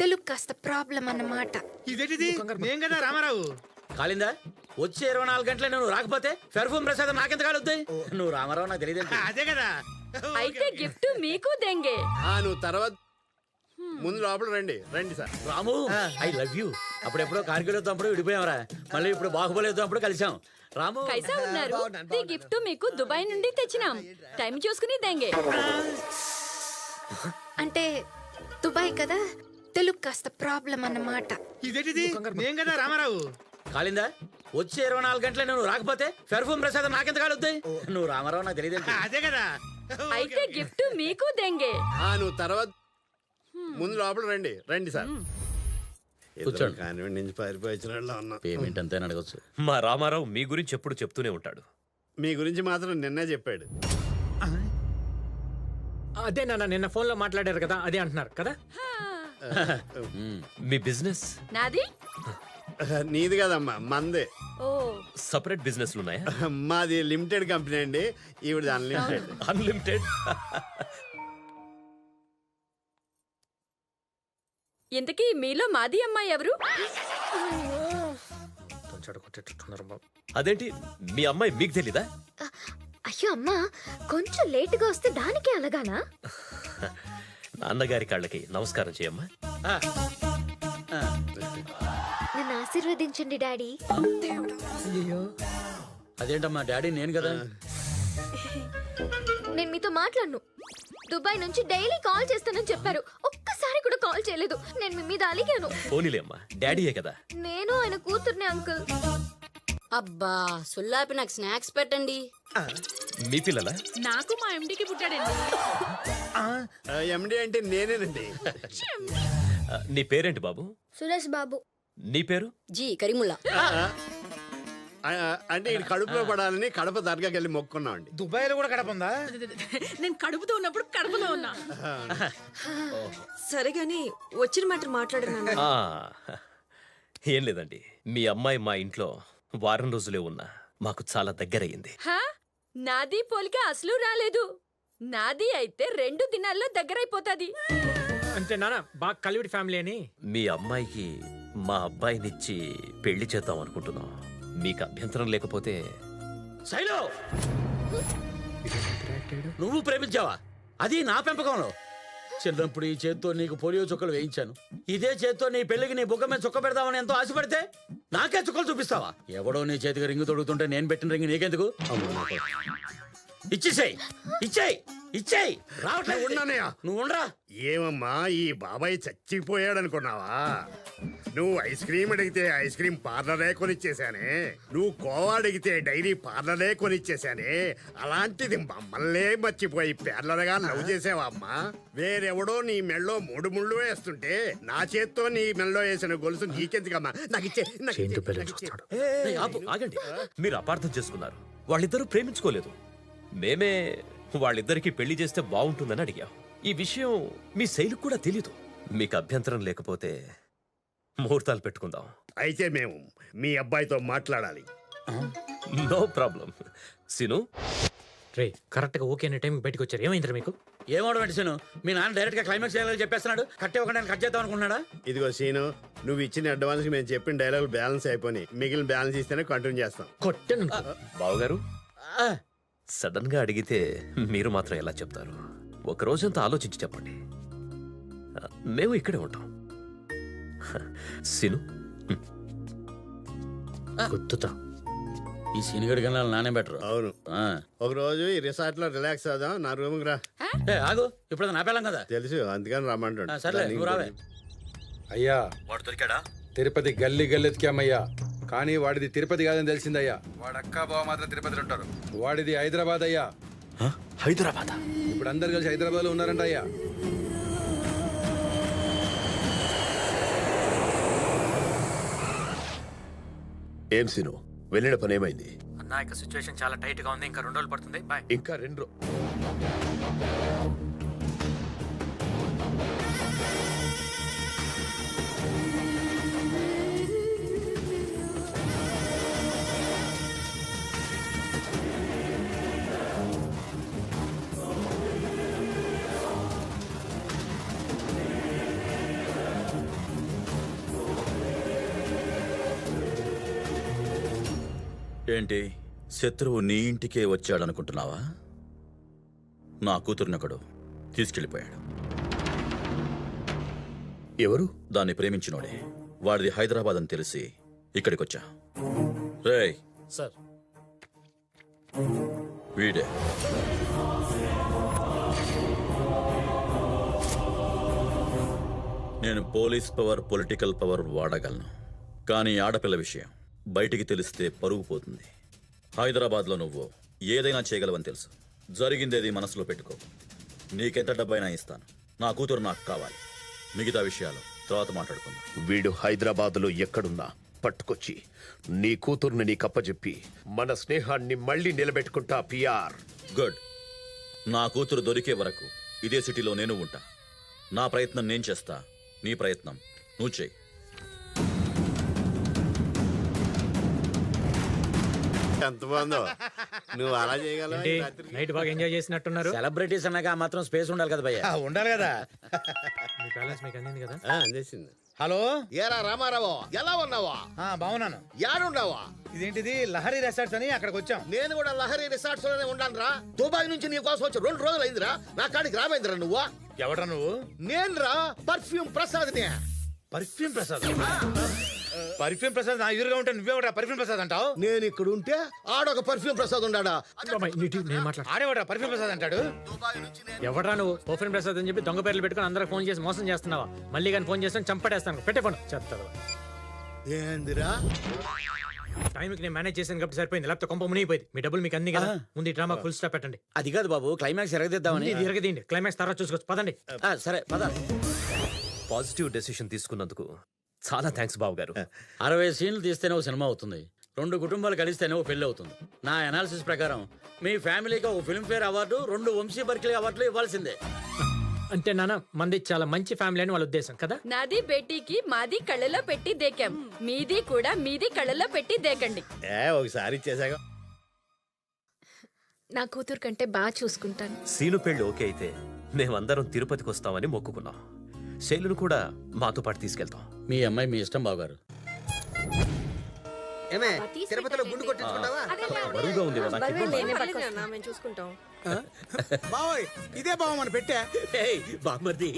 తెలుగు కాస్త ప్రాబ్లం అన్నమాట. ఇదేంటిది? నేను కదా రామారావు. కాలిందా? వచ్చే 24 గంటలే నువ్వు రాకపోతే పెర్ఫ్యూమ్ ప్రసాదం నాకెంత కాలుద్దాయి? నువ్వు రామారావు నాకు తెలియదు. అదే కదా. అయితే గిఫ్ట్ మీకు దేంగే. నువ్వు తర్వాత ముందు లోపల రండి. రండి sir. Ramu, I love you. అప్పుడెప్పుడో కార్గిల్ యుద్ధం విడిపోయావరా, మళ్ళీ ఇప్పుడు బాహుబలి యుద్ధం కలిసాం. రాము, కైసా ఉన్నారు? ఈ గిఫ్ట్ మీకు దుబాయ్ నుండి తెచ్చినాం. టైం చూసుకుని దేంగే. అంటే దుబాయ్ కదా, తెలుగు కాస్త ప్రాబ్లం అన్నమాట. ఇదేంటిది? నేను కదా రామారావు. కాలిందా? వచ్చే 24 గంటలే నువ్వు రాకపోతే పెర్ఫ్యూమ్ ప్రసాదం నాకెంత కాలుద్దాయి? నువ్వు రామారావు నాకు తెలియదు. అదే కదా. అయితే గిఫ్ట్ మీకు దేంగే. నువ్వు తర్వాత ముందు లోపల రండి. రండి సార్. కూర్చోండి. కానివ్వండి, నుంచి పారిపోయిన ఉన్నా. పేమెంట్ అంతే అడగచ్చు. మా రామారావు మీ గురించి ఎప్పుడు చెప్తూనే ఉంటాడు. మీ గురించి మాత్రం నిన్నే చెప్పాడు. అదే నాన్న నిన్న ఫోన్ లో మాట్లాడారు కదా, అదే అంటున్నారు కదా. మీ బిజినెస్ నాది. నీది కదమ్మా, మందే. ఓ, సపరేట్ బిజినెస్లు ఉన్నాయా? మాది లిమిటెడ్ కంపెనీ అండి. ఈవిడ అన్లిమిటెడ్. అన్లిమిటెడ్. ఇంతకీ మీలో మాది అమ్మాయి ఎవరు? అదేంటి, మీ అమ్మాయి మీకు తెలీదా? అయ్యో అమ్మా, కొంచెం లేటుగా వస్తే దానికే అలాగానా? నాన్నగారి కాళ్ళకి నమస్కారం చేయమ్మా. నన్ను ఆశీర్వదించండి డాడీ. అదేంటమ్మా, డాడీ నేను కదా. నేను మీతో మాట్లాడను. దుబాయ్ నుంచి డైలీ కాల్ చేస్తానని చెప్పారు, ఒక్కసారి కూడా కాల్ చేయలేదు. నేను మీ మీద అలిగాను. పోనీలే అమ్మా, డాడీయే కదా. నేను ఆయన కూతుర్ని అంకుల్. అబ్బా సుల్లాపి నాకు స్నాక్స్ పెట్టండి. మీ పిల్లలా? నాకు మా ఎండికి పుట్టాడండి. ఎండి అంటే నేనేనండి. నీ పేరేంటి బాబు? సురేష్ బాబు. నీ పేరు? జీ కరీముల్లా. అంటే ఈ కడుపులో పడాలని కడప దర్గాకి వెళ్ళి మొక్కున్నాం అండి. దుబాయ్లో కూడా కడప ఉందా? నేను కడుపుతో ఉన్నప్పుడు కడుపులో ఉన్నా. సరే గాని వచ్చిన మ్యాటర్ మాట్లాడున్నాను. ఆ, ఏం లేదండి, మీ అమ్మాయి మా ఇంట్లో వారం రోజులే ఉన్నా మాకు చాలా దగ్గరయ్యింది. నాది పోలిక అసలు రాలేదు. నాది అయితే 2 దినాల్లో దగ్గరైపోతాది. అంటే నాన్న బాగా కలివిడి ఫ్యామిలీ అని. మీ అమ్మాయికి మా అబ్బాయినిచ్చి పెళ్లి చేద్దాం అనుకుంటున్నాం. మీకు అభ్యంతరం లేకపోతే. శైలు, నువ్వు ప్రేమించావా? అది నా పెంపకంలో. చిన్నప్పుడు ఈ చేత్తో నీకు పోలియో చుక్కలు వేయించాను. ఇదే చేత్తో నీ పెళ్లికి నీ బుగ్గ మీద చుక్క పెడదామని ఎంతో ఆశపడితే నాకే చుక్కలు చూపిస్తావా? ఎవడో నీ చేతికి రింగు తొడుగుతుంటే నేను పెట్టిన రింగు నీకెందుకు? ఇచ్చేసేయ్, ఇచ్చేయ్, ఇచ్చేయ్. రావట్లేదు. నువ్వు ఉండరా. ఏమమ్మా ఈ బాబాయ్ చచ్చిపోయాడనుకున్నావా? నువ్వు ఐస్ క్రీమ్ అడిగితే ఐస్ క్రీమ్ పార్లరే కొనిచ్చేసానే, నువ్వు కోవా అడిగితే డైరీ పార్లరే కొనిచ్చేసానే, అలాంటిది మమ్మల్నే మర్చిపోయి పార్లర్గా లవ్ చేసావా అమ్మా? వేరెవడో నీ మెళ్ళో 3 ముళ్ళు వేస్తుంటే నా చేత్తో నీ మెళ్ళో వేసిన గొలుసు నీకెందుకమ్మా? నాకు ఇచ్చే, నాకు ఇచ్చే. ఏయ్, ఆపు, ఆగండి. మీరు అపార్థం చేసుకున్నారు. వాళ్ళిద్దరూ ప్రేమించుకోలేదు. మేమే వాళ్ళిద్దరికి పెళ్లి చేస్తే బాగుంటుందని అడిగాం. ఈ విషయం మీ శైలికి కూడా తెలీదు. మీకు అభ్యంతరం లేకపోతే ముహూర్తాలు పెట్టుకుందాం. అయితే మేము మీ అబ్బాయితో మాట్లాడాలి. No problem. సిను, రే కరెక్ట్గా ఓకే అనే టైంకి బయటకు వచ్చారు. ఏమైందిరా మీకు? ఏమవడం వెంటనే మీ నాన్న డైరెక్ట్ గా క్లైమాక్స్ చేయాలని చెప్పేస్తున్నాడు. కట్టే ఒక కట్ చేద్దాం అనుకున్నాడా? ఇదిగో సీను, నువ్వు ఇచ్చిన అడ్వాన్స్ మేము చెప్పిన డైలాగులు బ్యాలెన్స్ అయిపోయి మిగిలిన బ్యాలెన్స్ ఇస్తేనే కంటిన్యూ చేస్తాం. కొట్టను బావగారు. సడన్ గా అడిగితే మీరు మాత్రం ఎలా చెప్తారు? ఒక రోజంతా ఆలోచించి చెప్పండి. మేము ఇక్కడే ఉంటాం. సిను, గుర్తుతా. ఈ సీనిగడి కన్నా నానే బెటర్. అవును. ఒక రోజు ఈ రిసార్ట్ లో రిలాక్స్ అవుదాం. నా రూమ్ రా. ఆగు, ఇప్పుడు నా పిల్లం కదా. తెలుసు, అందుకని రమ్మంటాడు. సర్లే, నువ్వు రావే. అయ్యా, వాడు దొరికాడా? తిరుపతి గల్లీ గల్లెతికామయ్యా, కానీ వాడిది తిరుపతి కాదని తెలిసిందయ్యా. వాడు అక్క బావ మాత్రం తిరుపతిలో ఉంటారు. వాడిది హైదరాబాద్ అయ్యా. హైదరాబాద్? ఇప్పుడు అందరు కలిసి హైదరాబాద్ లో ఉన్నారంట అయ్యా. ఏం సీను, వెళ్ళిన పని ఏమైంది? అన్నా ఇక సిచ్యువేషన్ చాలా టైట్ గా ఉంది. ఇంకా 2 రోజులు పడుతుంది. బాయ్. ఇంకా 2 ఏంటి, శత్రువు నీ ఇంటికే వచ్చాడనుకుంటున్నావా? నా కూతురునొకడు తీసుకెళ్ళిపోయాడు. ఎవరు? దాన్ని ప్రేమించినోడే. వాడిది హైదరాబాద్ అని తెలిసి ఇక్కడికొచ్చా. రేయ్ సార్, వీడే. నేను పోలీస్ పవర్, పొలిటికల్ పవర్ వాడగలను, కానీ ఆడపిల్ల విషయం బయటికి తెలిస్తే పరుగు పోతుంది. హైదరాబాద్లో నువ్వు ఏదైనా చేయగలవని తెలుసు. జరిగిందేది మనసులో పెట్టుకో. నీకెంత డబ్బైనా ఇస్తాను. నా కూతురు నాకు కావాలి. మిగతా విషయాలు తర్వాత మాట్లాడుకుందాం. వీడు హైదరాబాదులో ఎక్కడున్నా పట్టుకొచ్చి నీ కూతుర్ని నీకప్పచెప్పి మన స్నేహాన్ని మళ్ళీ నిలబెట్టుకుంటా. పిఆర్. గుడ్. నా కూతురు దొరికే వరకు ఇదే సిటీలో నేను ఉంటా. నా ప్రయత్నం నేను చేస్తా, నీ ప్రయత్నం నువ్వు చేయి. ఎంత బాగుందో. నువ్వు అలా చేయగలవా? నైట్ బాగా ఎంజాయ్ చేసినట్టున్నారు. సెలబ్రిటీస్ అన్నాక ఆ మాత్రం స్పేస్ ఉండాలి కదా భయ్యా. ఉండాలి కదా. మీ బ్యాలెన్స్ మీకు అందింది కదా? అందేసింది. హలో, ఏరా రామారావు, ఎలా ఉన్నావా? బాగున్నాను. యాడున్నావా? ఇదేంటిది లహరి రెసార్ట్స్ అని అక్కడికి వచ్చాం. నేను కూడా లహరి రిసార్ట్స్ లోనే ఉన్నాను రా. దుబాయ్ నుంచి నీ కోసం వచ్చి 2 రోజులు అయిందిరా. నా కాడికి రాబోయిందిరా నువ్వు. ఎవడ్రా నువ్వు? నేను రా, పర్ఫ్యూమ్ ప్రసాద్ నే. పర్ఫ్యూమ్ ప్రసాద్? పర్ఫ్యూమ్ ప్రసాద్ నా ఎదురుగా ఉంటే నువ్వేవడా పర్ఫ్యూమ్ ప్రసాద్ అంటావు? నేను ఇక్కడ ఉంటే ఆడొక పర్ఫ్యూమ్ ప్రసాద్ ఉన్నాడా? నేను మాట్లాడు. ఆడేవాడా పర్ఫ్యూమ్ ప్రసాద్ అంటాడు? ఎవడ్రా నువ్వు? ఓపెన్ ప్రసాద్ అని చెప్పి దొంగ పేర్లు పెట్టుకుని అందరూ ఫోన్ చేసి మోసం చేస్తున్నావా? మళ్ళీ కానీ ఫోన్ చేస్తాను చంపడేస్తాను. పెట్టే ఫోన్. చెప్తారు ఏందిరా? టైంకి నేను మేనేజ్ చేశాను కాబట్టి సరిపోయింది. లేకపోతే కొంప మునిగిపోయింది. మీ డబ్బులు మీకు అన్ని కదా. ముందు ఈ డ్రామా ఫుల్ స్టాప్ పెట్టండి. అది కాదు బాబు, క్లైమాక్స్ ఎరగదిద్దామని. ఇది ఎరగదీయండి. క్లైమాక్స్ తర్వాత చూసుకోవచ్చు. పదండి. సరే పద. పాజిటివ్ డెసిషన్ తీసుకున్నందుకు చాలా థ్యాంక్స్ బాబు గారు. 60 సీన్లు తీస్తేనే ఓ సినిమా అవుతుంది, 2 కుటుంబాలు కలిస్తేనే ఓ పెళ్లి అవుతుంది. నా అనాలిసిస్ ప్రకారం మీ ఫ్యామిలీకి ఓ ఫిల్మ్ఫేర్ అవార్డు, 2 వంశీ బర్కిలీ అవార్డులు ఇవ్వాల్సిందే. అంటే నాన్న మంది చాలా మంచి ఫ్యామిలీ అని వాళ్ళ ఉద్దేశం కదా. నాది బేటీకి మాది కళ్ళలో పెట్టి దేకాం, మీది కూడా మీది కళ్ళలో పెట్టి దేకండి. ఒకసారి ఇచ్చేసాక నా కూతురు కంటే బాగా చూసుకుంటాను. సీను పెళ్లి ఓకే అయితే మేమందరం తిరుపతికి వస్తామని మొక్కుకున్నాం. శైలును కూడా మాతో పాటు తీసుకెళ్తాం. మీ అమ్మాయి మీ ఇష్టం బావగారు. ఏమే తిరుపతిలో గుండు కొట్టించుకుంటావా? బరువుగా ఉంది కదా. చూసుకుంటాం. బావోయ్ ఇదే బావ మన పెట్టా. బామ్మర్ది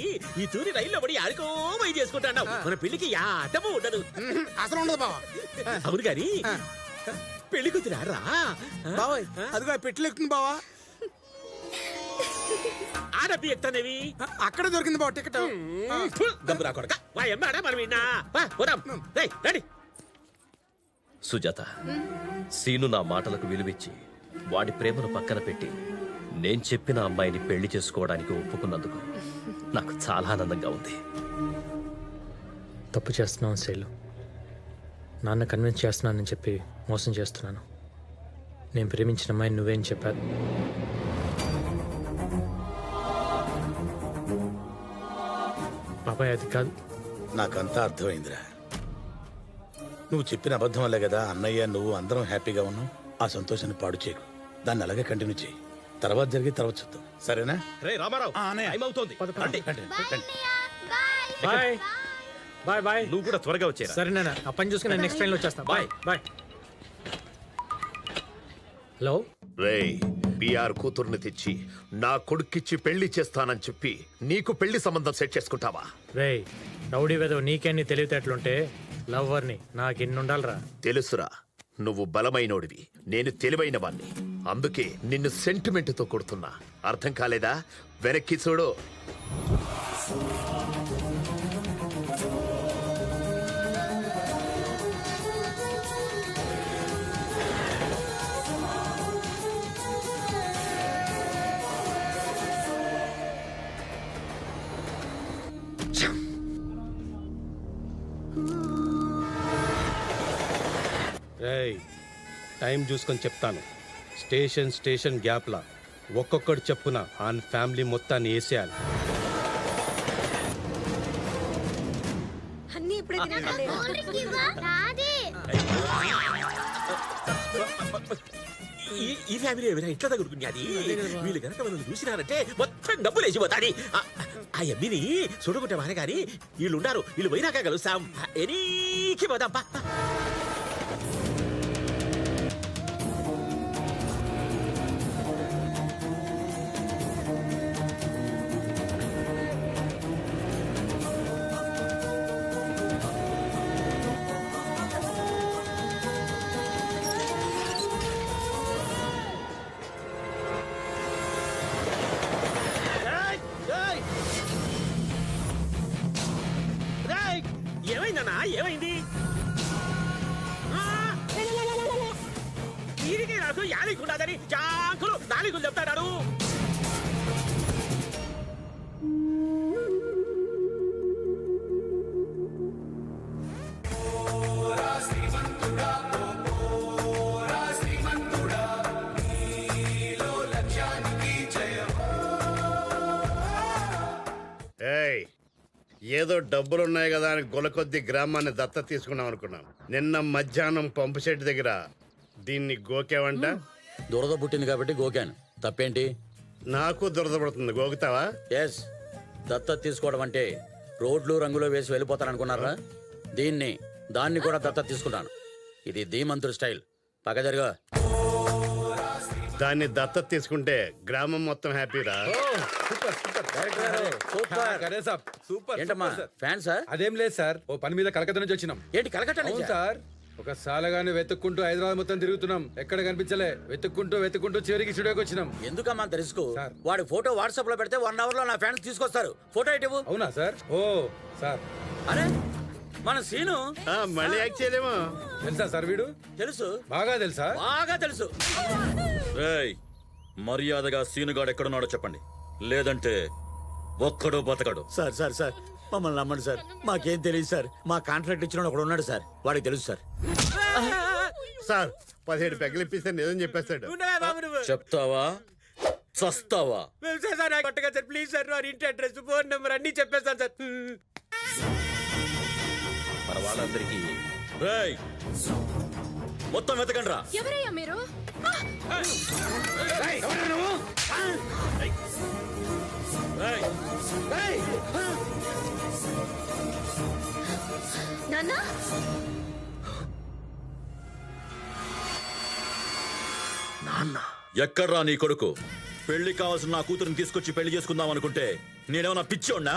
ఈ తూరి రైల్లో పడి ఆడుకో పోయి చేసుకుంటాడు. మన పెళ్లికి యాటము ఉండదు. అసలు ఉండదు బావ. అవును గాని పెళ్లి కూతురారా బావోయ్ అదిగో పెట్టెలెక్కుతుంది బావా. ఆడపి ఎక్తానేవి అక్కడే దొరికింది బావ టికెట్. గబ్బురా కొడక వా ఎమ్మాడా మనం విన్నా పోదాం. రండి. సుజాత, సీను నా మాటలకు విలువిచ్చి వాడి ప్రేమను పక్కన పెట్టి నేను చెప్పిన అమ్మాయిని పెళ్లి చేసుకోవడానికి ఒప్పుకున్నందుకు నాకు చాలా ఆనందంగా ఉంది. తప్పు చేస్తున్నాను శైలు. నాన్న కన్విన్స్ చేస్తున్నానని చెప్పి మోసం చేస్తున్నాను. నేను ప్రేమించిన అమ్మాయిని నువ్వేం చెప్పారు. బాబాయ్ అది కాదు. నాకంతా అర్థమైందిరా. నువ్వు చెప్పిన అబద్ధం వల్లే కదా అన్నయ్య నువ్వు అందరం హ్యాపీగా ఉన్నాం. ఆ సంతోషాన్ని పాడు చేయకు, దాన్ని అలాగే కంటిన్యూ చేయి. తర్వాత జరిగి తర్వాత చూద్దాం, సరేనా? రే రామారావు, టైం అవుతోంది. రండి. Bye bye bye. నువ్వు కూడా త్వరగా వచ్చేరా. సరే నాన్న, ఆ పని చూసుకుని నేను నెక్స్ట్ ట్రైన్లో వచ్చేస్తాను. Bye bye. హలో రేయ్, పిఆర్ కూతుర్ని తెచ్చి నా కొడుక్కిచ్చి పెళ్లి చేస్తానని చెప్పి నీకు పెళ్లి సంబంధం సెట్ చేసుకుంటావా? రే రౌడీ వెదో నీకెన్ని తెలివితేటలుంటే లవ్వర్ని నాకెన్నుండాలరా. తెలుసురా, నువ్వు బలమైనోడివి, నేను తెలివైన వాణ్ణి. అందుకే నిన్ను సెంటిమెంట్తో కొడుతున్నా. అర్థం కాలేదా? వెనక్కి చూడు. రేయ్ టైం చూసుకొని చెప్తాను. స్టేషన్ స్టేషన్ గ్యాప్లా ఒక్కొక్కడు చెప్పున ఆన్ ఫ్యామిలీ మొత్తాన్ని వేసేయాలి. అన్నీ ఇప్పుడే ఈ ఫ్యామిలీ ఏమైనా ఇట్లా తగులుకున్నది. వీళ్ళు కనుక మనం చూసినారంటే మొత్తం డబ్బులు వేసిపోతాది. ఆ ఎమ్మిని చూడకుంటే మానే కానీ వీళ్ళు ఉన్నారు. వీళ్ళు పోయినాక కలుస్తాం. ఎనీకి పోదాం. ఏమైందన్నా? ఏమైంది? దీనికి నాకు యాలికుండదని చాకులు నాలుగులు చెప్తాడు. ఏయ్, ఏదో డబ్బులున్నాయి కదా అని గొలకొద్ది గ్రామాన్ని దత్త తీసుకున్నాం అనుకున్నాం. నిన్న మధ్యాహ్నం పంపు సెట్ దగ్గర దీన్ని గోకేవంట. దురద పుట్టింది కాబట్టి గోకాను. తప్పేంటి? నాకు దురద పడుతుంది, గోకుతావా? ఎస్, దత్తత తీసుకోవడం అంటే రోడ్లు రంగులో వేసి వెళ్ళిపోతాననుకున్నారా? దాన్ని కూడా దత్తత తీసుకుంటాను. ఇది ధీమంతుడి స్టైల్. పక్క జరుగా. దాన్ని దత్తత తీసుకుంటే గ్రామం మొత్తం హ్యాపీరా. ఏంటమ్మా ఫ్యాన్సా? అదేం లేదు సార్, ఓ పని మీద కలకత్తా నుంచి వచ్చినాం. ఏంటి కలకత్తా అవును సార్, ఒక సాలగాని వెతుక్కుంటూ హైదరాబాద్ మొత్తం తిరుగుతున్నాం. ఎక్కడ కనిపించలే. వెతుక్కుంటూ చివరికి స్టూడియోకి వచ్చినాం. ఎందుకమ్మా అంత రిస్క్? వాడి ఫోటో వాట్సాప్ లో పెడితే 1 hour లో నా ఫ్యాన్స్ తీసుకొస్తారు. ఫోటో ఇటు. అవునా సార్? ఓ సార్, అరే మన సీను మళ్ళీ యాక్ట్ చేయలేమో. తెలుసా సార్? వీడు తెలుసు, బాగా తెలుసా? బాగా తెలుసు. రేయ్, మర్యాదగా సీనుగాడు ఎక్కడున్నాడో చెప్పండి, లేదంటే ఒక్కడో బతకడు. సార్ సార్ సార్ మమ్మల్ని నమ్మండి సార్, మాకేం తెలియదు సార్. మా కాంట్రాక్ట్ ఇచ్చిన ఒకడు ఉన్నాడు సార్, వాడికి తెలుసు సార్. సార్ 17 పెగ్గలు ఇప్పిస్తే నిజం చెప్పేస్తాడు. చెప్తావా చస్తావా? కొట్టగా సార్ ప్లీజ్ సార్, వారి ఇంటి అడ్రస్ ఫోన్ నెంబర్ అన్ని చెప్పేస్తాను సార్. మన వాళ్ళందరికీ రేయ్ మొత్తం వెతకండి రా. ఎవరయ్యా మీరు? నాన్న ఎక్కడ్రా నీ కొడుకు? పెళ్లి కావాల్సిన నా కూతురుని తీసుకొచ్చి పెళ్లి చేసుకుందాం అనుకుంటే నేనేమన్నా పిచ్చోడ్నా?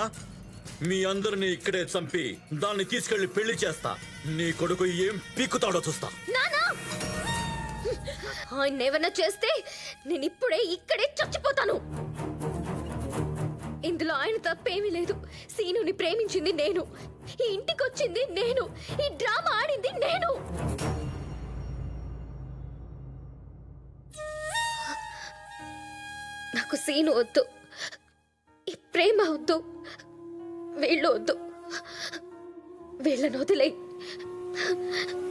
మీ అందరిని ఇక్కడే చంపి దాన్ని తీసుకెళ్లి పెళ్లి చేస్తా. నీ కొడుకు ఏం పీక్కుతాడో చూస్తా. ఆయన ఏమన్నా చేస్తే నేను ఇప్పుడే ఇక్కడే చచ్చిపోతాను. ఇందులో ఆయన తప్పేమీ లేదు. సీనుని ప్రేమించింది నేను, ఈ ఇంటికి వచ్చింది నేను, ఈ డ్రామా ఆడింది నేను. నాకు సీను వద్దు, ఈ ప్రేమ వద్దు, వీళ్ళు వద్దు. వీళ్ళని వదిలే,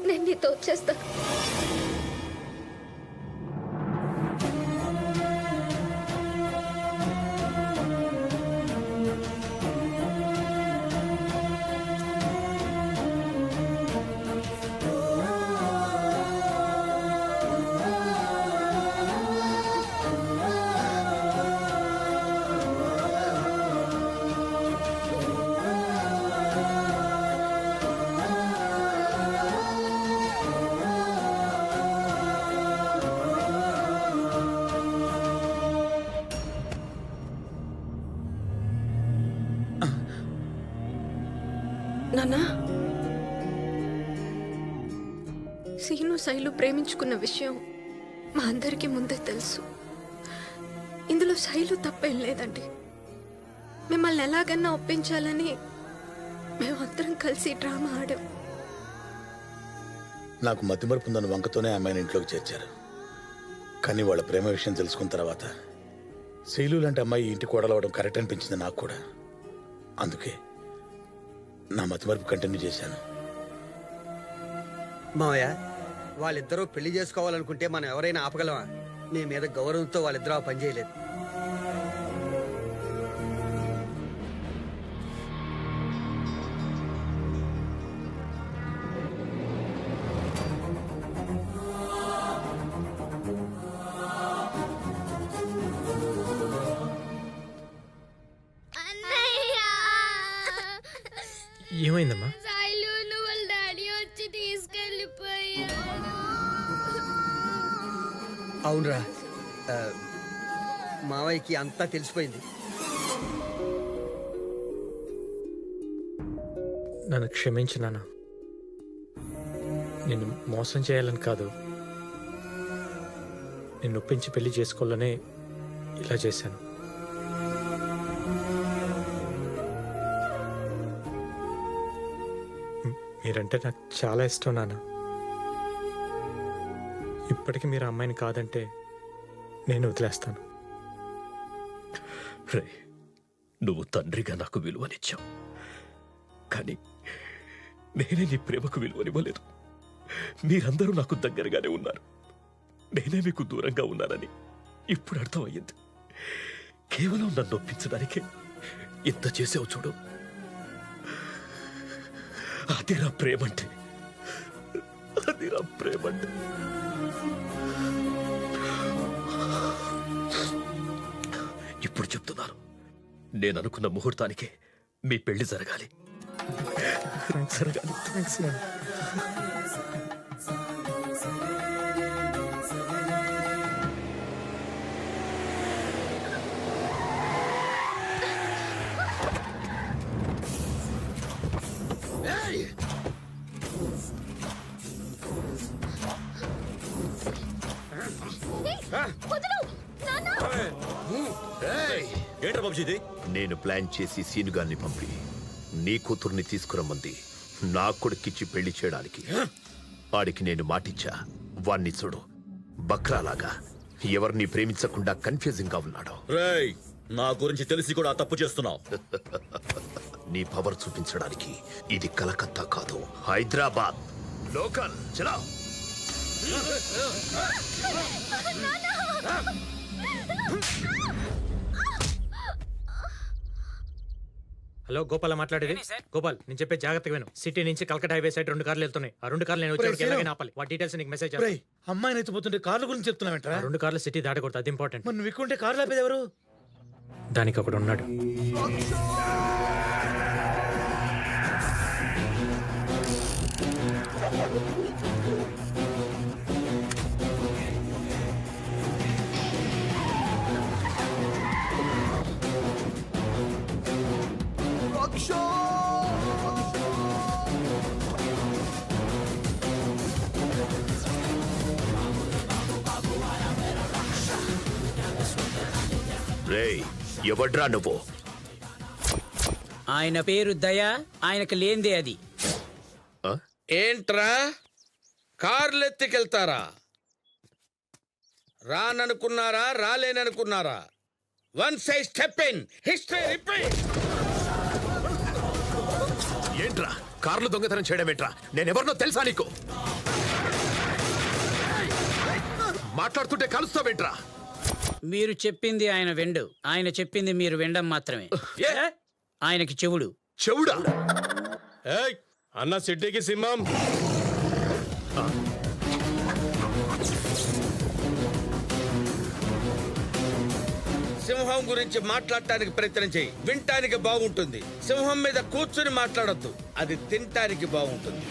నేను నీతో వచ్చేస్తాను. నాన్న, సీను శైలు ప్రేమించుకున్న విషయం మా అందరికీ ముందే తెలుసు. ఇందులో శైలు తప్పేం లేదండి. మిమ్మల్ని ఎలాగన్నా ఒప్పించాలని మేమందరం కలిసి డ్రామా ఆడాం. నాకు మతిమరుపు ఉందని వంకతోనే అమ్మాయిని ఇంట్లోకి చేర్చారు. కానీ వాళ్ళ ప్రేమ విషయం తెలుసుకున్న తర్వాత శైలు లాంటి అమ్మాయి ఇంటి కోడలవడం కరెక్ట్ అనిపించింది నాకు కూడా. అందుకే నా మతిమరుపు కంటిన్యూ చేశాను. మావయ్య, వాళ్ళిద్దరూ పెళ్లి చేసుకోవాలనుకుంటే మనం ఎవరైనా ఆపగలమా? నీ మీద గౌరవంతో వాళ్ళిద్దరూ ఆ పని చేయలేదు. ఏమైందమ్మా? వాళ్ళ డాడీ వచ్చి తీసుకెళ్ళిపోయాడు. అవునరా, మావయ్యకి అంతా తెలిసిపోయింది. నన్ను క్షమించు నాన్న. నిన్ను మోసం చేయాలని కాదు, నిన్ను ఒప్పించి పెళ్లి చేసుకోవాలనే ఇలా చేశాను. మీరంటే నాకు చాలా ఇష్టం నాన్న. ఇప్పటికీ మీరు అమ్మాయిని కాదంటే నేను వదిలేస్తాను. రే, నువ్వు తండ్రిగా నాకు విలువనిచ్చావు, కానీ నేనే నీ ప్రేమకు విలువనివ్వలేదు. మీరందరూ నాకు దగ్గరగానే ఉన్నారు, నేనే మీకు దూరంగా ఉన్నానని ఇప్పుడు అర్థమయ్యింది. కేవలం నన్ను ఒప్పించడానికే ఇంత చేసావు చూడు. అదిరా ప్రేమంటే, అదిరా ప్రేమంటే. ఇప్పుడు చెప్తున్నాను, నేను అనుకున్న ముహూర్తానికే మీ పెళ్లి జరగాలి. జరగాలి. థ్యాంక్స్ నాన్న. ఏంట్రా బాబుజీ ఇది? నేను ప్లాన్ చేసి సీనుగాన్ని పంపి నీ కూతుర్ని తీసుకురమ్మంది నా కొడుక్కిచ్చి పెళ్లి చేయడానికి. వాడికి నేను మాటిచ్చా. వాణ్ణి చూడు, బక్రాలాగా ఎవరిని ప్రేమించకుండా కన్ఫ్యూజింగ్ గా ఉన్నాడు. రేయ్, నా గురించి తెలిసి కూడా తప్పు చేస్తున్నావు. నీ పవర్ చూపించడానికి ఇది కలకత్తా కాదు, హైదరాబాద్. లోకల్ చలో. హలో గోపాల్ మాట్లాడేది. గోపాల్ నేను చెప్పే జాగ్రత్తగా విను. సిటీ నుంచి కల్కటా హైవే సైడ్ 2 కార్లు వెళ్తున్నాయి. ఆ 2 కార్లు నేను వచ్చేవాడికి ఎలాగైనా ఆపాలి. వాటి డీటెయిల్స్ నీకు మెసేజ్ చేస్తాను. అమ్మాయిని ఎత్తిపోతుంటే కార్ల గురించి చెప్తున్నావేంట్రా? 2 కార్లు సిటీ దాటకూడదు, అది ఇంపార్టెంట్. మరి నువ్వు ఎక్కుంటే కార్లు ఆపేది ఎవరు? దానికి ఒకడు ఉన్నాడు. రేయ్, ఎవడ్రా నువ్వు? ఆయన పేరు దయ, ఆయనకు లేందే అది. ఏంట్రా కార్లు ఎత్తికెళ్తారా? రాననుకున్నారా, రాలేననుకున్నారా? One side step in, history repeat. ఏంట్రా కార్లు దొంగతనం చేయడం ఏంట్రా? నేనెవరినో తెలుసా నీకు? మాట్లాడుతుంటే కలుస్తావేంట్రా? మీరు చెప్పింది ఆయన వెండు, ఆయన చెప్పింది మీరు వెండం మాత్రమే. ఆయనకి చెవుడు. చెవుడా? అన్న సిటీకి సింహం. సింహం గురించి మాట్లాడటానికి ప్రయత్నం చేయి, వినటానికి బాగుంటుంది. సింహం మీద కూర్చుని మాట్లాడొద్దు, అది తినటానికి బాగుంటుంది.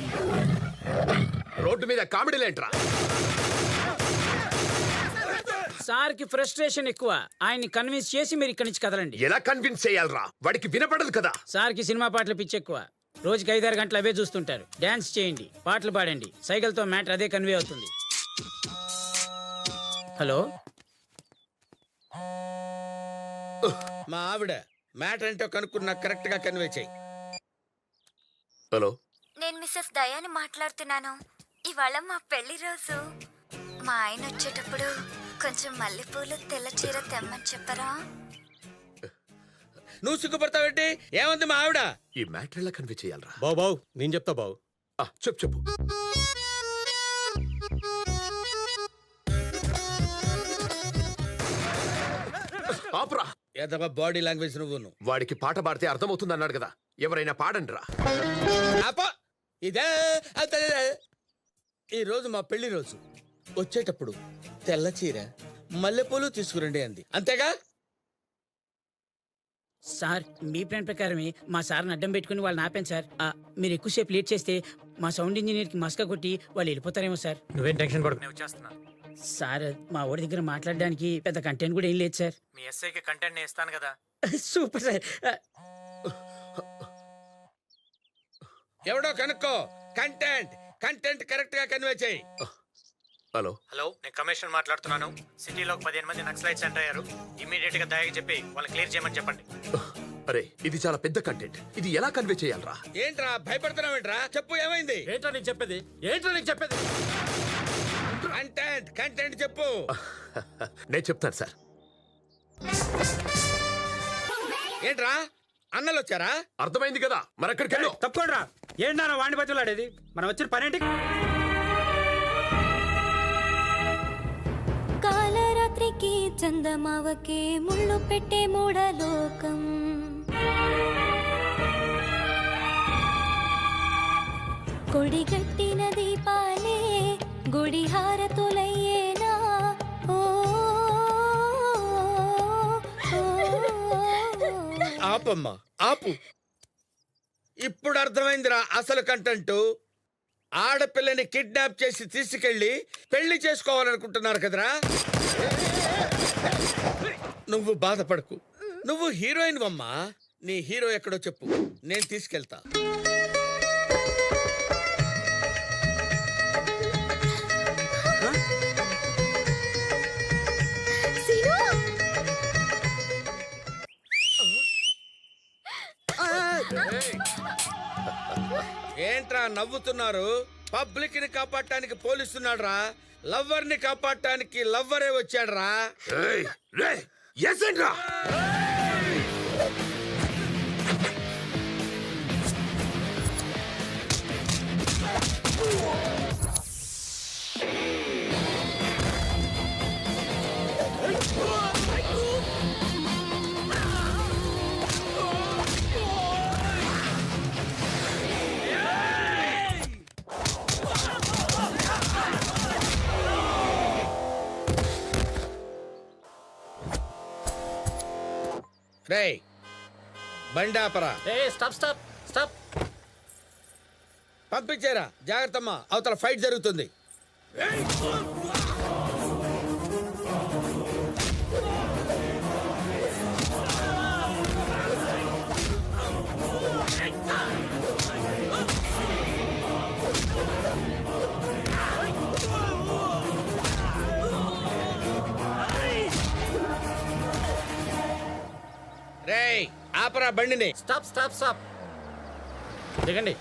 రోడ్డు మీద కామెడీలేంట్రా? సార్కి ఫ్రస్ట్రేషన్ ఎక్కువ, ఆయన్ని కన్విన్స్ చేసి మీరు ఇక్కడి నుంచి కదలండి. ఎలా కన్విన్స్ చేయాలరా? వాడికి వినపడదు కదా. సార్కి సినిమా పాటలు పిచ్చి ఎక్కువ, రోజుకి 5-6 గంటలు అవే చూస్తుంటారు. డాన్స్ చేయండి, పాటలు పాడండి, సైకిల్తో మ్యాటర్ అదే కన్వే అవుతుంది. హలో, మా ఆవిడ మ్యాటర్ ఏంటో కనుక్కున్నా కరెక్ట్ గా కన్వే చేయి. హలో, నేను మిస్సెస్ దయాని మాట్లాడుతున్నాను. ఇవాళ మా పెళ్లి రోజు. మా ఆయన వచ్చేటప్పుడు కొంచెం మల్లెపూలు, తెల్ల చీర తెమ్మని చెప్పరా? నువ్వు సిగ్గుపడతావేంటి? ఏమంది మా ఆవిడ? ఈ మ్యాటర్ ఎలా కన్వే చేయాలరా? బావు నేను చెప్తా బావు. చెప్పు. ఆపురా. ఏదమ్మా బాడీ లాంగ్వేజ్ నువ్వును. వాడికి పాట పాడితే అర్థమవుతుంది అన్నాడు కదా, ఎవరైనా పాడండిరా. ఇదే ఈ రోజు మా పెళ్లి రోజు. వచ్చేటప్పుడు తెల్ల చీర, మల్లెపూలు తీసుకురండి అంది, అంతేగా? సార్ మీ ప్లాన్ ప్రకారమే మా సార్ని అడ్డం పెట్టుకుని వాళ్ళని ఆపాను సార్. మీరు ఎక్కువసేపు లేట్ చేస్తే మా సౌండ్ ఇంజనీర్కి మస్క కొట్టి వాళ్ళు వెళ్ళిపోతారేమో సార్. నువ్వేం టెన్షన్ పడకు, నేను వచ్చేస్తున్నా. సార్ మా ఊరి దగ్గర మాట్లాడడానికి పెద్ద కంటెంట్ కూడా ఏం లేదు సార్. మీ ఎస్ఐకి కంటెంట్ నేను ఇస్తాను కదా. Super sir. ఎవడో కనుక్కో. కంటెంట్ కంటెంట్ కరెక్ట్ గా కన్వే చేయి. హలో, నేను కమిషనర్ మాట్లాడుతున్నాను. సిటీలో 15 మంది నక్సలైట్స్ ఎంటర్ అయ్యారు. ఇమీడియట్ గా దయకి చెప్పి వాళ్ళని క్లియర్ చేయమని చెప్పండి. అరే ఇది చాలా పెద్ద కంటెంట్, ఇది ఎలా కన్వే చేయాలరా? ఏంట్రా భయపడుతున్నావేంట్రా? చెప్పు, ఏమైంది? ఏంట్రా నీకు చెప్పేది? కంటెంట్ కంటెంట్ చెప్పు. నేను చెప్తాను సార్. ఏంట్రా అన్నలు వచ్చారా? అర్థమైంది కదా, మరక్కడికి వెళ్ళు. తప్పకుండా ఏంటన్నా వాణి బతులాడేది? మనం వచ్చిన పనేంటి? కాలరాత్రికి చందమావకే ముళ్ళు పెట్టే మూఢలోకం. కొడిగట్టిన దీపాలే గుడి హారతులయ్యేనా? ఆపమ్మా ఆపు. ఇప్పుడు అర్థమైందిరా అసలు కంటెంట్. ఆడపిల్లని కిడ్నాప్ చేసి తీసుకెళ్లి పెళ్లి చేసుకోవాలనుకుంటున్నారు కదరా. నువ్వు బాధపడకు, నువ్వు హీరోయిన్ అమ్మా. నీ హీరో ఎక్కడో చెప్పు, నేను తీసుకెళ్తా. ఏంట్రా నవ్వుతున్నారు? పబ్లిక్ ని కాపాడటానికి పోలీసున్నాడు రా, లవ్వర్ ని కాపాడటానికి లవ్వరే వచ్చాడు రా. రేయ్ బండాపరా స్టాప్ స్టాప్ స్టాప్. పంపించారా జాగ్రత్తమ్మా, అవతల ఫైట్ జరుగుతుంది. రేయ్ ఆపరా బండిని. Stop stop stop. దిగండి.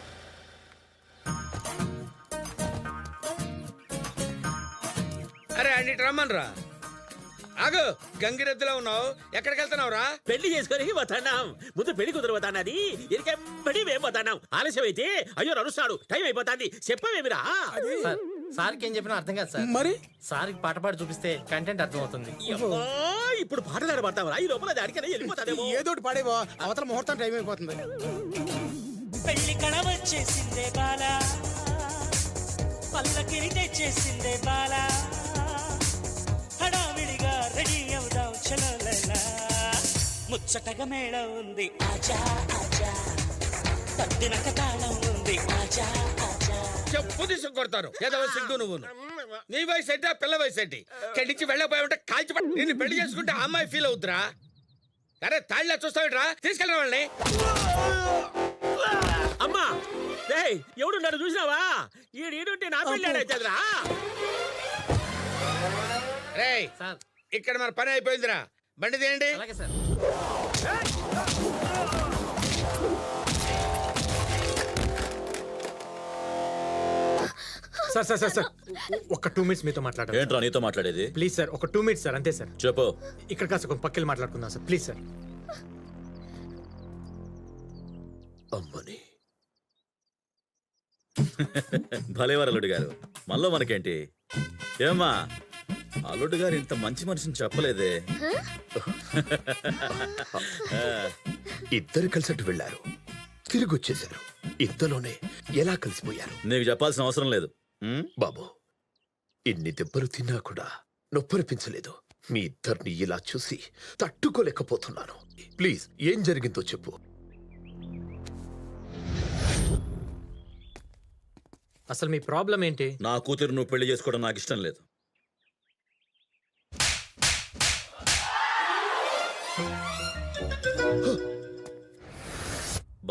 అరే అన్నిటి రమ్మన్రా. ఆగు, గంగిరెద్దులో ఉన్నావు, ఎక్కడికి వెళ్తున్నావు రా? పెళ్లి చేసుకొని పోతాన్నాం. ముందు పెళ్లి కుదురు పోతానది ఇరికెంబడి మేము పోతాన్నాం. ఆలస్యం అయితే అయ్యో నడుస్తాడు, టైం అయిపోతాంది. చెప్పవేమిరా? సార్కి ఏం చెప్పినా అర్థం కాదు సార్. మరి సార్కి పాట పాడి చూపిస్తే కంటెంట్ అర్థం అవుతుంది. అబ్బా, ఇప్పుడు పాటలాడ పడతావా? ఈ లోపల అది అడిగిన వెళ్ళిపోతాడేమో. ఏదోటి పాడేవో, అవతల ముహూర్తం టైం అయిపోతుంది. పెళ్లి కడవచ్చేసిందే బాల, పల్లకిని తెచ్చేసిందే బాల, హడావిడిగా రెడీ అవుదాం చలో లైలా, ముచ్చటగా మేళ ఉంది ఆజా ఆజా, పట్టినక తాళం ఉంది ఆజా ఆజా. చెప్పు తీసుకు కొడతాను. ఏదో సిగ్గు నువ్వు. నీ వయసు ఏంటి, ఆ పిల్ల వయసు ఏంటి? ఇక్కడి నుంచి వెళ్ళకపోయి ఉంటే కాల్చి నిన్ను పెళ్లి చేసుకుంటే ఆ అమ్మాయి ఫీల్ అవుతురా? అరే తాళ్ళ చూస్తావిట్రా, తీసుకెళ్ళిన వాళ్ళని. అమ్మా రేయ్, ఎవడున్నాడు చూసినావా? ఈడుంటే నా పెళ్ళాడైతుందిరా. రేయ్ ఇక్కడ మన పని అయిపోయిందిరా, బండి తీయండి. అలాగే sir. Sir sir sir sir ఒక 2 minutes మీతో మాట్లాడాలి. ఏంట్రా నీతో మాట్లాడేది? ప్లీజ్ సార్, ఒక 2 minutes సార్, అంతే సార్. చెప్పు. ఇక్కడ కాస్త కొంచెం పక్కకి మాట్లాడుకుందాం సార్, ప్లీజ్ సార్. అమ్మని భలేవారు అల్లుడు గారు, మనలో మనకేంటి? ఏమ్మా అల్లుడు గారు ఇంత మంచి మనిషిని చెప్పలేదే. ఇద్దరు కలిసట్టు వెళ్ళారు, తిరిగి వచ్చేశారు. ఇంతలోనే ఎలా కలిసిపోయారు? నీకు చెప్పాల్సిన అవసరం లేదు. బాబు, ఇన్ని దెబ్బలు తిన్నా కూడా నొప్పనిపించలేదు. మీ ఇద్దరిని ఇలా చూసి తట్టుకోలేకపోతున్నాను. ప్లీజ్ ఏం జరిగిందో చెప్పు. అసలు మీ ప్రాబ్లం ఏంటి? నా కూతురు నువ్వు పెళ్లి చేసుకోవడం నాకు ఇష్టం లేదు.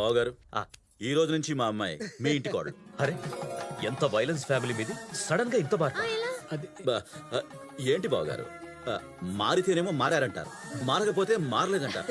బావగారు, ఈ రోజు నుంచి మా అమ్మాయి మీ ఇంటి కోడలు. అరే ఎంత వైలెన్స్ ఫ్యామిలీ మీది, సడన్ గా ఇంత బాగా. ఏంటి బావగారు, మారితేనేమో మారారంటారు, మారకపోతే మారలేదంటారు.